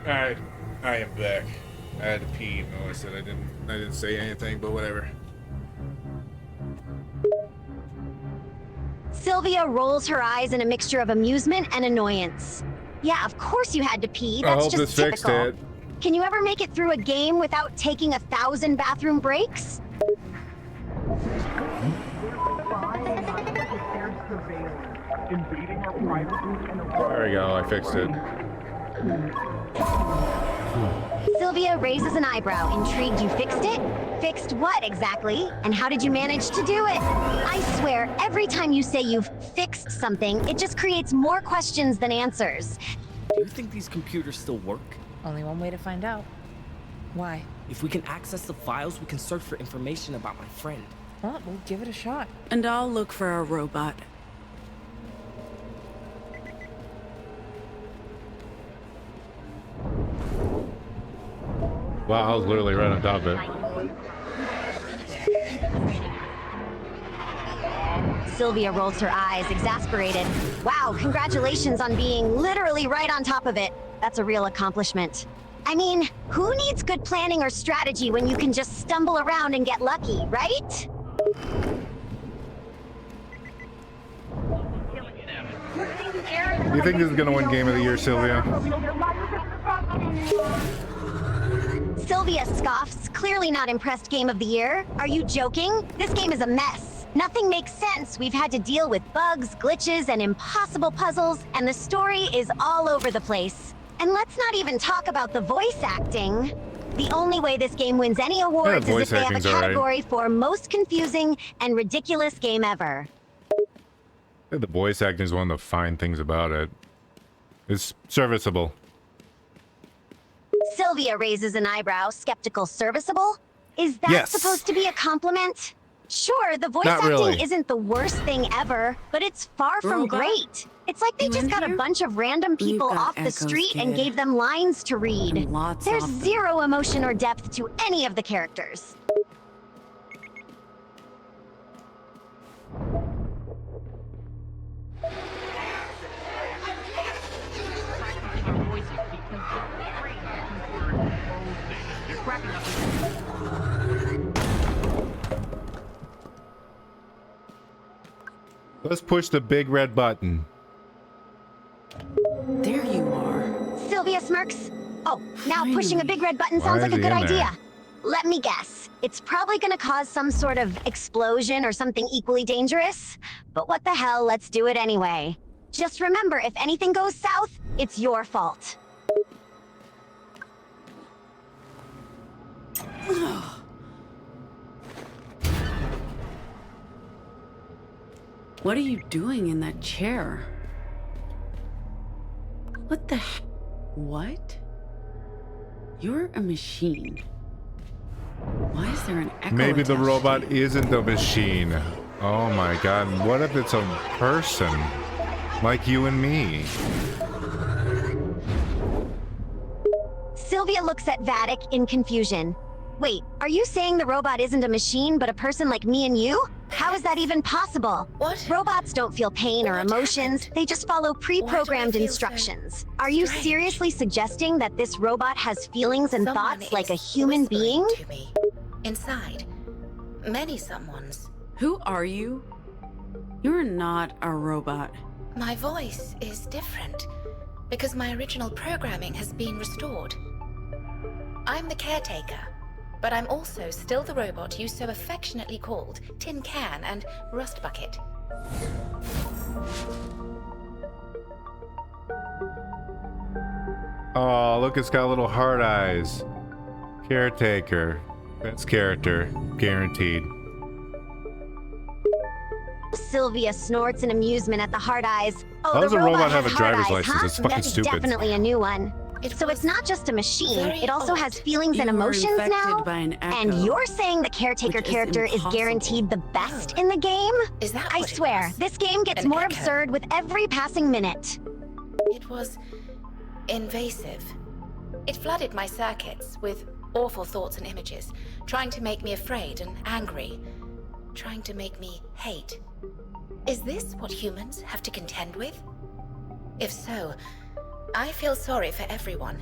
Alright, I am back. I had to pee. No, I said I didn't say anything, but whatever. Sylvia rolls her eyes in a mixture of amusement and annoyance. Yeah, of course you had to pee. I That's hope just this fixed typical. it. Can you ever make it through a game without taking 1,000 bathroom breaks? There we go, I fixed it. Sylvia raises an eyebrow, intrigued. You fixed it? Fixed what exactly? And how did you manage to do it? I swear, every time you say you've fixed something, it just creates more questions than answers. Do you think these computers still work? Only one way to find out. Why? If we can access the files, we can search for information about my friend. Well, we'll give it a shot. And I'll look for a robot. Wow, I was literally right on top of it. Sylvia rolls her eyes, exasperated. Wow, congratulations on being literally right on top of it. That's a real accomplishment. I mean, who needs good planning or strategy when you can just stumble around and get lucky, right? You think this is gonna win Game of the Year, Sylvia? Sylvia scoffs, clearly not impressed Game of the Year. Are you joking? This game is a mess. Nothing makes sense. We've had to deal with bugs, glitches, and impossible puzzles, and the story is all over the place. And let's not even talk about the voice acting. The only way this game wins any awards is if they have a category for most confusing and ridiculous game ever. The voice acting is one of the fine things about it. It's serviceable. Sylvia raises an eyebrow, skeptical. Serviceable? Is that supposed to be a compliment? Sure, the voice acting isn't the worst thing ever, but it's far from great. It's like they just got a bunch of random people off the street and gave them lines to read. There's zero emotion or depth to any of the characters. Let's push the big red button. There you are. Sylvia smirks. Oh, now pushing a big red button sounds like a good idea. Let me guess. It's probably gonna cause some sort of explosion or something equally dangerous. But what the hell, let's do it anyway. Just remember, if anything goes south, it's your fault. What are you doing in that chair? What the What? You're a machine. Why is there an echo? Maybe the robot isn't a machine. Oh my god, what if it's a person? Like you and me. Sylvia looks at Vattic in confusion. Wait, are you saying the robot isn't a machine but a person like me and you? How is that even possible? What? Robots don't feel pain or emotions. They just follow pre-programmed instructions. Are you seriously suggesting that this robot has feelings and thoughts like a human being? To me. Inside. Many someones. Who are you? You're not a robot. My voice is different because my original programming has been restored. I'm the caretaker, but I'm also still the robot you so affectionately called Tin Can and Rust Bucket. Oh, look, it's got little heart eyes. Caretaker. Best character. Guaranteed. Sylvia snorts in amusement at the hard eyes. Oh, How does the a robot have has a driver's hard eyes, license? huh? It's fucking That's stupid. Definitely a new one. So it's not just a machine, it also has feelings and emotions now? And you're saying the caretaker character is guaranteed the best in the game? Is that I swear, this game gets more absurd with every passing minute. It was invasive. It flooded my circuits with awful thoughts and images, trying to make me afraid and angry, trying to make me hate. Is this what humans have to contend with? If so, I feel sorry for everyone.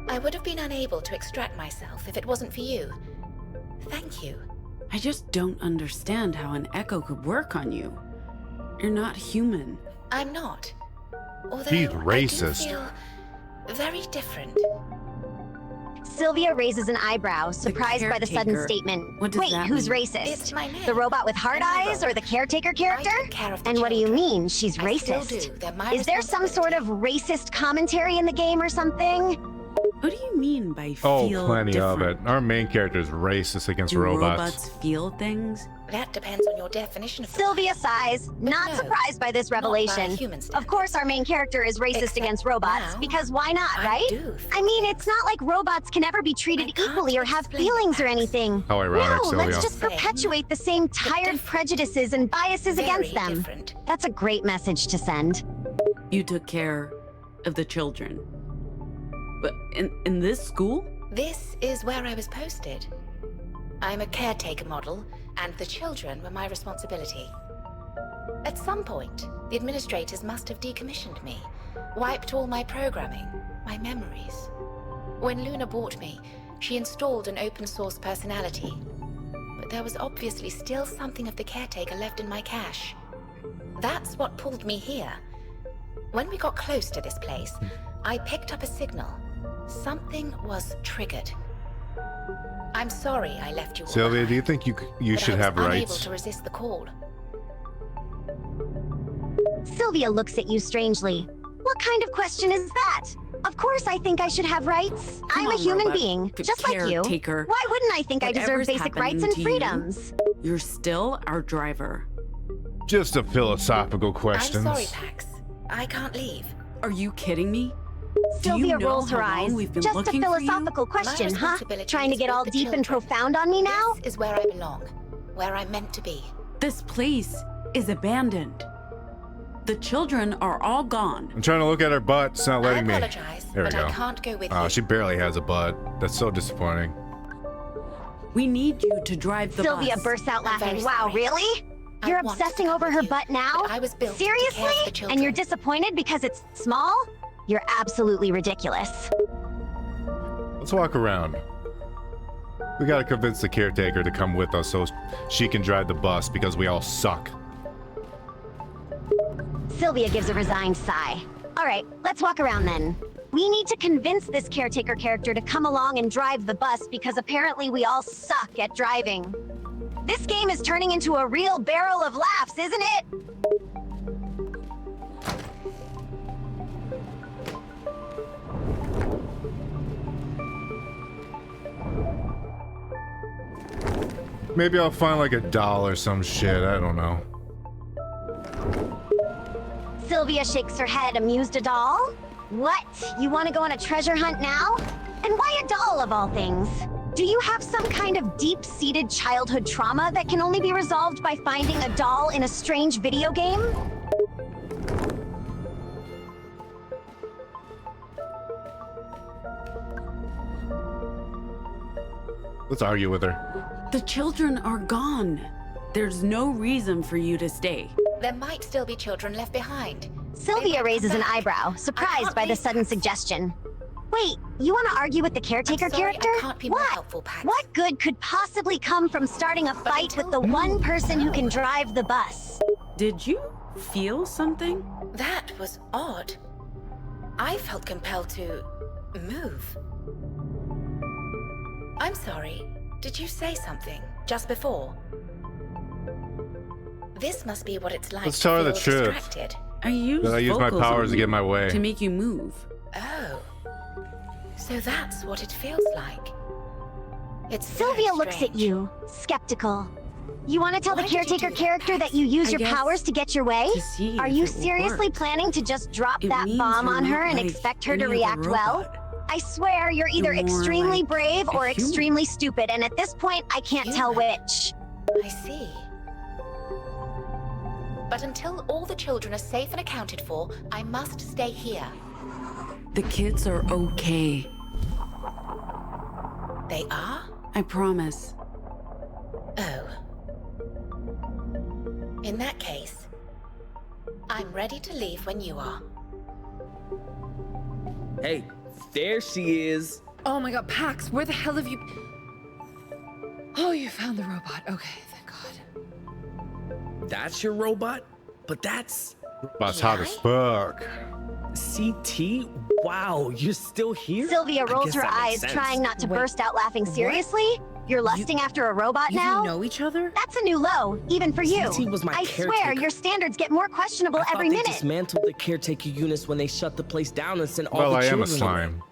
I would have been unable to extract myself if it wasn't for you. Thank you. I just don't understand how an echo could work on you. You're not human. I'm not. Although He's racist. I do feel very different. Sylvia raises an eyebrow, surprised by the sudden statement. What does Wait, that who's mean? racist? It's my name. The robot with hard eyes or the caretaker character? And what do you mean she's Still racist? do. They're my Is there some sort of racist commentary in the game or something? What do you mean by Oh, feel plenty different? of it. Our main character is racist against Do robots. feel things? That depends on your definition of Sylvia sighs, not surprised by this revelation. Of course our main character is racist against robots, because why not, right? I mean, it's not like robots can ever be treated equally or have feelings or anything. How ironic, No, Sylvia. let's just perpetuate the same tired prejudices and biases against them. That's a great message to send. You took care of the children. But in this school? This is where I was posted. I'm a caretaker model, and the children were my responsibility. At some point, the administrators must have decommissioned me, wiped all my programming, my memories. When Luna bought me, she installed an open source personality. But there was obviously still something of the caretaker left in my cache. That's what pulled me here. When we got close to this place, I picked up a signal. Something was triggered. I'm sorry I left you all Sylvia, do you behind, think you but should I was have unable rights? to resist the call. Sylvia looks at you strangely. What kind of question is that? Of course I think I should have rights. I'm a human being, just like you. Caretaker. Why wouldn't I think I deserve Whatever's basic rights happening and to freedoms? You're still our driver. Just a philosophical questions. I'm sorry, Pax. I can't leave. Are you kidding me? Sylvia know rolls her how long eyes. we've been Just a looking for you? philosophical question, My huh? responsibility Trying to is get with all the deep and children. profound on me now? This is where I belong, where I'm meant to be. This place is abandoned. The children are all gone. I'm trying to look at her butt. It's not letting me. apologize, There we but I go. can't go with Oh, you. she barely has a butt. That's so disappointing. We need you to drive the Sylvia bus. bursts out I'm very laughing. Wow, sorry. really? I You're wanted to obsessing come over with her you, butt now? but I was built to care for the Seriously? children. And you're disappointed because it's small? You're absolutely ridiculous. Let's walk around. We gotta convince the caretaker to come with us so she can drive the bus because we all suck. Sylvia gives a resigned sigh. All right, let's walk around then. We need to convince this caretaker character to come along and drive the bus because apparently we all suck at driving. This game is turning into a real barrel of laughs, isn't it? Maybe I'll find like a doll or some shit. I don't know. Sylvia shakes her head, amused. A doll? What? You want to go on a treasure hunt now? And why a doll of all things? Do you have some kind of deep-seated childhood trauma that can only be resolved by finding a doll in a strange video game? Let's argue with her. The children are gone. There's no reason for you to stay. There might still be children left behind. Sylvia raises an eyebrow, surprised by the sudden suggestion. Wait, you want to argue with the caretaker character? What good could possibly come from starting a fight with the one person who can drive the bus? Did you feel something? That was odd. I felt compelled to move. I'm sorry. Did you say something just before? This must be what it's like Let's tell her the to feel truth. distracted. I use That I use my vocals powers on to you get my way. to make you move. Oh. So that's what it feels like. It's Sylvia very looks at strange. you, skeptical. You want to tell Why the did you caretaker do that, character that you use I your guess powers to get your way? to see Are if you it will seriously work. planning to just drop It that means bomb you're on her not and like expect her any to other react well? robot. I swear you're either You're more extremely like brave a or human. extremely stupid, and at this point, I can't tell which. I see. But until all the children are safe and accounted for, I must stay here. The kids are okay. They are? I promise. Oh. In that case, I'm ready to leave when you are. Hey, there she is. Oh my god, Pax, where the hell have you... Oh, you found the robot. Okay, thank God. That's your robot? But that's... Robot's hot as fuck. CT? Wow, you're still here? Sylvia I rolls guess her that makes eyes, sense. trying not to Wait, burst out laughing. what? Seriously? You're lusting after a robot You now? know each other? That's a new low, even for you. CT was my I swear, caretaker. your standards get more questionable I thought every they minute. dismantled the caretaker units when they shut the place down and sent all Well, the I am children a slime.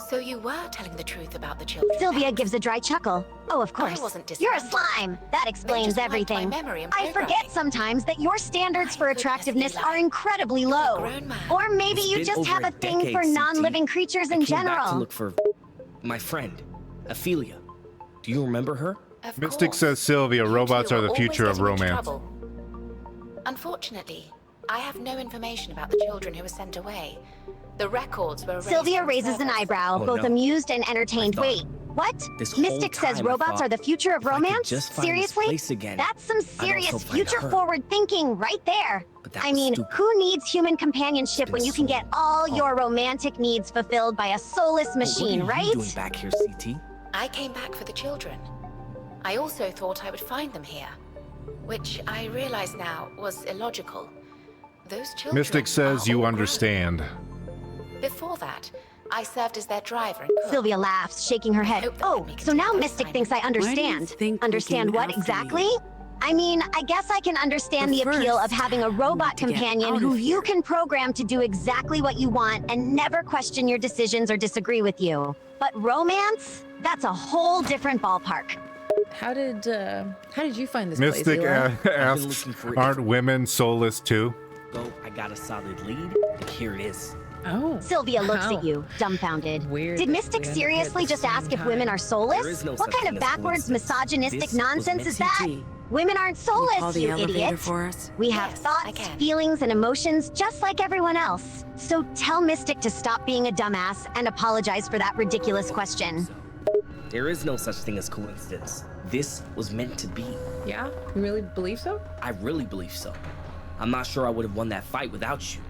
So you were telling the truth about the children? Sylvia gives a dry chuckle. Oh, of course. wasn't You're a dismantled. slime. That explains just wiped my everything. memory and I forget programming. sometimes that your standards for goodness, attractiveness Eli. are incredibly low. grown man. Or maybe It's you been just over have a a thing decade, for CT. non-living creatures I in came back to general. look for my friend, Ophelia. Do you remember her? Of Mystic course. says Sylvia, You robots two are the always future of getting into romance. trouble. Unfortunately, I have no information about the children who were sent away. The records were erased Sylvia from the raises an servers. eyebrow, Oh, both no. amused and entertained. I thought Wait, what? this whole Mystic says time I robots thought are the future of if I could romance? just find this Seriously? place again, That's some I'd also serious find future-forward thinking right there. But that I was mean, stupid. who needs human companionship been when you can so get all long. your romantic needs fulfilled by a soulless machine, what are you right? doing back here, CT? I came back for the children. I also thought I would find them here. which I realize now was illogical. Those children Mystic says are you all understand. grown. Before that, I served as their driver and cook. Sylvia laughs, shaking her head. Oh, so now Mystic thinks I understand. Understand what exactly? I mean, I guess I can understand the appeal of having a robot companion who you can program to do exactly what you want and never question your decisions or disagree with you. But romance? That's a whole different ballpark. How did you find this Mystic place, Eli? asks, aren't women soulless too? So I got a solid lead, and here it is. Oh. Sylvia looks at you, dumbfounded. Did Mystic seriously just ask if women are soulless? What kind of backwards, misogynistic nonsense is that? Women aren't soulless, you idiot. We have thoughts, feelings, and emotions just like everyone else. So tell Mystic to stop being a dumbass and apologize for that ridiculous question. There is no such thing as coincidence. This was meant to be. Yeah? You really believe so? I really believe so. I'm not sure I would have won that fight without you.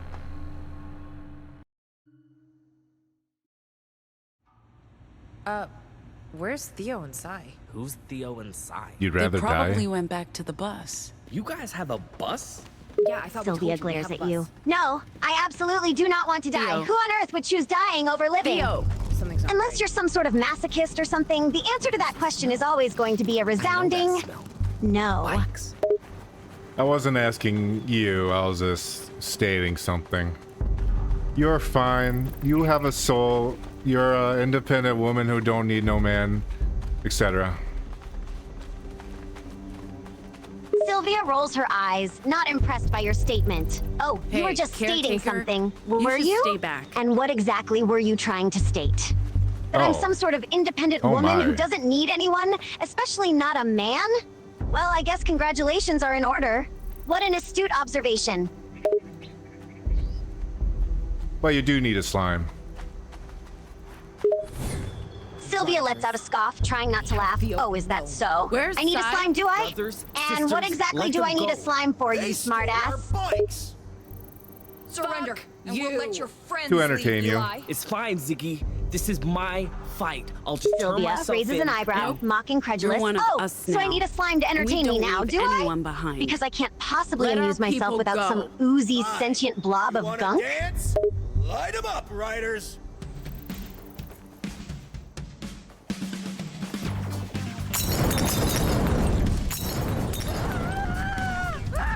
Where's Theo and Sai? Who's Theo and Sai? You'd rather They probably die? went back to the bus. You guys have a bus? Yeah, I thought Sylvia glares at you. No, I absolutely do not want to die. Theo. Who on earth would choose dying over living? Theo! Something's not Unless right. you're some sort of masochist or something, the answer to that question is always going to be a resounding no. I wasn't asking you, I was just stating something. You're fine. You have a soul. You're an independent woman who don't need no man, etc. Sylvia rolls her eyes, not impressed by your statement. Oh, you Hey, were just stating caretaker, something. you Were should you? stay back. And what exactly were you trying to state? That I'm Oh. some sort of independent Oh woman my. who doesn't need anyone, especially not a man? Well, I guess congratulations are in order. What an astute observation. Well, you do need a slime. Sylvia lets out a scoff, trying not to laugh. Oh, is that so? Where's I need a Sai? slime, do I? Brothers, And what sisters, exactly let do I them need go. a slime for, you smartass? Bikes! Surrender, and we'll let your friends To entertain leave, you. Eli. It's fine, Ziggy. This is my fight. I'll just turn Sylvia myself raises in. an eyebrow, mock incredulous. You're one of Oh, us so I now. need a slime to We entertain me don't now, leave do I? anyone behind. Because I can't possibly Let our amuse myself people without go. some oozy, sentient blob of Wanna gunk. dance? Light 'em up, riders.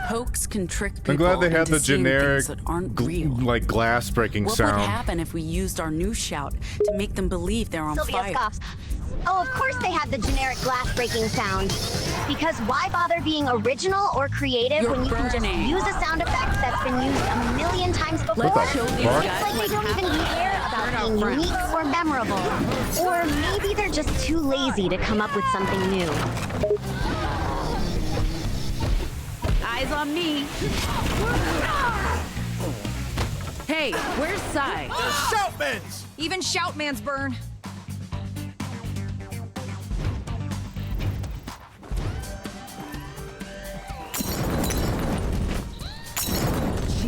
Hoax can trick people I'm glad they had into the seeing generic, things that aren't real. like glass breaking What would sound. happen if we used our new shout to make them believe they're on Sylvia fire? scoffs. Oh, of course they had the generic glass-breaking sound. Because why bother being original or creative You're when you can just burning. use a sound effect that's been used a million times before? What the fuck? It's like they don't even care about being unique or memorable. Or maybe they're just too lazy to come up with something new. Eyes on me. Hey, where's Sai? Shoutmans! Even Shoutman's burn.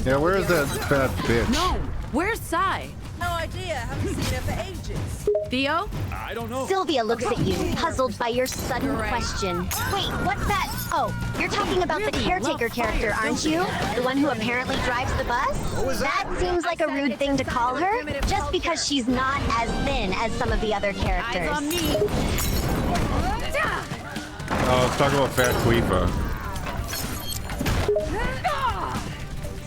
Yeah, where is that fat bitch? No, where's Sai? No idea. Haven't seen her for ages. Theo? I don't know. Sylvia looks at you, puzzled by your sudden question. Wait, what's that? Oh, you're talking about the caretaker character, aren't you? The one who apparently drives the bus? That seems like a rude thing to call her, just because she's not as thin as some of the other characters. Eyes on me. Oh, let's talk about Fat Queefa.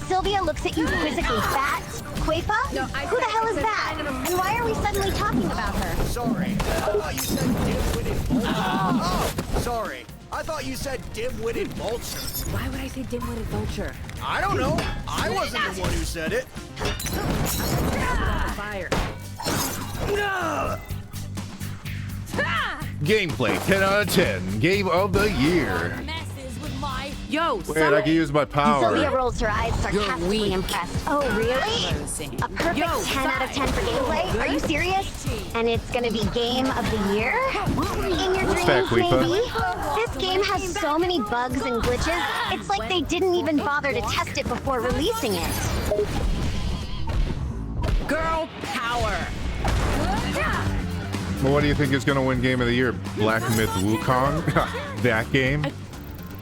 Sylvia looks at you quizzically. Fat? Queefa? No, Who the hell is that? And why are we suddenly talking about her? Sorry. I thought you said dim-witted vulture. Oh, sorry. I thought you said dim-witted vulture. Why would I say dim-witted vulture? I don't know. I wasn't the one who said it. Fire. Gameplay 10 out of 10. Game of the year. Messes with my Yo, Wait, I can use my Sylvia power. rolls her eyes, sarcastically weak. impressed. Oh, really? A perfect Yo, 10 out of Sai. 10 for gameplay? Are you serious? And it's gonna be game of the year? In your What's that, dreams, Queefa? maybe? This game has so many bugs and glitches, it's like they didn't even bother to test it before releasing it. girl power. Well, what do you think is going to win Game of the Year? Black Myth Wukong? That game?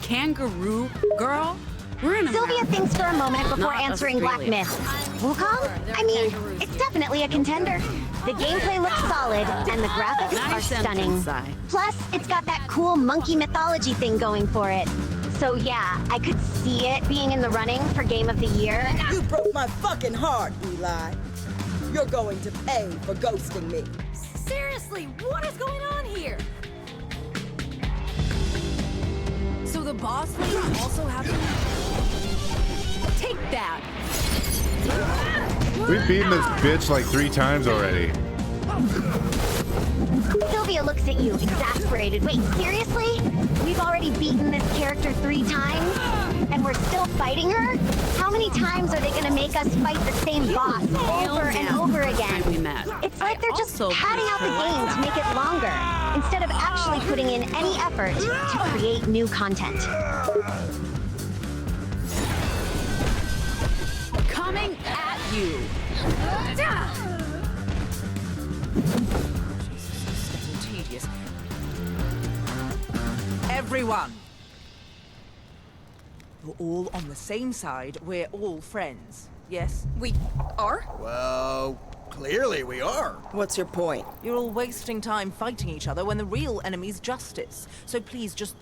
Kangaroo girl? We're in Sylvia America. thinks for a moment before Not answering Black Australia. Myth. Wukong? I mean, it's definitely a contender. The gameplay looks solid, and the graphics are Nice stunning. inside. Plus, it's got that cool monkey mythology thing going for it. So yeah, I could see it being in the running for Game of the Year. You broke my fucking heart, Eli. You're going to pay for ghosting me. Seriously, what is going on here? So the boss lady also has to... Take that! We've beaten this bitch like 3 times already. Sylvia looks at you, exasperated. Wait, seriously? We've already beaten this character 3 times? And we're still fighting her? How many times are they gonna make us fight the same boss over and over again? It's like they're just padding out the game to make it longer, instead of actually putting in any effort to create new content. Coming at you. Tedious. Everyone! We're all on the same side. We're all friends. Yes? We are? Well, clearly we are. What's your point? You're all wasting time fighting each other when the real enemy's justice. So please just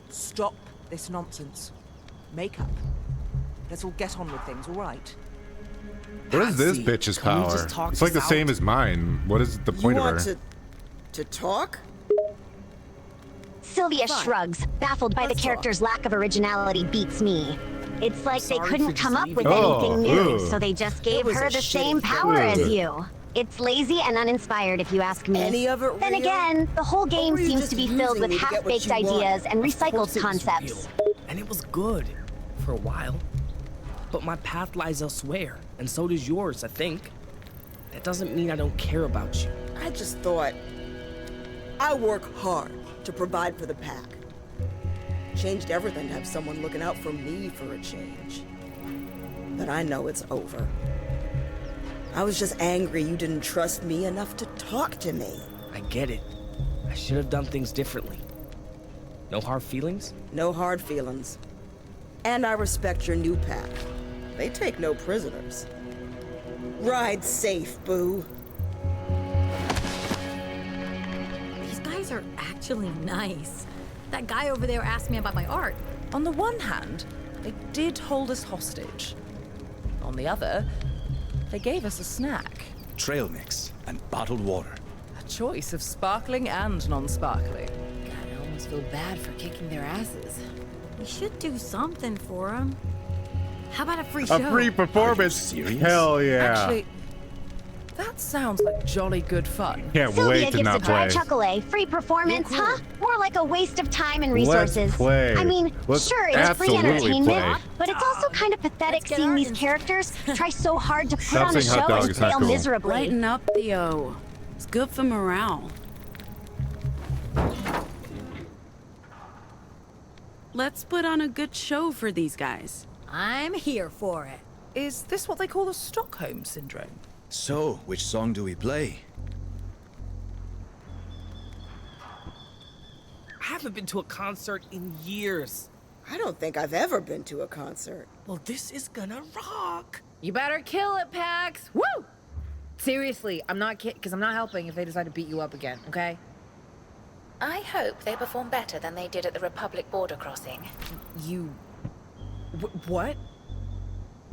stop this nonsense. Make up. Let's all get on with things, all right? What is this Patsy, bitch's can we power? just talk It's like the this same out? as mine. What is the You point of want her? to talk? Sylvia shrugs, baffled by the character's lack of originality beats me. It's like they Sorry couldn't for come up with Oh, anything new, ugh. so they just gave was her a the shitty same power film. as you. It's lazy and uninspired, if you ask me. Any of it Then real? again, the whole game were you seems just to be using filled with me to get what half-baked you wanted? ideas and Of recycled course it was concepts. real, and it was good for a while. But my path lies elsewhere, and so does yours, I think. That doesn't mean I don't care about you. I just thought I work hard to provide for the pack. Changed everything to have someone looking out for me for a change. But I know it's over. I was just angry you didn't trust me enough to talk to me. I get it. I should have done things differently. No hard feelings? No hard feelings. And I respect your new pack. They take no prisoners. Ride safe, boo. These guys are actually nice. That guy over there asked me about my art. On the one hand, they did hold us hostage. On the other, they gave us a snack. Trail mix and bottled water. A choice of sparkling and non-sparkling. God, I almost feel bad for kicking their asses. We should do something for them. How about a free show? A free performance. serious? Hell yeah. Actually, that sounds like jolly good fun. Can't Sylvia wait to gives a not dry play. chuckle, eh? Free performance, You're cool. huh? More like a waste of time and Let's resources. play. I mean, Let's sure, it's free absolutely entertainment, play. but it's also kind of pathetic Let's get seeing our these ins- characters try so hard to put Stop on a saying hot show dog, and it's not fail cool. miserably. Lighten up, Theo. It's good for morale. Let's put on a good show for these guys. I'm here for it. Is this what they call the Stockholm Syndrome? So, which song do we play? I haven't been to a concert in years. I don't think I've ever been to a concert. Well, this is gonna rock. You better kill it, Pax. Woo! Seriously, I'm not kidding, because I'm not helping if they decide to beat you up again, okay? I hope they perform better than they did at the Republic border crossing. You... what?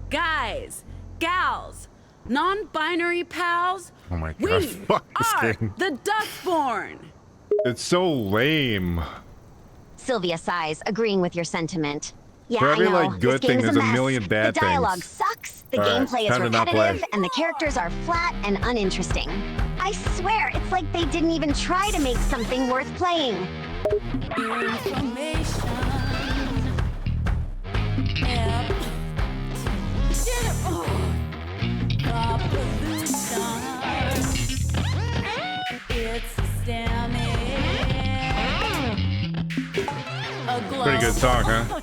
Guys, gals, non-binary pals, Oh my we gosh. Fuck this are game. the Dustborn. It's so lame. Sylvia sighs, agreeing with your sentiment. Yeah, For every, I know. like, good this game thing, is there's a mess. million bad The dialogue things. sucks, the All right, gameplay is time to not play. repetitive, and the characters are flat and uninteresting. I swear, it's like they didn't even try to make something worth playing. Information. Yep. It's Pretty good song, huh?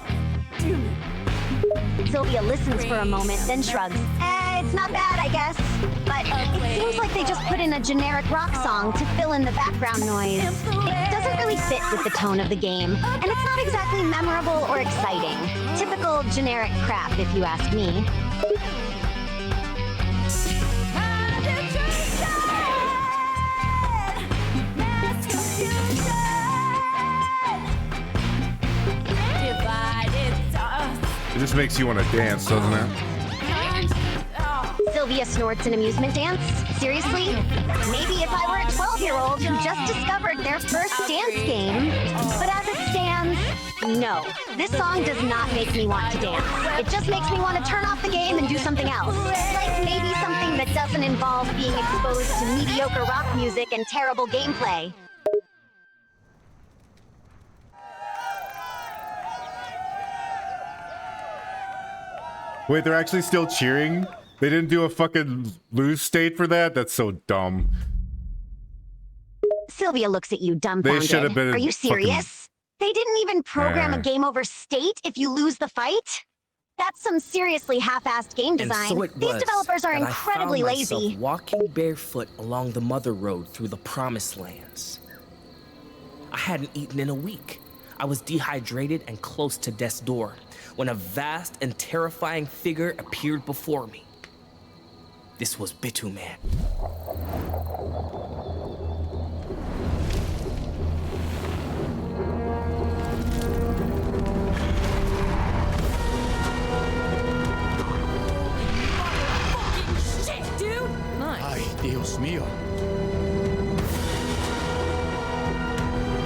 Sylvia listens for a moment, then shrugs. It's not bad, I guess. But it seems like they just put in a generic rock song to fill in the background noise. It doesn't really fit with the tone of the game, and it's not exactly memorable or exciting. Typical generic crap, if you ask me. It just makes you want to dance, doesn't it? Sylvia snorts an amusement dance? Seriously? Maybe if I were a 12-year-old who just discovered their first dance game. But as it stands, no. This song does not make me want to dance. It just makes me want to turn off the game and do something else. Like maybe something that doesn't involve being exposed to mediocre rock music and terrible gameplay. Wait, they're actually still cheering? They didn't do a fucking lose state for that? That's so dumb. Sylvia looks at you dumbfounded. They should have been. Are you serious? They didn't even program a game over state if you lose the fight? That's some seriously half-assed game design. And so it These was developers are that incredibly I found myself lazy. walking barefoot along the Mother Road through the Promised Lands. I hadn't eaten in a week. I was dehydrated and close to death's door when a vast and terrifying figure appeared before me. This was Bituman. Shit, dude! Nice. Ay, Dios mío.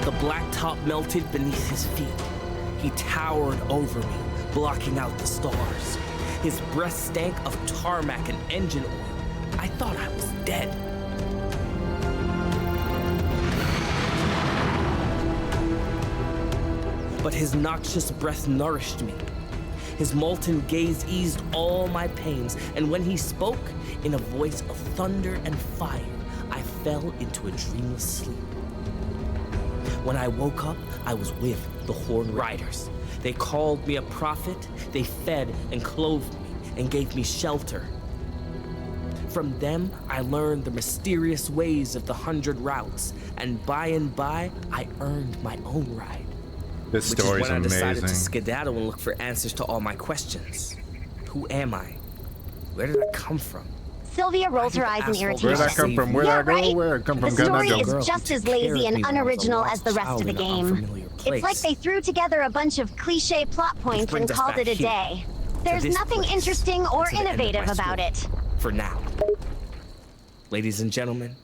The black top melted beneath his feet. He towered over me, blocking out the stars. His breath stank of tarmac and engine oil. I thought I was dead. But his noxious breath nourished me. His molten gaze eased all my pains, and when he spoke, in a voice of thunder and fire, I fell into a dreamless sleep. When I woke up, I was with the Horned Riders. They called me a prophet, they fed and clothed me, and gave me shelter. From them, I learned the mysterious ways of the 100 routes, and by, I earned my own ride. This Which story's is when I decided amazing. to skedaddle and look for answers to all my questions. Who am I? Where did I come from? Sylvia rolls her eyes in irritation. Where'd I come from? Where'd I go? Where'd I come from? The story Girl, is just as lazy and unoriginal as the rest of the game. It's like they threw together a bunch of cliché plot points and called it a day. There's nothing interesting or innovative about it. For now. Ladies and gentlemen,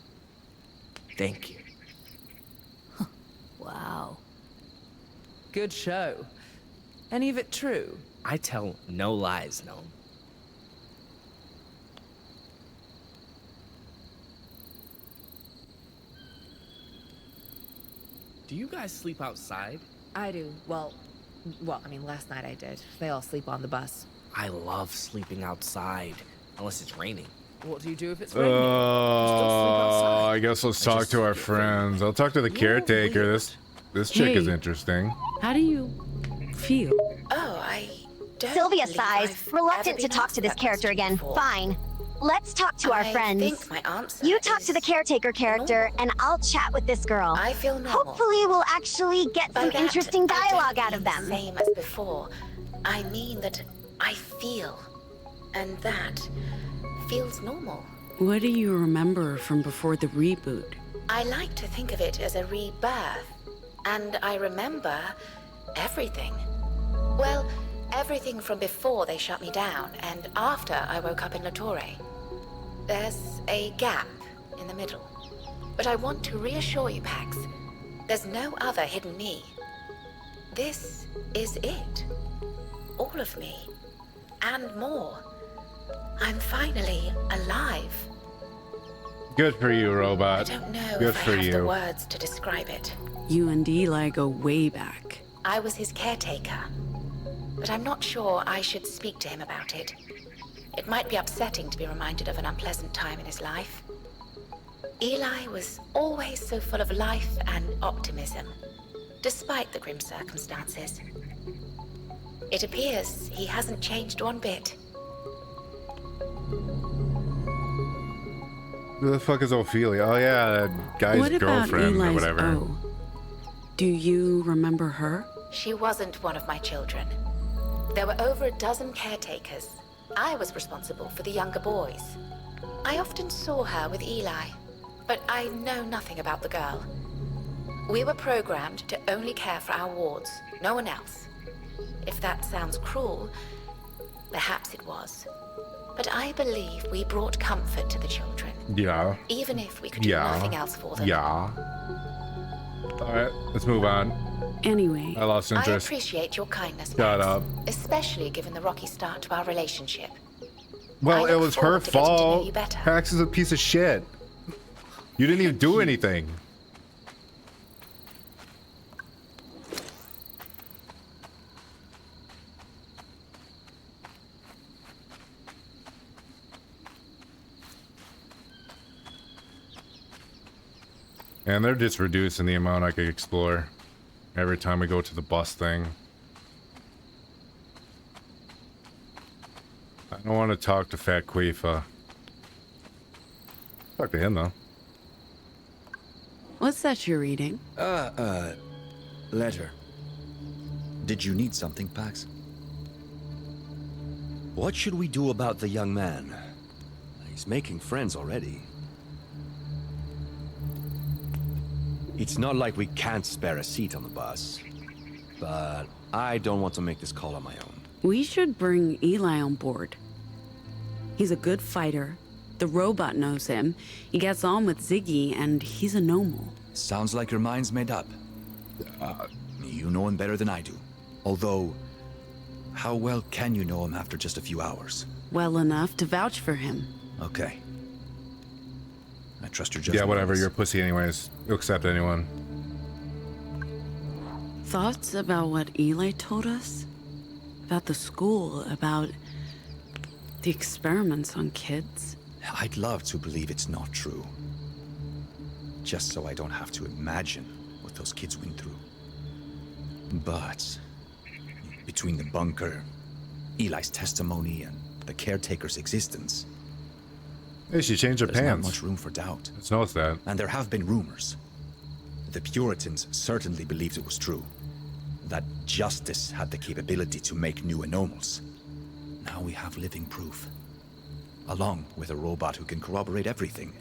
thank you. Wow. Good show. Any of it true? I tell no lies, no. Do you guys sleep outside? I do. Well, I mean, last night I did. They all sleep on the bus. I love sleeping outside, unless it's raining. What do you do if it's raining? I guess let's talk to our friends. I'll talk to the caretaker. This chick is Hey. interesting. How do you feel? Oh, I don't Sylvia believe sighs, I've reluctant ever to been talk asked to this that character question again. before. Fine. Let's talk to our I friends. think my answer You talk to the caretaker character, and I'll chat with this girl. I feel normal. Hopefully we'll actually get By some that, interesting I don't dialogue out of mean them. the same as before. I mean that I feel, and that feels normal. What do you remember from before the reboot? I like to think of it as a rebirth, and I remember everything. Well, everything from before they shut me down and after I woke up in La Torre. There's a gap in the middle. But I want to reassure you, Pax, there's no other hidden me. This is it. All of me. And more. I'm finally alive. Good for you, robot. I don't know Good if for I have the you. words to describe it. You and Eli go way back. I was his caretaker. But I'm not sure I should speak to him about it. It might be upsetting to be reminded of an unpleasant time in his life. Eli was always so full of life and optimism, despite the grim circumstances. It appears he hasn't changed one bit. Who the fuck is Ophelia? Oh yeah, that guy's What about girlfriend or Eli's whatever. O? Do you remember her? She wasn't one of my children. There were over a dozen caretakers. I was responsible for the younger boys. I often saw her with Eli, but I know nothing about the girl. We were programmed to only care for our wards, no one else. If that sounds cruel, perhaps it was. But I believe we brought comfort to the children. Yeah. Even if we could do nothing else for them. Yeah. Alright, let's move on. Anyway, I lost I interest. appreciate your kindness, Shut Max, up. especially given the rocky start to our relationship. Well, I it look was her forward to getting to know fault. you better. Pax is a piece of shit. You didn't even do anything. And they're just reducing the amount I could explore every time we go to the bus thing. I don't want to talk to Fat Queefa. Talk to him though. what's that you're reading? Letter. Did you need something, Pax? What should we do about the young man? He's making friends already. It's not like we can't spare a seat on the bus. But I don't want to make this call on my own. We should bring Eli on board. He's a good fighter. The robot knows him. He gets on with Ziggy, and he's a normal. Sounds like your mind's made up. You know him better than I do. Although, how well can you know him after just a few hours? Well enough to vouch for him. Okay. I trust your judgment. Yeah, whatever. You're a pussy anyways. You'll accept anyone. Thoughts about what Eli told us? About the school, about the experiments on kids? I'd love to believe it's not true. Just so I don't have to imagine what those kids went through. But between the bunker, Eli's testimony, and the caretaker's existence, Hey, she changed her there's not pants. much room for doubt. Let's notice that. And there have been rumors. The Puritans certainly believed it was true. That justice had the capability to make new anomals. Now we have living proof. Along with a robot who can corroborate everything.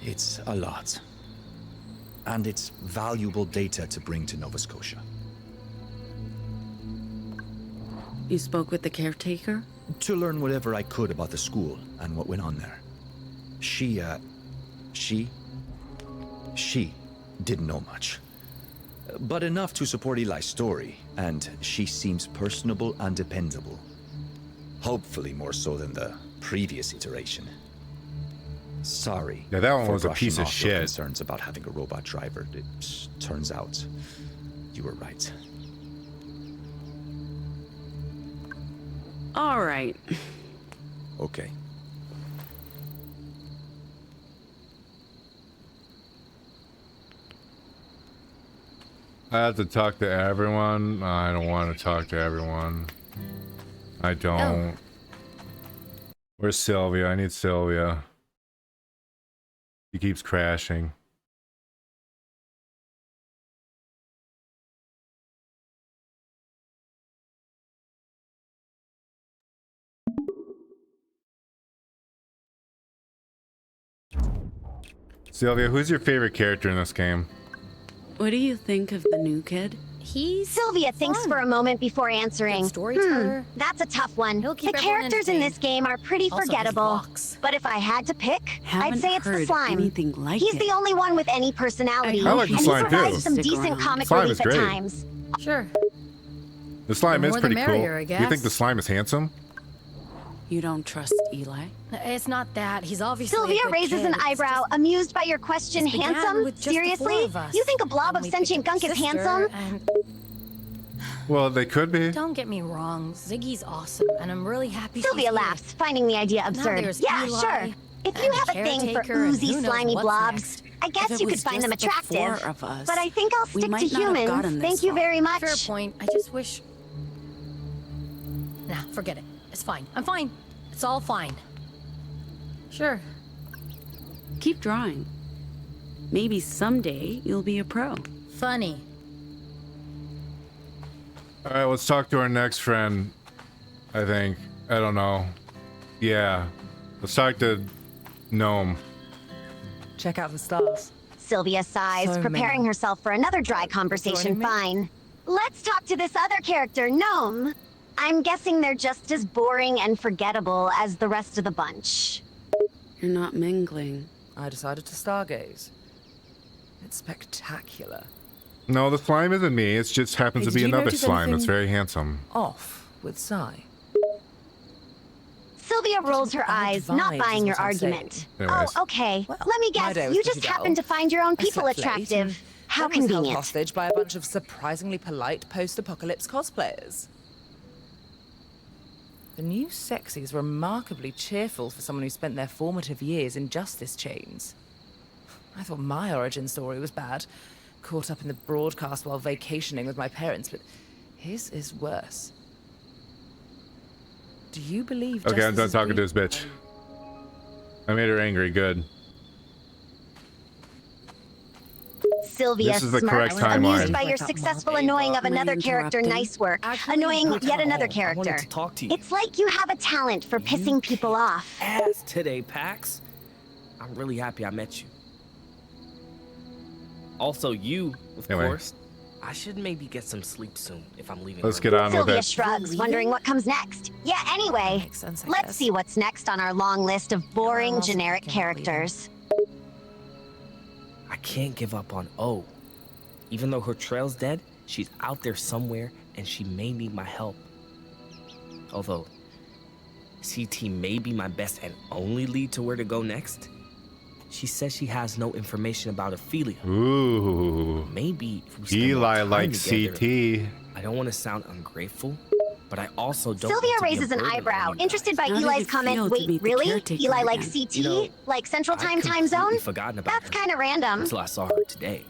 It's a lot. And it's valuable data to bring to Nova Scotia. You spoke with the caretaker? To learn whatever I could about the school and what went on there. She didn't know much. But enough to support Eli's story, and she seems personable and dependable. Hopefully more so than the previous iteration. Sorry. Yeah, that one for was a brushing piece of off your shit. Concerns about having a robot driver. It turns out you were right. All right. Okay. I have to talk to everyone. I don't want to talk to everyone. I don't. Where's Sylvia? I need Sylvia. She keeps crashing. Sylvia, who's your favorite character in this game? What do you think of the new kid? Sylvia thinks for a moment before answering. That's a tough one. The keep everyone characters in this game are pretty Also, he forgettable. walks. But if I had to pick, Haven't I'd say it's the heard slime. anything like He's it. the only one with any personality. I like the and slime, he provides too. some Stick decent around. comic Slime relief is at great. times. Sure. The slime The is more pretty the cool. merrier, I You think guess. the slime is handsome? You don't trust Eli? It's not that. He's obviously a Sylvia good raises kid. an It's eyebrow, just- amused by your question, This began handsome? with just the Seriously? four of us. You think a blob And of we sentient picked up gunk is sister, handsome? and Well, they could be. don't get me wrong, Ziggy's awesome, and I'm really happy Sylvia she's laughs, finding the idea Now absurd. there's Yeah, Eli, sure. If you and have a thing for caretaker, and oozy, who knows slimy what's blobs, next. I If guess it you could was find them just the attractive. four of us, But I think I'll we stick might to not have humans. gotten this Thank you far. very much. Fair point. I just wish. Nah, forget it. It's fine. I'm fine. It's all fine. Sure. Keep drawing. Maybe someday you'll be a pro. Funny. All right, let's talk to our next friend. I think. I don't know. Yeah. Let's talk to Gnome. Check out the stars. Sylvia sighs, So preparing many. herself for another dry conversation. Joining me? Fine. Let's talk to this other character, Gnome. I'm guessing they're just as boring and forgettable as the rest of the bunch. You're not mingling. I decided to stargaze. It's spectacular. No, the slime isn't me. It just happens Hey, to be did you another notice slime that's anything very handsome. Off with Sai. Sylvia rolls her eyes, not vibes buying is your what I'm saying. argument. Anyways. Oh, okay. Let me my day guess, was you just pretty happen dull. to find your own I people slept late and attractive. How then was held convenient. hostage by a bunch of surprisingly polite post-apocalypse cosplayers. The new sexy's remarkably cheerful for someone who spent their formative years in justice chains. I thought my origin story was bad, caught up in the broadcast while vacationing with my parents, but his is worse. Do you believe Okay, I'm justice done is talking to real? this bitch. I made her angry. Good. Sylvia This is the smirks, correct amused timeline. by your successful annoying of another character. Nice work. Annoying yet another character. to talk to you. It's like you have a talent for pissing people off. Ass today, Pax. I'm really happy I met you. Also, you, of Anyway. course. I should maybe get some sleep soon if I'm leaving. Let's early. get on with Sylvia it. shrugs, wondering what comes next. Yeah, anyway, let's see what's next on our long list of boring, generic characters. I can't give up on O. Even though her trail's dead, she's out there somewhere and she may need my help. Although, CT may be my best and only lead to where to go next. She says she has no information about Ophelia. Ooh. Maybe if we spend more Eli time likes together- CT. I don't want to sound ungrateful, but I also don't. Sylvia want to be a raises an burden on eyebrow, you guys. interested by How did Eli's it comment. feel to Wait, meet the really? caretaker Eli likes again? CT? You know, like Central I Time completely Zone? forgotten about That's her kind of random. until I saw her today.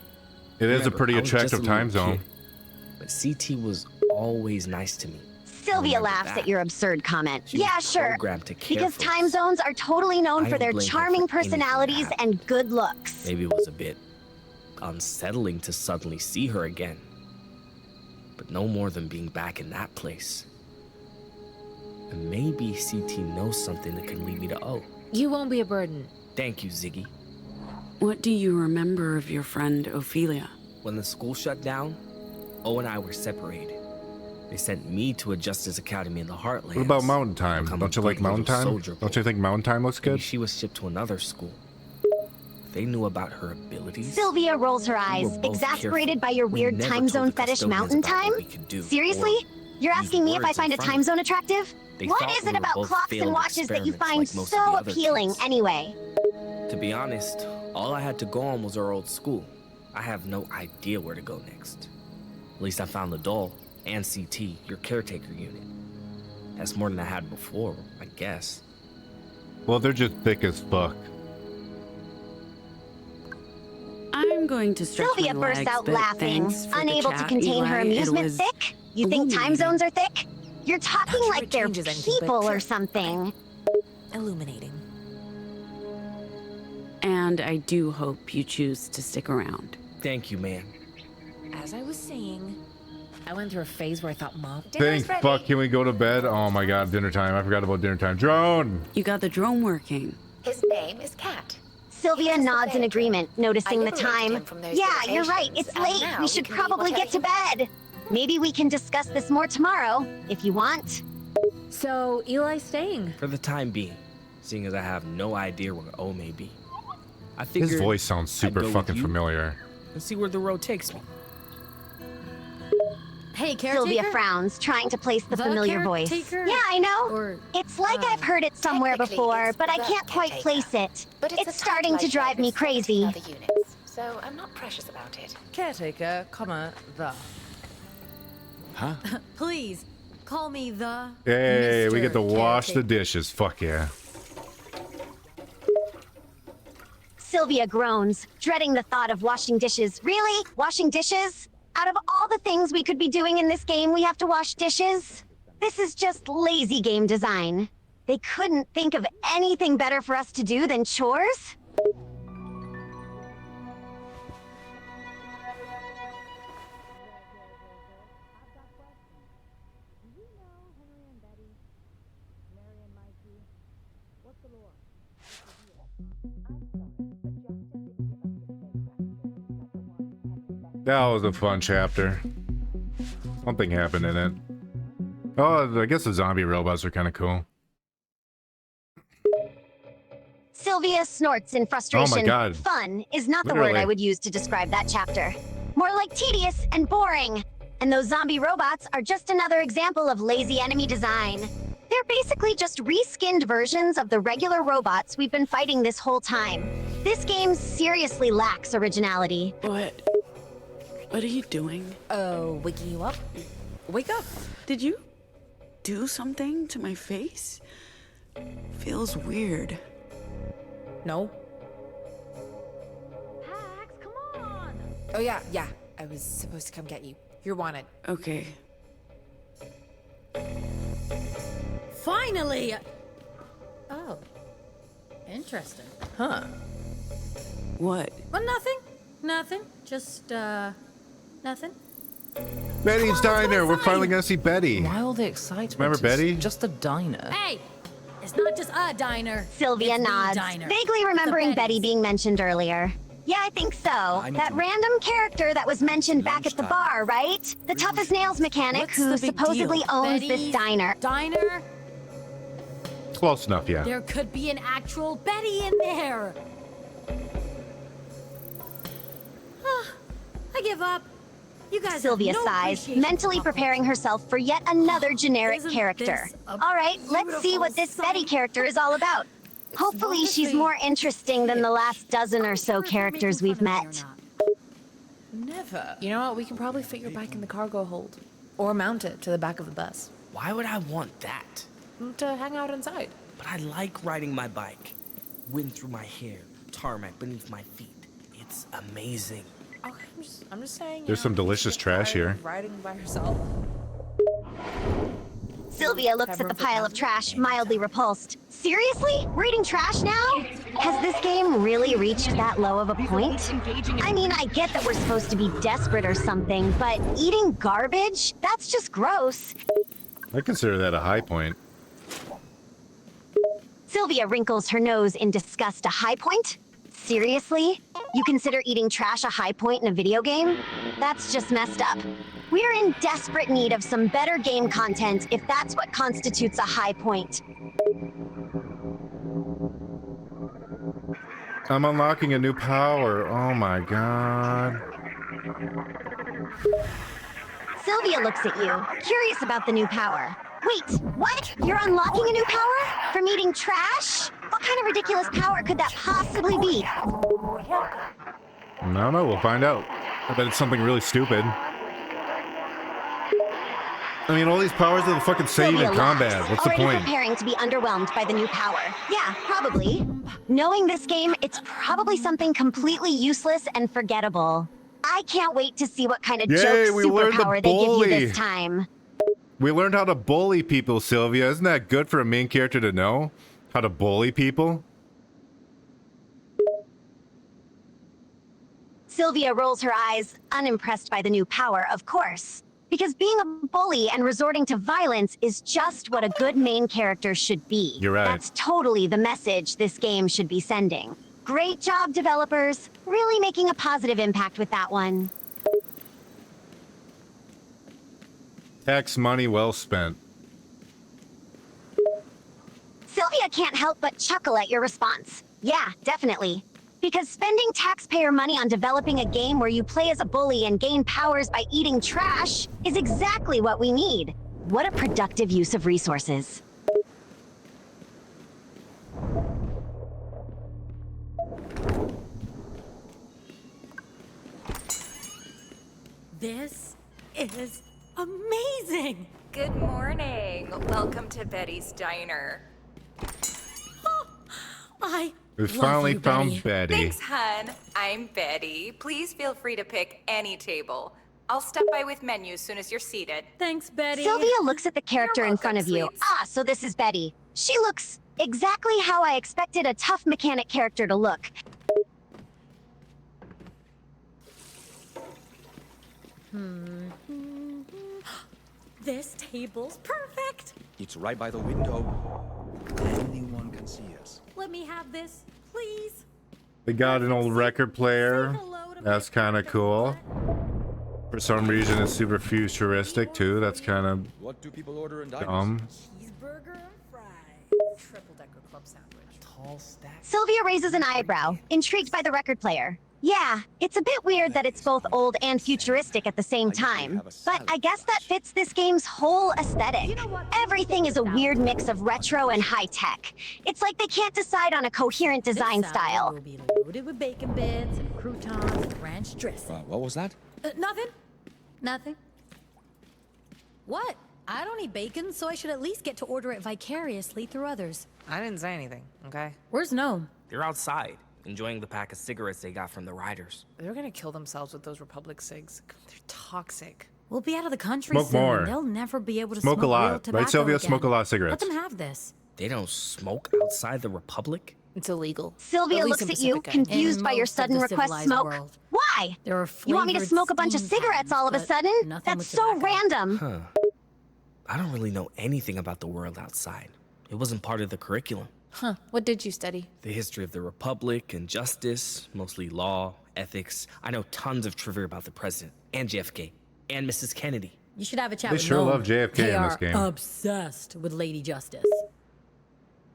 It is a Remember, pretty I was just attractive a little time zone. kid, but CT was always nice to me. Sylvia Remember laughs that. at your absurd comment. She was Yeah, sure. programmed to care Because for time us. zones are totally known I for don't their blame her charming for anything that personalities happened. and good looks. Maybe it was a bit unsettling to suddenly see her again. But no more than being back in that place. And maybe CT knows something that can lead me to O. You won't be a burden. Thank you, Ziggy. What do you remember of your friend Ophelia? When the school shut down, O and I were separated. They sent me to a justice academy in the Heartlands. What about Mountain Time? Become a Don't you like good little Mountain Time? soldier Don't you think Mountain Time looks Maybe good? she was shipped to another school. They knew about her abilities. Sylvia rolls her We eyes, were both exasperated careful. by your We weird never time told zone the fetish custodians mountain about time? what we could do Seriously? or You're use asking me if I words in find a front of time them. zone attractive? They What thought is we it were about both clocks and failed watches that you experiments find like most of the so other appealing kids. anyway? To be honest, all I had to go on was our old school. I have no idea where to go next. At least I found the doll and CT, your caretaker unit. That's more than I had before, I guess. Well, they're just thick as fuck. I'm going to stretch Sylvia my bursts legs, out but laughing, thanks for the unable to chat, contain her Eli. It amusement. was Thick? You think time illuminating. zones are thick? You're talking sure like it they're changes anything, but people or sure. something. Illuminating. And I do hope you choose to stick around. Thank you, man. As I was saying, I went through a phase where I thought mom. Thank fuck, can we go to bed? Oh my god, dinner time. I forgot about dinner time. Drone! You got the drone working. His name is Cat. Sylvia nods in agreement, noticing the liberated time. him from those Yeah, you're right. limitations, It's and late. now We we should can probably eat get to bed. Maybe we can discuss this more tomorrow, if you want. So Eli's staying. For the time being, seeing as I have no idea where O may be. I figured His voice sounds I'd super go with fucking you familiar. and see where the road takes me. Hey, caretaker? Sylvia frowns, trying to place the familiar voice. caretaker? Yeah, I know. Or, It's like I've heard it somewhere technically, before, it's but I the can't quite caretaker. place it. But It's a starting title to I share drive me with 14 crazy. other units, so I'm not precious about it. Caretaker, comma, the. Huh? please, call me the... Hey, we Mr. get to wash the Caretaker. dishes. Fuck yeah. Sylvia groans, dreading the thought of washing dishes. Really? Washing dishes? Out of all the things we could be doing in this game, we have to wash dishes? This is just lazy game design. They couldn't think of anything better for us to do than chores? That was a fun chapter. Something happened in it. Oh, I guess the zombie robots are kind of cool. Sylvia snorts in frustration. Oh my God. Fun is not the Literally. word I would use to describe that chapter. More like tedious and boring. And those zombie robots are just another example of lazy enemy design. They're basically just reskinned versions of the regular robots we've been fighting this whole time. This game seriously lacks originality. What are you doing? Oh, waking you up? Wake up. Did you do something to my face? Feels weird. No. Pax, come on. Oh yeah. I was supposed to come get you. You're wanted. Okay. Finally! Oh. Interesting. Huh. What? Well, nothing. Just, nothing. Betty's Diner. We're finally gonna see Betty. Why all the excitement? Remember It's Betty? Just a diner. Hey! It's not just a diner. Sylvia It's the nods, diner. vaguely remembering Betty being mentioned earlier. Yeah, I think so. That random character that was mentioned back at the bar, right? The tough-as nails mechanic What's who the big supposedly deal? owns Betty's this diner. Diner? Close enough, yeah. There could be an actual Betty in there. I give up. You guys Sylvia have no sighs, appreciation mentally for preparing herself for yet another generic Isn't character. this a All right, let's see what this Betty character is all about. Hopefully she's more interesting than the last dozen or so characters we've met. Never. You know what? We can probably fit your bike in the cargo hold. Or mount it to the back of the bus. Why would I want that? To hang out inside. But I like riding my bike. Wind through my hair, tarmac beneath my feet. It's amazing. Okay, I'm just saying. There's some delicious trash here. Riding by herself. Sylvia looks at the pile of trash, mildly repulsed. Seriously? We're eating trash now? Has this game really reached that low of a point? I mean, I get that we're supposed to be desperate or something, but eating garbage? That's just gross. I consider that a high point. Sylvia wrinkles her nose in disgust. A high point? Seriously? You consider eating trash a high point in a video game? That's just messed up. We're in desperate need of some better game content if that's what constitutes a high point. I'm unlocking a new power. Oh my god. Sylvia looks at you, curious about the new power. Wait, what? You're unlocking a new power? From eating trash? What kind of ridiculous power could that possibly be? I don't know, we'll find out. I bet it's something really stupid. I mean, all these powers are the fucking same in combat. What's the Already point? preparing to be underwhelmed by the new power. Yeah, probably. Knowing this game, it's probably something completely useless and forgettable. I can't wait to see what kind of Yay, joke we learned to superpower they give you bully. this time. We learned how to bully people, Sylvia. Isn't that good for a main character to know? How to bully people? Sylvia rolls her eyes, unimpressed by the new power, of course. Because being a bully and resorting to violence is just what a good main character should be. You're right. That's totally the message this game should be sending. Great job, developers. Really making a positive impact with that one. Tax money well spent. Sylvia can't help but chuckle at your response. Yeah, definitely. Because spending taxpayer money on developing a game where you play as a bully and gain powers by eating trash is exactly what we need. What a productive use of resources. This is amazing! Good morning. Welcome to Betty's Diner. We finally found Betty. Thanks, hun. I'm Betty. Please feel free to pick any table. I'll stop by with menus soon as you're seated. Thanks, Betty. Sylvia looks at the character in front of you. Ah, so this is Betty. She looks exactly how I expected a tough mechanic character to look. This table's perfect. It's right by the window. Anyone can see us. let me have this, please? They got an old record player. That's kind of cool. For some reason, it's super futuristic too. That's kind of What do people order in diners? dumb. Cheeseburger and fries. Triple decker club sandwich. Tall stack. Sylvia raises an eyebrow, intrigued by the record player. Yeah, it's a bit weird that it's both old and futuristic at the same time, but I guess that fits this game's whole aesthetic. Everything is a weird mix of retro and high-tech. It's like they can't decide on a coherent design style. Will be loaded with bacon bits and croutons and ranch dressing. What was that? Nothing. Nothing. What? I don't eat bacon, so I should at least get to order it vicariously through others. I didn't say anything, okay? Where's Gnome? They're outside, enjoying the pack of cigarettes they got from the riders. They're gonna kill themselves with those Republic cigs. They're toxic. We'll be out of the country Smoke soon. more. They'll never be able to Smoke a real lot. tobacco Right, Sylvia? again. Smoke a lot of Let cigarettes. them have this. They don't smoke outside the Republic? It's illegal. Sylvia At least looks in at you, Pacifica. confused In by your most of sudden the request civilized smoke. world. Why? There are You want me to flavored smoke a bunch of steam cigarettes all of a but sudden? nothing That's with so tobacco. random. Huh. I don't really know anything about the world outside. It wasn't part of the curriculum. Huh. What did you study? The history of the Republic and justice, mostly law, ethics. I know tons of trivia about the president and JFK and Mrs. Kennedy. You should have a chat They with sure Gnome. love JFK They in this are game. obsessed with Lady Justice.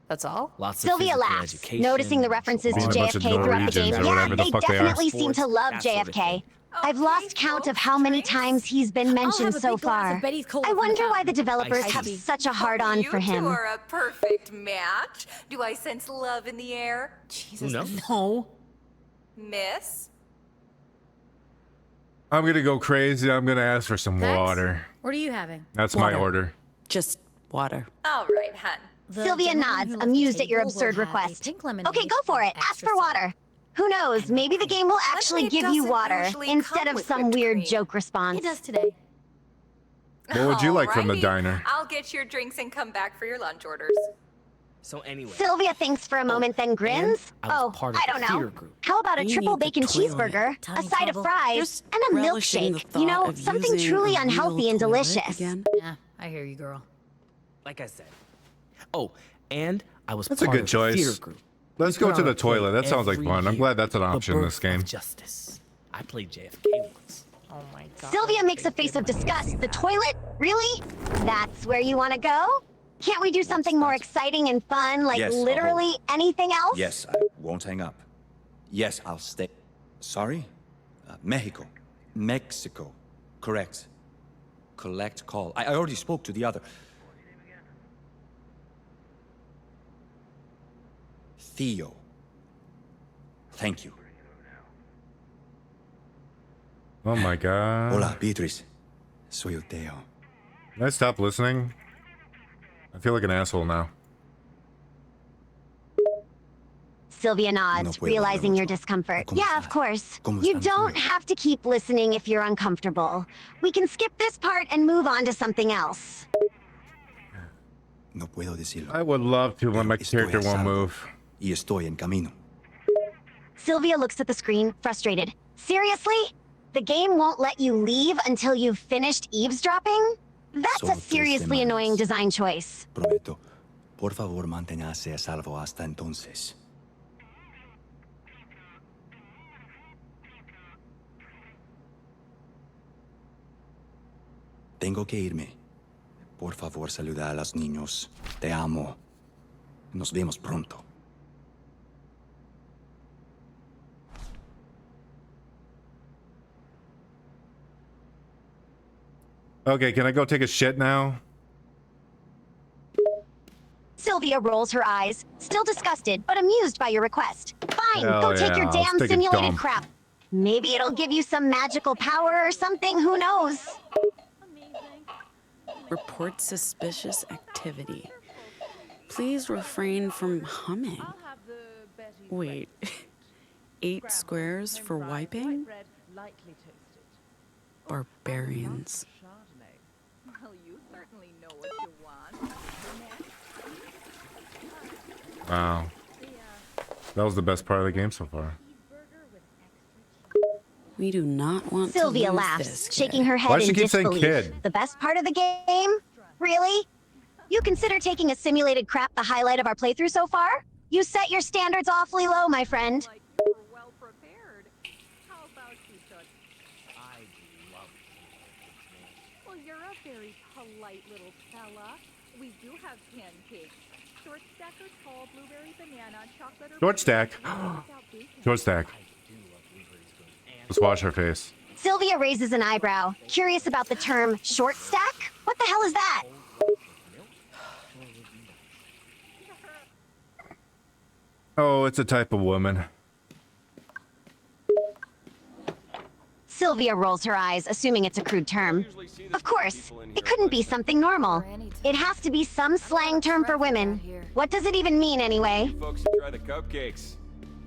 That's all? Lots of Sylvia physical laughs, education, noticing the references to Being a bunch of JFK throughout the game. Norwegians or Yeah, whatever the they fuck they are. definitely seem to love That sort of JFK. thing. I've lost count of how many times he's been mentioned have a so big glass far. of Betty's Cola I from the wonder why the fountain. developers I have see. such a hard-on you for two him. are a perfect match. Do I sense love in the air? Jesus. No. No. Miss? I'm gonna go crazy. I'm gonna ask for some Thanks. water. What are you having? That's my order. Just water. All right, hun. The Sylvia gentleman nods, who left the amused at your table will absurd have a request. pink lemonade Okay, go for it. Ask extra for soda. water. Who knows? Maybe the game will actually Lemonade give you doesn't water usually instead come of with some whipped weird cream. joke response. It does today. What would you like from the Alrighty. diner? I'll get your drinks and come back for your lunch orders. So anyway, Sylvia thinks for a moment, then grins. and I was Oh, part of I the don't know. theater group. How about a We triple need the bacon toilet. cheeseburger, a Tiny side of trouble. fries, Just and a relishing the milkshake? You thought know, of something using truly a real unhealthy and toilet delicious. again. Yeah, I hear you, girl. like I said. Oh, and I was That's a part good of the choice. theater group. Let's We go put to on the a play toilet. That sounds like every fun. I'm year. glad that's an The option in birth this game. of justice. I played JFK once. Oh my god. Sylvia makes a face of disgust. The toilet? Really? That's where you want to go? Can't we do something more exciting and fun, like Yes, literally anything else? Yes, I won't hang up. Yes, I'll stay. Sorry? Mexico. Mexico. Correct. Collect call. I already spoke to the other. Theo. Thank you. Oh my god. Hola, Beatriz. Soy el Theo. Can I stop listening? I feel like an asshole now. Sylvia No nods, puedo realizing hablar your mucho. discomfort. ¿Cómo Yeah, estás? of course. ¿Cómo You están don't ustedes? have to keep listening if you're uncomfortable. We can skip this part and move on to something else. No puedo decirlo. I would love to when my Estoy character a won't salvo move. Y estoy en camino. Sylvia looks at the screen, frustrated. Seriously? The game won't let you leave until you've finished eavesdropping? That's Solo a 3 seriously semanas. annoying design choice. Prometo. Por favor, manténgase a salvo hasta entonces. Tengo que irme. Por favor, saluda a los niños. Te amo. Nos vemos pronto. Okay, can I go take a shit now? Sylvia rolls her eyes, still disgusted, but amused by your request. Fine, Hell go take your yeah, let's damn take a simulated dump. crap. Maybe it'll give you some magical power or something, who knows? Report suspicious activity. Please refrain from humming. Wait, 8 squares for wiping? Barbarians. Well, you certainly know what you want. Wow. That was the best part of the game so far. We do not want Sylvia to lose laughs, this, shaking kid. her head Why does in she keep saying disbelief. kid? The best part of the game? Really? You consider taking a simulated crap the highlight of our playthrough so far? You set your standards awfully low, my friend. Well prepared. How about you, Toots? I love Well, you're a very polite little fella. We do have pancakes. Short stack or tall, blueberry banana, chocolate or Short stack. Short stack. Let's watch her face. Sylvia raises an eyebrow, curious about the term short stack. What the hell is that? Oh, it's a type of woman. Sylvia rolls her eyes, assuming it's a crude term. Of course, it couldn't be something normal. It has to be some slang term for women. What does it even mean anyway? Folks who try the cupcakes.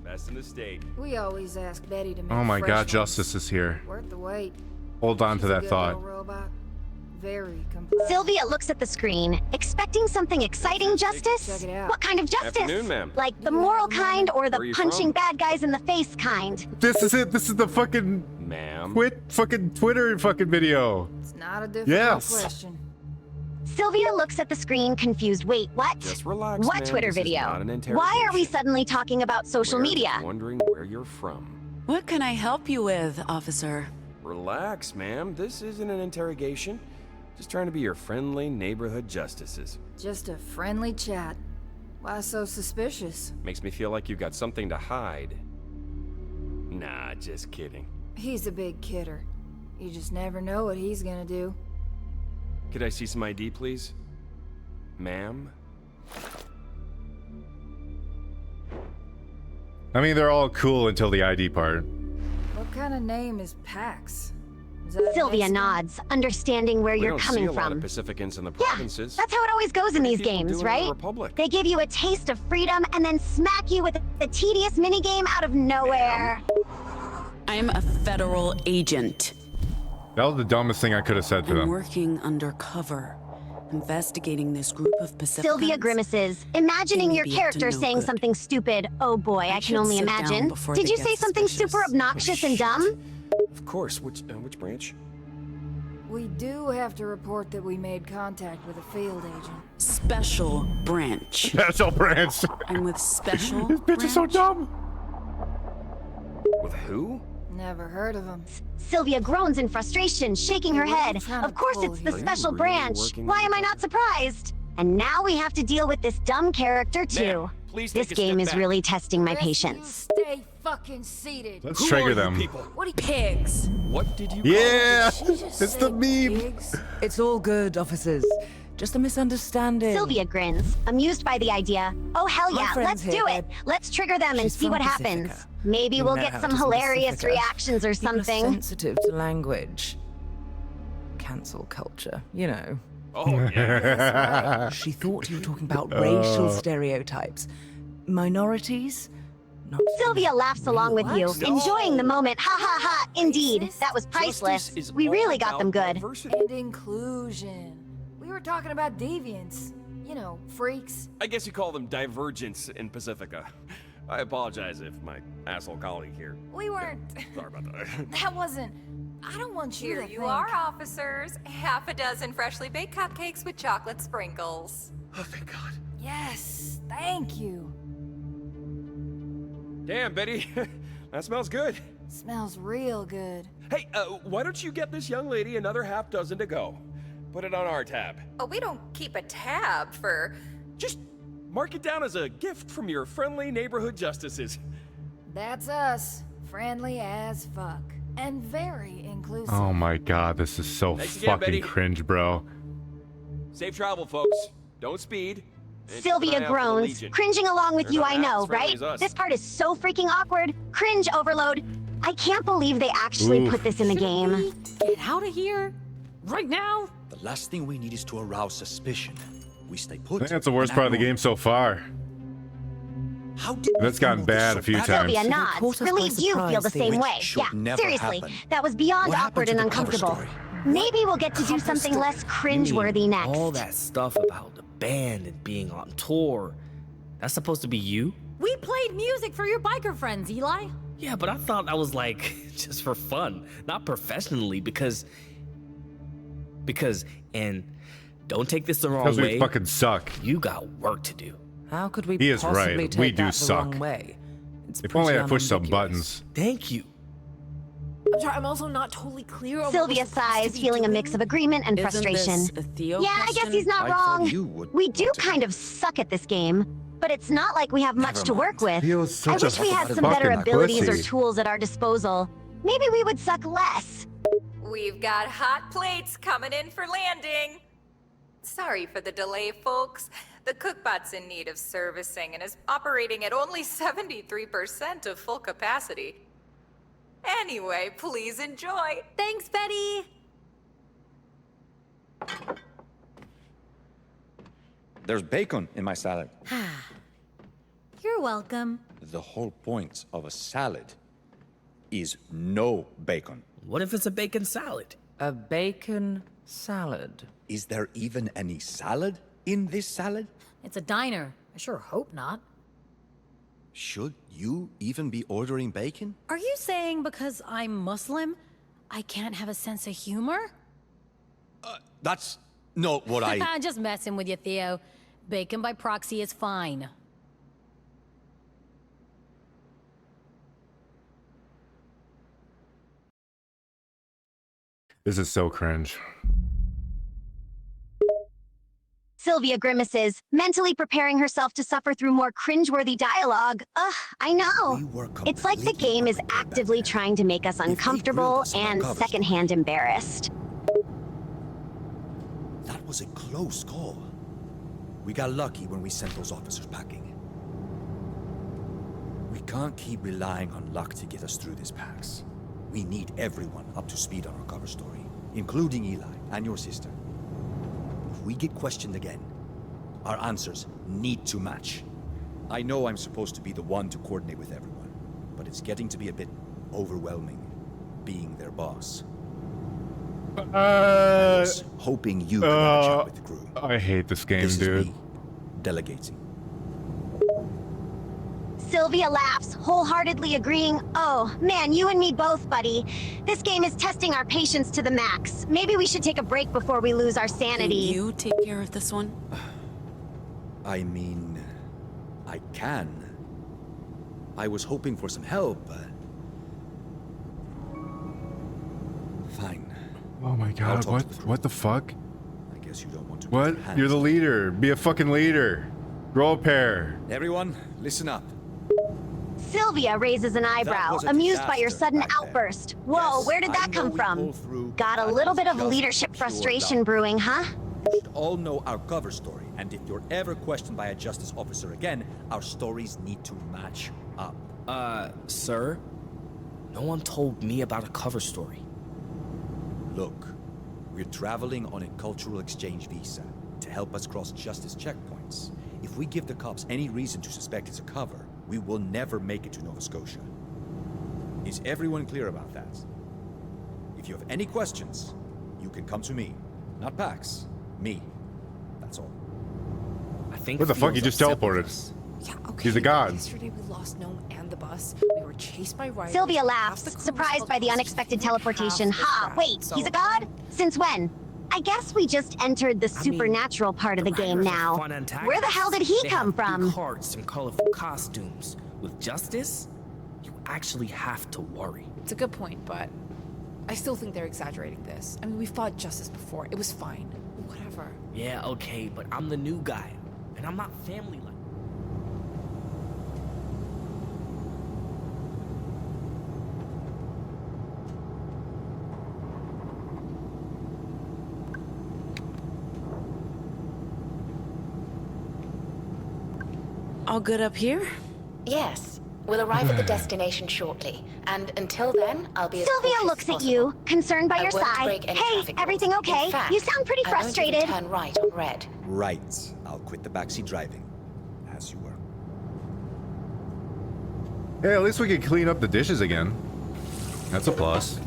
Best in the state. We always ask Betty to make Oh my fresh god, ones. Justice is here. Worth the wait. Hold on to She's a that good thought. little robot. Very complex. Sylvia looks at the screen, expecting something exciting, Justice? What kind of justice? Afternoon, ma'am. Like the moral kind or Where are the you punching from? bad guys in the face kind? This is it. This is the fucking Ma'am. fucking Twitter fucking video. It's not a difficult Yes. question. Sylvia looks at the screen, confused. Wait, what? Just relax, What ma'am. Twitter This is video? not an Why are we interrogation. suddenly talking about social We're media? wondering where you're from. What can I help you with, officer? Relax, ma'am. This isn't an interrogation. Just trying to be your friendly neighborhood justices. Just a friendly chat. Why so suspicious? Makes me feel like you've got something to hide. Nah, just kidding. He's a big kidder. You just never know what he's gonna do. Could I see some ID, please? Ma'am? I mean, they're all cool until the ID part. What kind of name is Pax? Is that Sylvia Mexican? nods, understanding where We you're don't coming see a lot from. of Pacificans in the Yeah, provinces. that's how it always goes in these People games, do in the right? Republic. They give you a taste of freedom and then smack you with a tedious minigame out of nowhere. I'm a federal agent. That was the dumbest thing I could have said to I'm them. working undercover, investigating this group of Pacificans. Sylvia grimaces, imagining They may your be up character to no saying good. something stupid. Oh boy, I can should only sit down imagine. before Did they you get say something super obnoxious and dumb? Of course. Which branch? We do have to report that we made contact with a field agent. Special branch. Special branch. I'm with special. This bitch is so dumb. With who? Never heard of him. Sylvia groans in frustration, shaking her What are you head. trying to Of course pull it's the here? special Are you branch. working Why with am I not surprised? And now we have to deal with this dumb character too. Ma'am, please This take a game step is back. really testing my Rest you patience. Stay fucking seated. Let's Who trigger are you them. people? What are you Pigs. What did you Yeah, Did she just it's the say meme. pigs? It's all good, officers. Just a misunderstanding. Sylvia grins, amused by the idea. Oh hell My yeah, friend's let's here, do it. babe. Let's trigger them and She's see from what Pacifica. happens. Maybe You we'll know get how some to say hilarious Pacifica. reactions or People are something. sensitive to language. Cancel culture, you know. Oh, yeah. She thought you were talking about racial stereotypes. Minorities? Not Sylvia laughs along with you, What? enjoying the moment. Ha ha ha! Indeed, Racist? that was priceless. Justice is We all really got about them good. diversity. And inclusion. We were talking about deviants. You know, freaks. I guess you call them divergents in Pacifica. I apologize if my asshole colleague here. We weren't. Sorry about that. That wasn't. I don't want you Here to you think. are, officers. Half a dozen freshly baked cupcakes with chocolate sprinkles. Oh, thank God. Yes, thank you. Damn, Betty. That smells good. Smells real good. Hey, why don't you get this young lady another half dozen to go? Put it on our tab. Oh, we don't keep a tab for... Just mark it down as a gift from your friendly neighborhood justices. That's us. Friendly as fuck. And very inclusive. Oh my god, this is so Thanks again, fucking Betty. cringe, bro. Safe travel, folks. Don't speed. And keep an Sylvia eye out for the groans, Legion. cringing along with They're you, not I half know, as friendly right? as us. This part is so freaking awkward. Cringe overload. I can't believe they actually Oof. put this in the game. Get out of here? Right now? The last thing we need is to arouse suspicion. We stay I put. think that's the worst and part of the act game so far. How did That's gotten bad a few times. Sylvia caught nods, us by relieved you feel the surprise, same which way. should Yeah, never seriously, happen. that was beyond What awkward happened and to the cover uncomfortable. story? Maybe we'll get to do something less cringeworthy next. All that stuff about the band and being on tour. That's supposed to be you? We played music for your biker friends, Eli. Yeah, but I thought that was like just for fun, not professionally because and don't take this the wrong Because way. we fucking suck. You got work to do. How could we He is possibly right. take We do that the suck. wrong way? It's If only I pretty pushed some unambiguous. buttons. Thank you. I'm sorry, I'm also not totally clear on Sylvia what we're supposed to sighs, be feeling a doing. mix of agreement and Isn't frustration. this a Theo Yeah, I guess question? he's not I thought wrong. you would We do want to kind of suck at this game, but it's not like we have much Never to mind. work with. Theo's I such a wish we had some better fucking abilities or pussy. tools at our disposal. Maybe we would suck less. We've got hot plates coming in for landing. Sorry for the delay, folks. The cookbot's in need of servicing and is operating at only 73% of full capacity. Anyway, please enjoy. Thanks, Betty. There's bacon in my salad. You're welcome. The whole point of a salad is no bacon. What if it's a bacon salad? A bacon salad. Is there even any salad in this salad? It's a diner. I sure hope not. Should you even be ordering bacon? Are you saying because I'm Muslim, I can't have a sense of humor? That's not what I... Just messing with you, Theo. Bacon by proxy is fine. This is so cringe. Sylvia grimaces, mentally preparing herself to suffer through more cringeworthy dialogue. Ugh, I know. It's like the game is actively trying to make us uncomfortable and secondhand embarrassed. That was a close call. We got lucky when we sent those officers packing. We can't keep relying on luck to get us through this, Pax. We need everyone up to speed on our cover story, including Eli and your sister. If we get questioned again, our answers need to match. I know I'm supposed to be the one to coordinate with everyone, but it's getting to be a bit overwhelming, being their boss. I was hoping you could have a chat with the crew. I hate this game, This is dude. me delegating. Sylvia laughs, wholeheartedly agreeing, oh, man, you and me both, buddy. This game is testing our patience to the max. Maybe we should take a break before we lose our sanity. Can you take care of this one? I mean, I can. I was hoping for some help, but... Fine. Oh my god, what the fuck? I guess you don't want to... What? You're the leader. Be a fucking leader. Grow a pair. Everyone, listen up. Sylvia raises an eyebrow, was a amused by your disaster sudden back then. outburst. Whoa, Yes, where did I that know come we from? pulled through. Got a That little was bit of just leadership pure frustration luck. brewing, huh? You should all know our cover story, and if you're ever questioned by a justice officer again, our stories need to match up. Sir? No one told me about a cover story. Look, we're traveling on a cultural exchange visa to help us cross justice checkpoints. If we give the cops any reason to suspect it's a cover, we will never make it to Nova Scotia. Is everyone clear about that? If you have any questions, you can come to me. Not Pax, me. That's all. I think Where the fuck? He just teleported. Yeah, okay. He's a god. Yesterday we lost Gnome and the bus. We were chased by riders. Sylvia Half laughs, the crew surprised was by the held unexpected hostage. teleportation. Half was Ha, trapped, wait, so- he's a god? Since when? I guess we just entered the supernatural part of the game now. Where the hell did he They come have big from? hearts and colorful costumes. With justice, you actually have to worry. It's a good point, but I still think they're exaggerating this. I mean, we've fought justice before. It was fine. Whatever. Yeah, okay, but I'm the new guy, and I'm not family-like. All good up here? Yes. We'll arrive at the destination shortly, and until then, I'll be as Sylvia cautious looks as at possible. you, concerned by I your won't side. break any Hey, traffic everything rules. okay? In fact, You sound pretty I'm going to frustrated. turn right on red. Right. I'll quit the backseat driving, as you were. Hey, at least we can clean up the dishes again. That's a plus.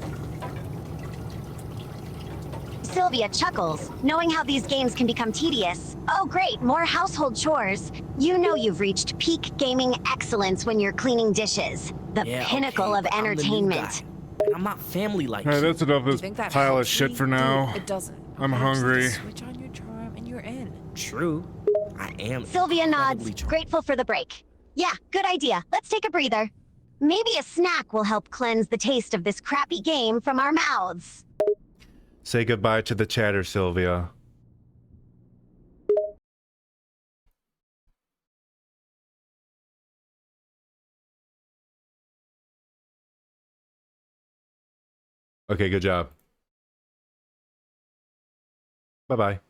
Sylvia chuckles, knowing how these games can become tedious. Oh great, more household chores. You know you've reached peak gaming excellence when you're cleaning dishes. The Yeah, pinnacle okay, of but I'm the new entertainment. guy, and I'm not family-like. Hey, that's enough of You this think that pile of helps shit me? for now. Dude, it doesn't. I'm Okay, just hungry. Switch on your charm and you're in. True. I am. Sylvia nods, incredibly charming. grateful for the break. Yeah, good idea. Let's take a breather. Maybe a snack will help cleanse the taste of this crappy game from our mouths. Say goodbye to the chatter, Sylvia. Okay, good job. Bye-bye.